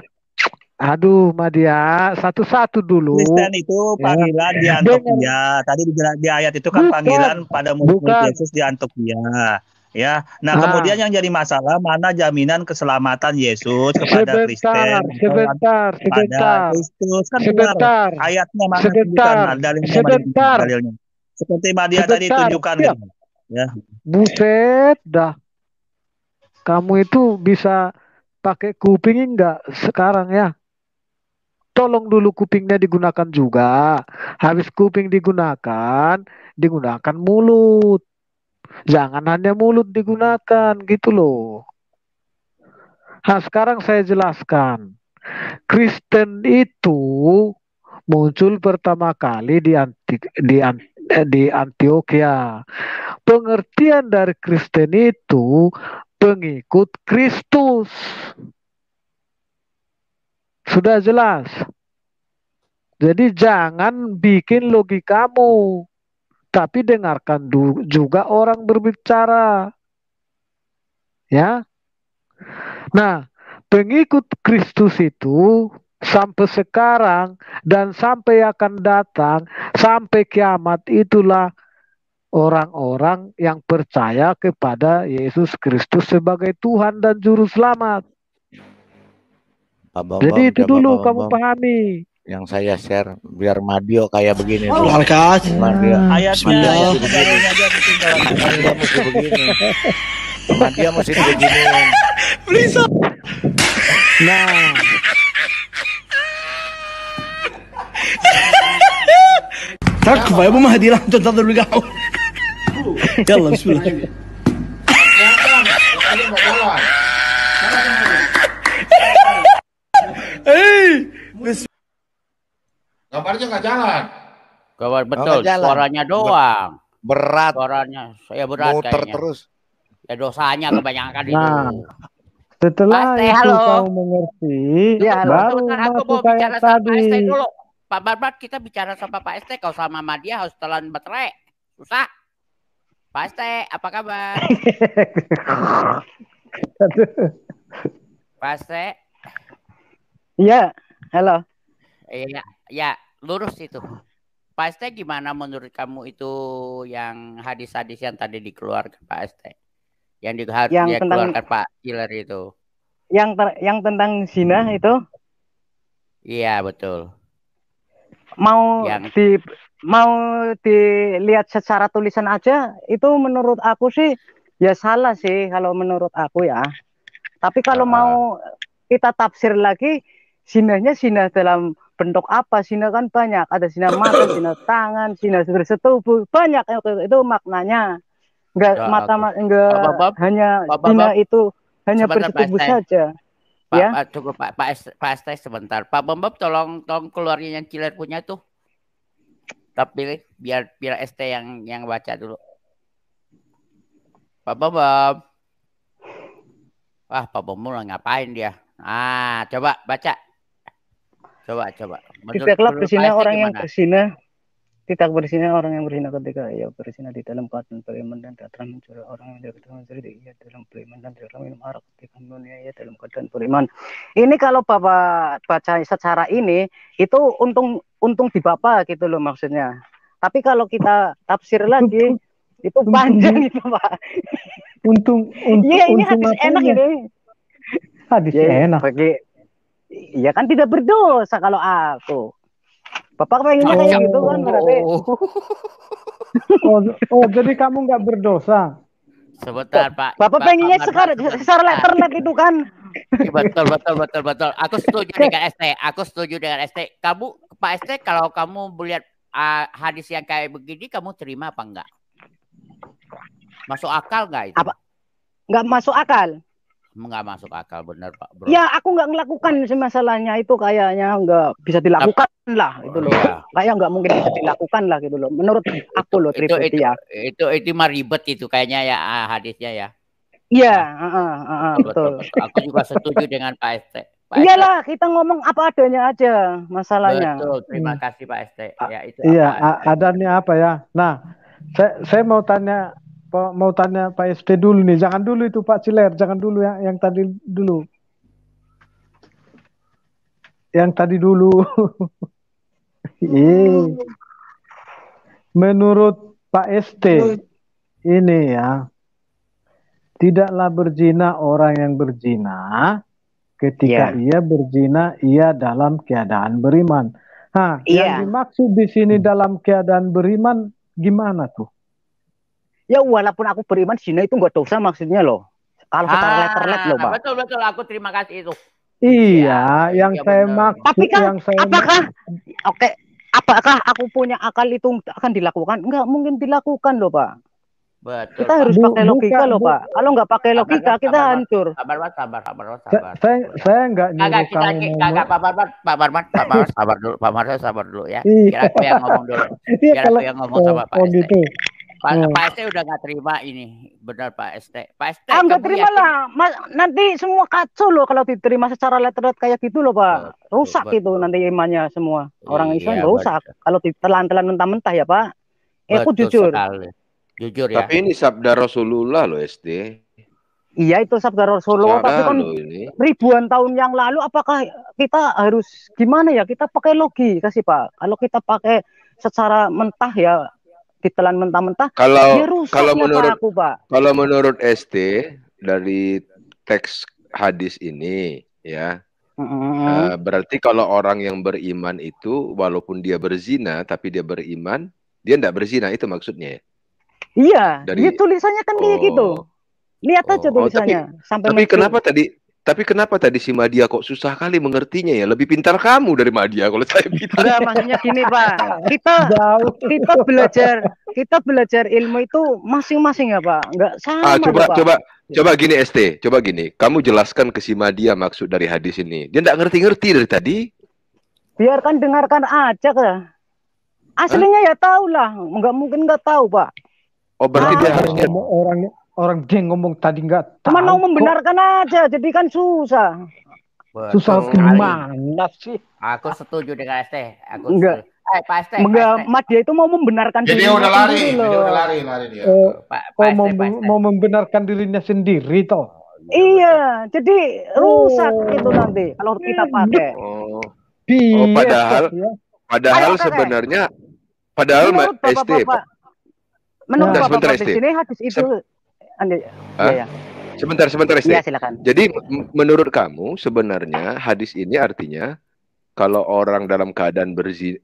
Aduh, Madia, satu-satu dulu. Kristen itu panggilan di Antioquia. Tadi di ayat itu kan panggilan pada murid Yesus di Antioquia. Ya, nah kemudian yang jadi masalah mana jaminan keselamatan Yesus kepada Kristen? Sebentar. Kristus kan sebentar. Ayatnya mana? Dalilnya. Seperti Madia tadi tunjukkan. Ya. Buset, dah. Kamu itu bisa pakai kuping enggak sekarang ya? Tolong dulu kupingnya digunakan juga. Habis kuping digunakan mulut. Jangan hanya mulut digunakan gitu loh. Nah, sekarang saya jelaskan. Kristen itu muncul pertama kali di Antioquia. Pengertian dari Kristen itu pengikut Kristus. Sudah jelas. Jadi jangan bikin logikamu, tapi dengarkan juga orang berbicara. Ya. Nah, pengikut Kristus itu sampai sekarang dan sampai akan datang, sampai kiamat itulah orang-orang yang percaya kepada Yesus Kristus sebagai Tuhan dan Juru Selamat. Jadi itu dulu kamu pahami. Yang saya share biar Madio kayak begini. Ayatnya mesti begini. Madia mesti begini. Please. Nah. تركب يا ابو مهدي لا تنتظر القهوه يلا بسم الله Gambarnya nggak jalan. Gambar betul, suaranya doang. Berat. Suaranya saya berat Muter kayaknya. terus. Ya dosanya kebanyakan itu. Nah, setelah Pak Ste, itu halo. kau mengerti, Ya, halo. baru Sebentar, aku masuk mau kayak bicara sama Pak tadi. Ste dulu. Pak Barbat, kita bicara sama Pak Ste. Kau sama Madia harus telan baterai. Susah. Pak Ste, apa kabar? Pak Ste. Iya, halo. Iya, ya, lurus itu. Pak Ste, gimana menurut kamu itu yang hadis-hadis yang tadi dikeluarkan Pak Ste? Yang dikeluarkan Pak Killer itu. Yang tentang zina itu? Iya, betul. Mau dilihat secara tulisan aja, itu menurut aku sih ya salah sih kalau menurut aku ya. Tapi kalau mau kita tafsir lagi, zinanya zina dalam bentuk apa? Zina kan banyak, ada zina mata, zina tangan, zina bersetubuh, banyak itu maknanya. Enggak hanya zina itu hanya bersetubuh saja. Ya. Tunggu Pak Ste sebentar. Pak Bambab tolong keluarin yang Killer punya tuh. Tapi biar ST yang baca dulu. Pak Bambab. Wah, Pak Bambab ngapain dia? Ah, coba baca. Coba. Tidaklah berzina orang yang berzina. Tidak berzina orang yang berzina ketika ia berzina di dalam keadaan beriman dan tidak telah mencuri orang yang tidak mencuri ia dalam beriman dan tidak minum arak ketika dunia ia dalam keadaan beriman. Ini kalau Bapak baca secara ini itu untung di Bapak gitu loh maksudnya. Tapi kalau kita tafsir lagi itu panjang itu Pak. Iya ini hadis enak ini. Hadis enak. Iya kan tidak berdosa kalau aku. Bapak pengennya kayak gitu kan berarti. Jadi kamu nggak berdosa. Sebentar Pak. Bapak pengennya secara letterlet itu kan. Betul. Aku setuju dengan ST. Kamu Pak ST kalau kamu melihat hadis yang kayak begini kamu terima apa enggak? Masuk akal nggak itu? Apa? Nggak masuk akal. Nggak masuk akal benar Pak Bro. Ya aku nggak ngelakukan sih masalahnya itu kayaknya nggak bisa dilakukan lah itu loh. Ya. Kayak nggak mungkin bisa dilakukan lah gitu loh. Menurut aku loh pribadi ya. Itu mah ribet itu kayaknya ya hadisnya ya. Iya, betul. Aku juga setuju dengan Pak ST. Iyalah kita ngomong apa adanya aja masalahnya. Betul, terima kasih Pak ST. Ya itu. Iya, adanya apa ya? Nah, saya mau tanya Pak ST dulu nih. Jangan dulu itu Pak Ciler, jangan dulu yang tadi dulu. Yang tadi dulu. Menurut Pak ST ini ya, tidaklah berzina orang yang berzina ketika ia berzina ia dalam keadaan beriman. Nah, yang dimaksud di sini dalam keadaan beriman gimana tuh? Ya walaupun aku beriman zina itu enggak dosa maksudnya loh. Kalau secara letterlet loh, Pak. Betul, aku terima kasih itu. Iya, yang saya maksud. Tapi kan apakah aku punya akal itu akan dilakukan? Enggak mungkin dilakukan loh, Pak. Betul. Kita harus pakai logika loh, Pak. Kalau nggak pakai logika kita hancur. Sabar. Saya nggak nyuruh kamu. Pak Barman, sabar dulu ya. Biar aku yang ngomong dulu. Biar aku yang ngomong sama Pak ST. Gitu. Pak ST udah nggak terima ini, benar Pak ST. Pak ST. Nggak terima lah, nanti semua kacau loh kalau diterima secara letterlet kayak gitu loh Pak. Rusak itu nanti imannya semua orang Islam rusak. Kalau ditelan-telan mentah-mentah ya Pak. Aku jujur. Jujur ya. Tapi ini sabda Rasulullah loh ST. Iya itu sabda Rasulullah. Tapi kan ribuan tahun yang lalu apakah kita harus gimana ya? Kita pakai logika sih Pak. Kalau kita pakai secara mentah ya ditelan mentah-mentah. Kalau menurut ST dari teks hadis ini ya. Berarti kalau orang yang beriman itu walaupun dia berzina tapi dia beriman, dia tidak berzina itu maksudnya ya? Iya, dia tulisannya kan kayak gitu. Lihat aja tulisannya. Tapi kenapa tadi si Madia kok susah kali mengertinya ya? Lebih pintar kamu dari Madia kalau saya pintar. Enggak, maksudnya gini Pak. Kita belajar ilmu itu masing-masing ya Pak. Enggak sama Coba gini ST, coba gini. Kamu jelaskan ke si Madia maksud dari hadis ini. Dia enggak ngerti-ngerti dari tadi. biarkan dengarkan aja ke. Aslinya ya tahu lah, nggak mungkin nggak tahu Pak. Oh berarti dia harusnya orang dia ngomong tadi nggak tahu. Cuma mau membenarkan aja, jadi kan susah. Susah gimana sih? Aku setuju dengan ST. Aku enggak. Pak ST. Enggak, dia itu mau membenarkan Jadi dia udah lari, dia udah lari dia. Mau membenarkan dirinya sendiri toh. Iya, jadi rusak itu nanti kalau kita pakai. Padahal sebenarnya ST. Menurut Bapak di sini hadis itu ya. Sebentar ST. Ya, silakan. Jadi menurut kamu sebenarnya hadis ini artinya kalau orang dalam keadaan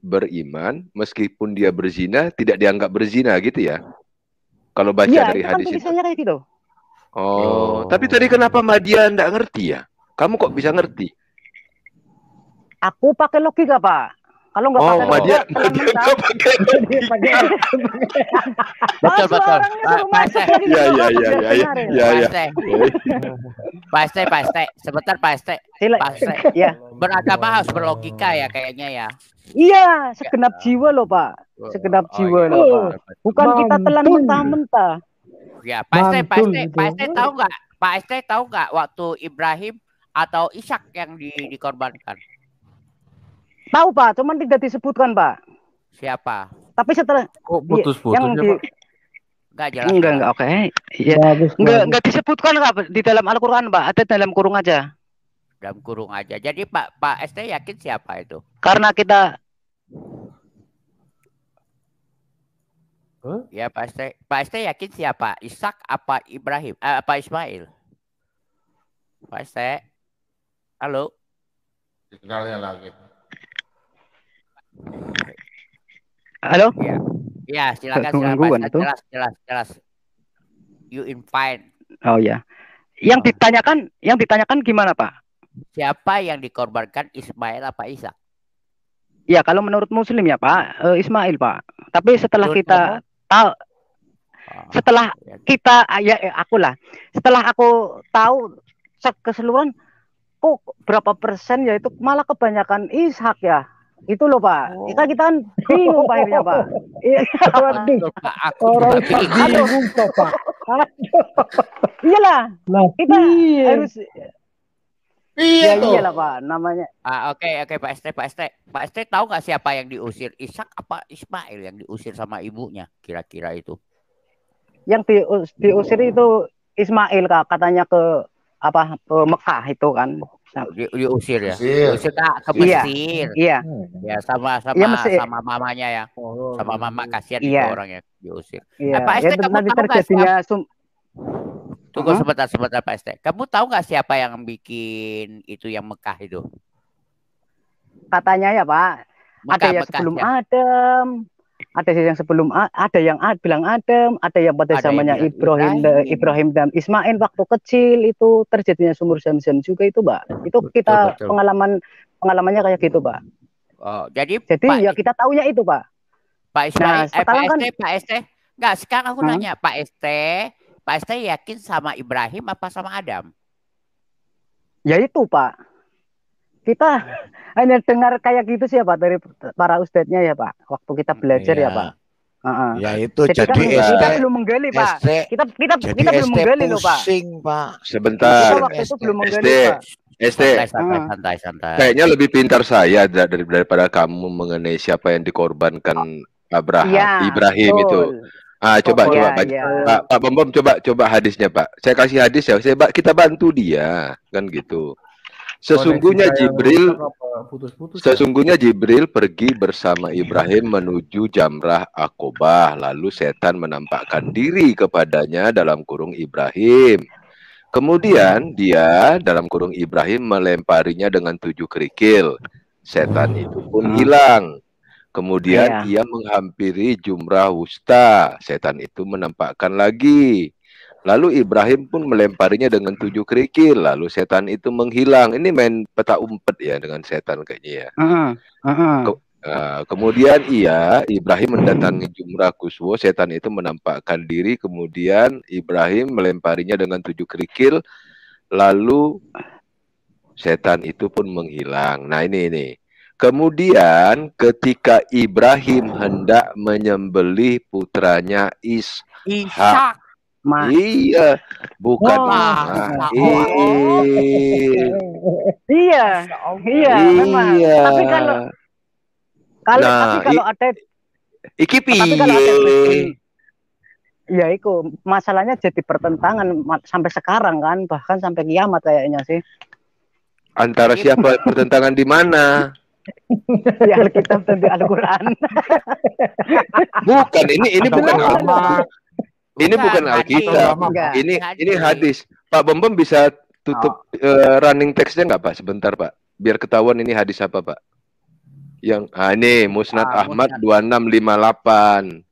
beriman meskipun dia berzina tidak dianggap berzina gitu ya? Kalau baca dari hadis itu. Tulisannya kayak gitu. Tapi tadi kenapa Madia enggak ngerti ya? Kamu kok bisa ngerti? Aku pakai logika, Pak. Kalau nggak pakai Madia nggak pakai logika. Betul. Pak ST. Sebentar Pak ST. Ya. Beragama harus berlogika ya kayaknya ya. Iya, segenap jiwa loh Pak. Segenap jiwa loh Pak. Bukan kita telan mentah-mentah. Ya, Pak ST tahu nggak? Pak ST tahu nggak waktu Ibrahim atau Ishak yang dikorbankan? Tahu Pak, cuman tidak disebutkan Pak. Siapa? Tapi setelah putus-putus yang Enggak jelas. Enggak, oke. Iya. Enggak disebutkan Pak di dalam Al-Qur'an, Pak. Ada dalam kurung aja. Dalam kurung aja. Jadi Pak ST yakin siapa itu? Karena kita Ya Pak ST yakin siapa? Ishak apa Ibrahim? Apa Ismail? Pak ST. Halo. Sinyalnya lagi. Halo? Ya, silakan jelas. You in fine. Oh ya. Yang ditanyakan gimana, Pak? Siapa yang dikorbankan, Ismail apa Ishak? Ya, kalau menurut Muslim ya, Pak, Ismail, Pak. Tapi setelah kita tahu setelah kita setelah aku tahu keseluruhan kok berapa persen ya itu malah kebanyakan Ishak ya. Itu loh Pak. Kita kan bingung Pak akhirnya Pak. Orang bingung kok Pak. Iyalah. Kita harus iyalah Pak namanya. Oke Pak ST tahu nggak siapa yang diusir? Ishak apa Ismail yang diusir sama ibunya? Kira-kira itu. Yang diusir itu Ismail Kak, katanya ke Mekah itu kan. Diusir ya. Diusir ke Mesir. Iya. Ya sama mamanya ya. Sama mama kasihan itu orang yang diusir. Iya. Pak ST kamu tahu nggak siapa? Tunggu sebentar Pak ST. Kamu tahu nggak siapa yang bikin itu yang Mekah itu? Katanya ya Pak. Ada yang sebelum Adam. Ada yang sebelum bilang Adam, ada yang pada zamannya Ibrahim dan Ismail waktu kecil itu terjadinya sumur Zam-Zam juga itu, Pak. Itu kita betul. Pengalamannya kayak gitu, Pak. Jadi Pak, ya kita taunya itu, Pak. Pak Ismail, Pak ST. Enggak, sekarang aku nanya, Pak ST yakin sama Ibrahim apa sama Adam? Ya itu, Pak. Kita hanya dengar kayak gitu sih ya Pak dari para ustadznya ya Pak waktu kita belajar ya Pak. Ya itu jadi kita belum menggali Pak. Kita belum menggali loh Pak. Sebentar. Waktu itu belum menggali Pak. Santai. Kayaknya lebih pintar saya daripada kamu mengenai siapa yang dikorbankan Ibrahim itu. Coba Pak Bom coba hadisnya Pak. Saya kasih hadis ya. Kita bantu dia kan gitu. Sesungguhnya Jibril pergi bersama Ibrahim menuju Jamrah Aqobah, lalu setan menampakkan diri kepadanya dalam kurung Ibrahim. Kemudian dia dalam kurung Ibrahim melemparinya dengan 7 kerikil. Setan itu pun hilang. Kemudian ia menghampiri Jumrah Wusta. Setan itu menampakkan lagi. Lalu Ibrahim pun melemparinya dengan 7 kerikil. Lalu setan itu menghilang. Ini main peta umpet ya dengan setan kayaknya ya. Kemudian Ibrahim mendatangi Jumrah Quswa. Setan itu menampakkan diri. Kemudian Ibrahim melemparinya dengan 7 kerikil. Lalu setan itu pun menghilang. Nah ini. Kemudian ketika Ibrahim hendak menyembelih putranya Ishak. Iya, bukan Ismail. Iya, memang. Iya. Tapi kalau ada iki piye? Ya itu masalahnya jadi pertentangan sampai sekarang kan, bahkan sampai kiamat kayaknya sih. Antara siapa pertentangan di mana? Di Alkitab dan di Al-Qur'an. Bukan, ini bukan Alkitab. Ini bukan Alkitab. Ini hadis. Pak Bambam bisa tutup running text-nya nggak Pak? Sebentar Pak. Biar ketahuan ini hadis apa Pak? Yang ini Musnad Ahmad 2658.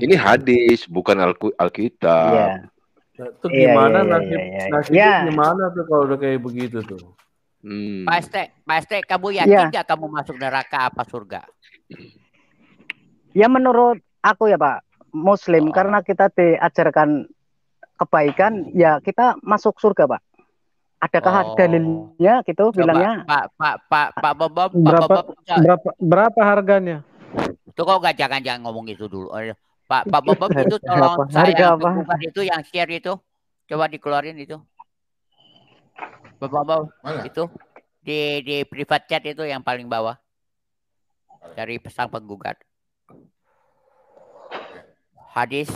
Ini hadis, bukan Alkitab. Iya. Itu gimana nasibnya gimana tuh kalau udah kayak begitu tuh? Pak Este, kamu yakin nggak kamu masuk neraka apa surga? Ya menurut aku ya Pak, Muslim karena kita diajarkan kebaikan, ya kita masuk surga Pak. Adakah dalilnya gitu? Coba, bilangnya? Pak Bambam, berapa harganya? Tuh kok nggak jangan ngomong itu dulu. Pak Bambam itu tolong saya bukan itu yang share itu, coba dikeluarin itu. Pak Bambam itu di private chat itu yang paling bawah dari pesan penggugat. Hadis.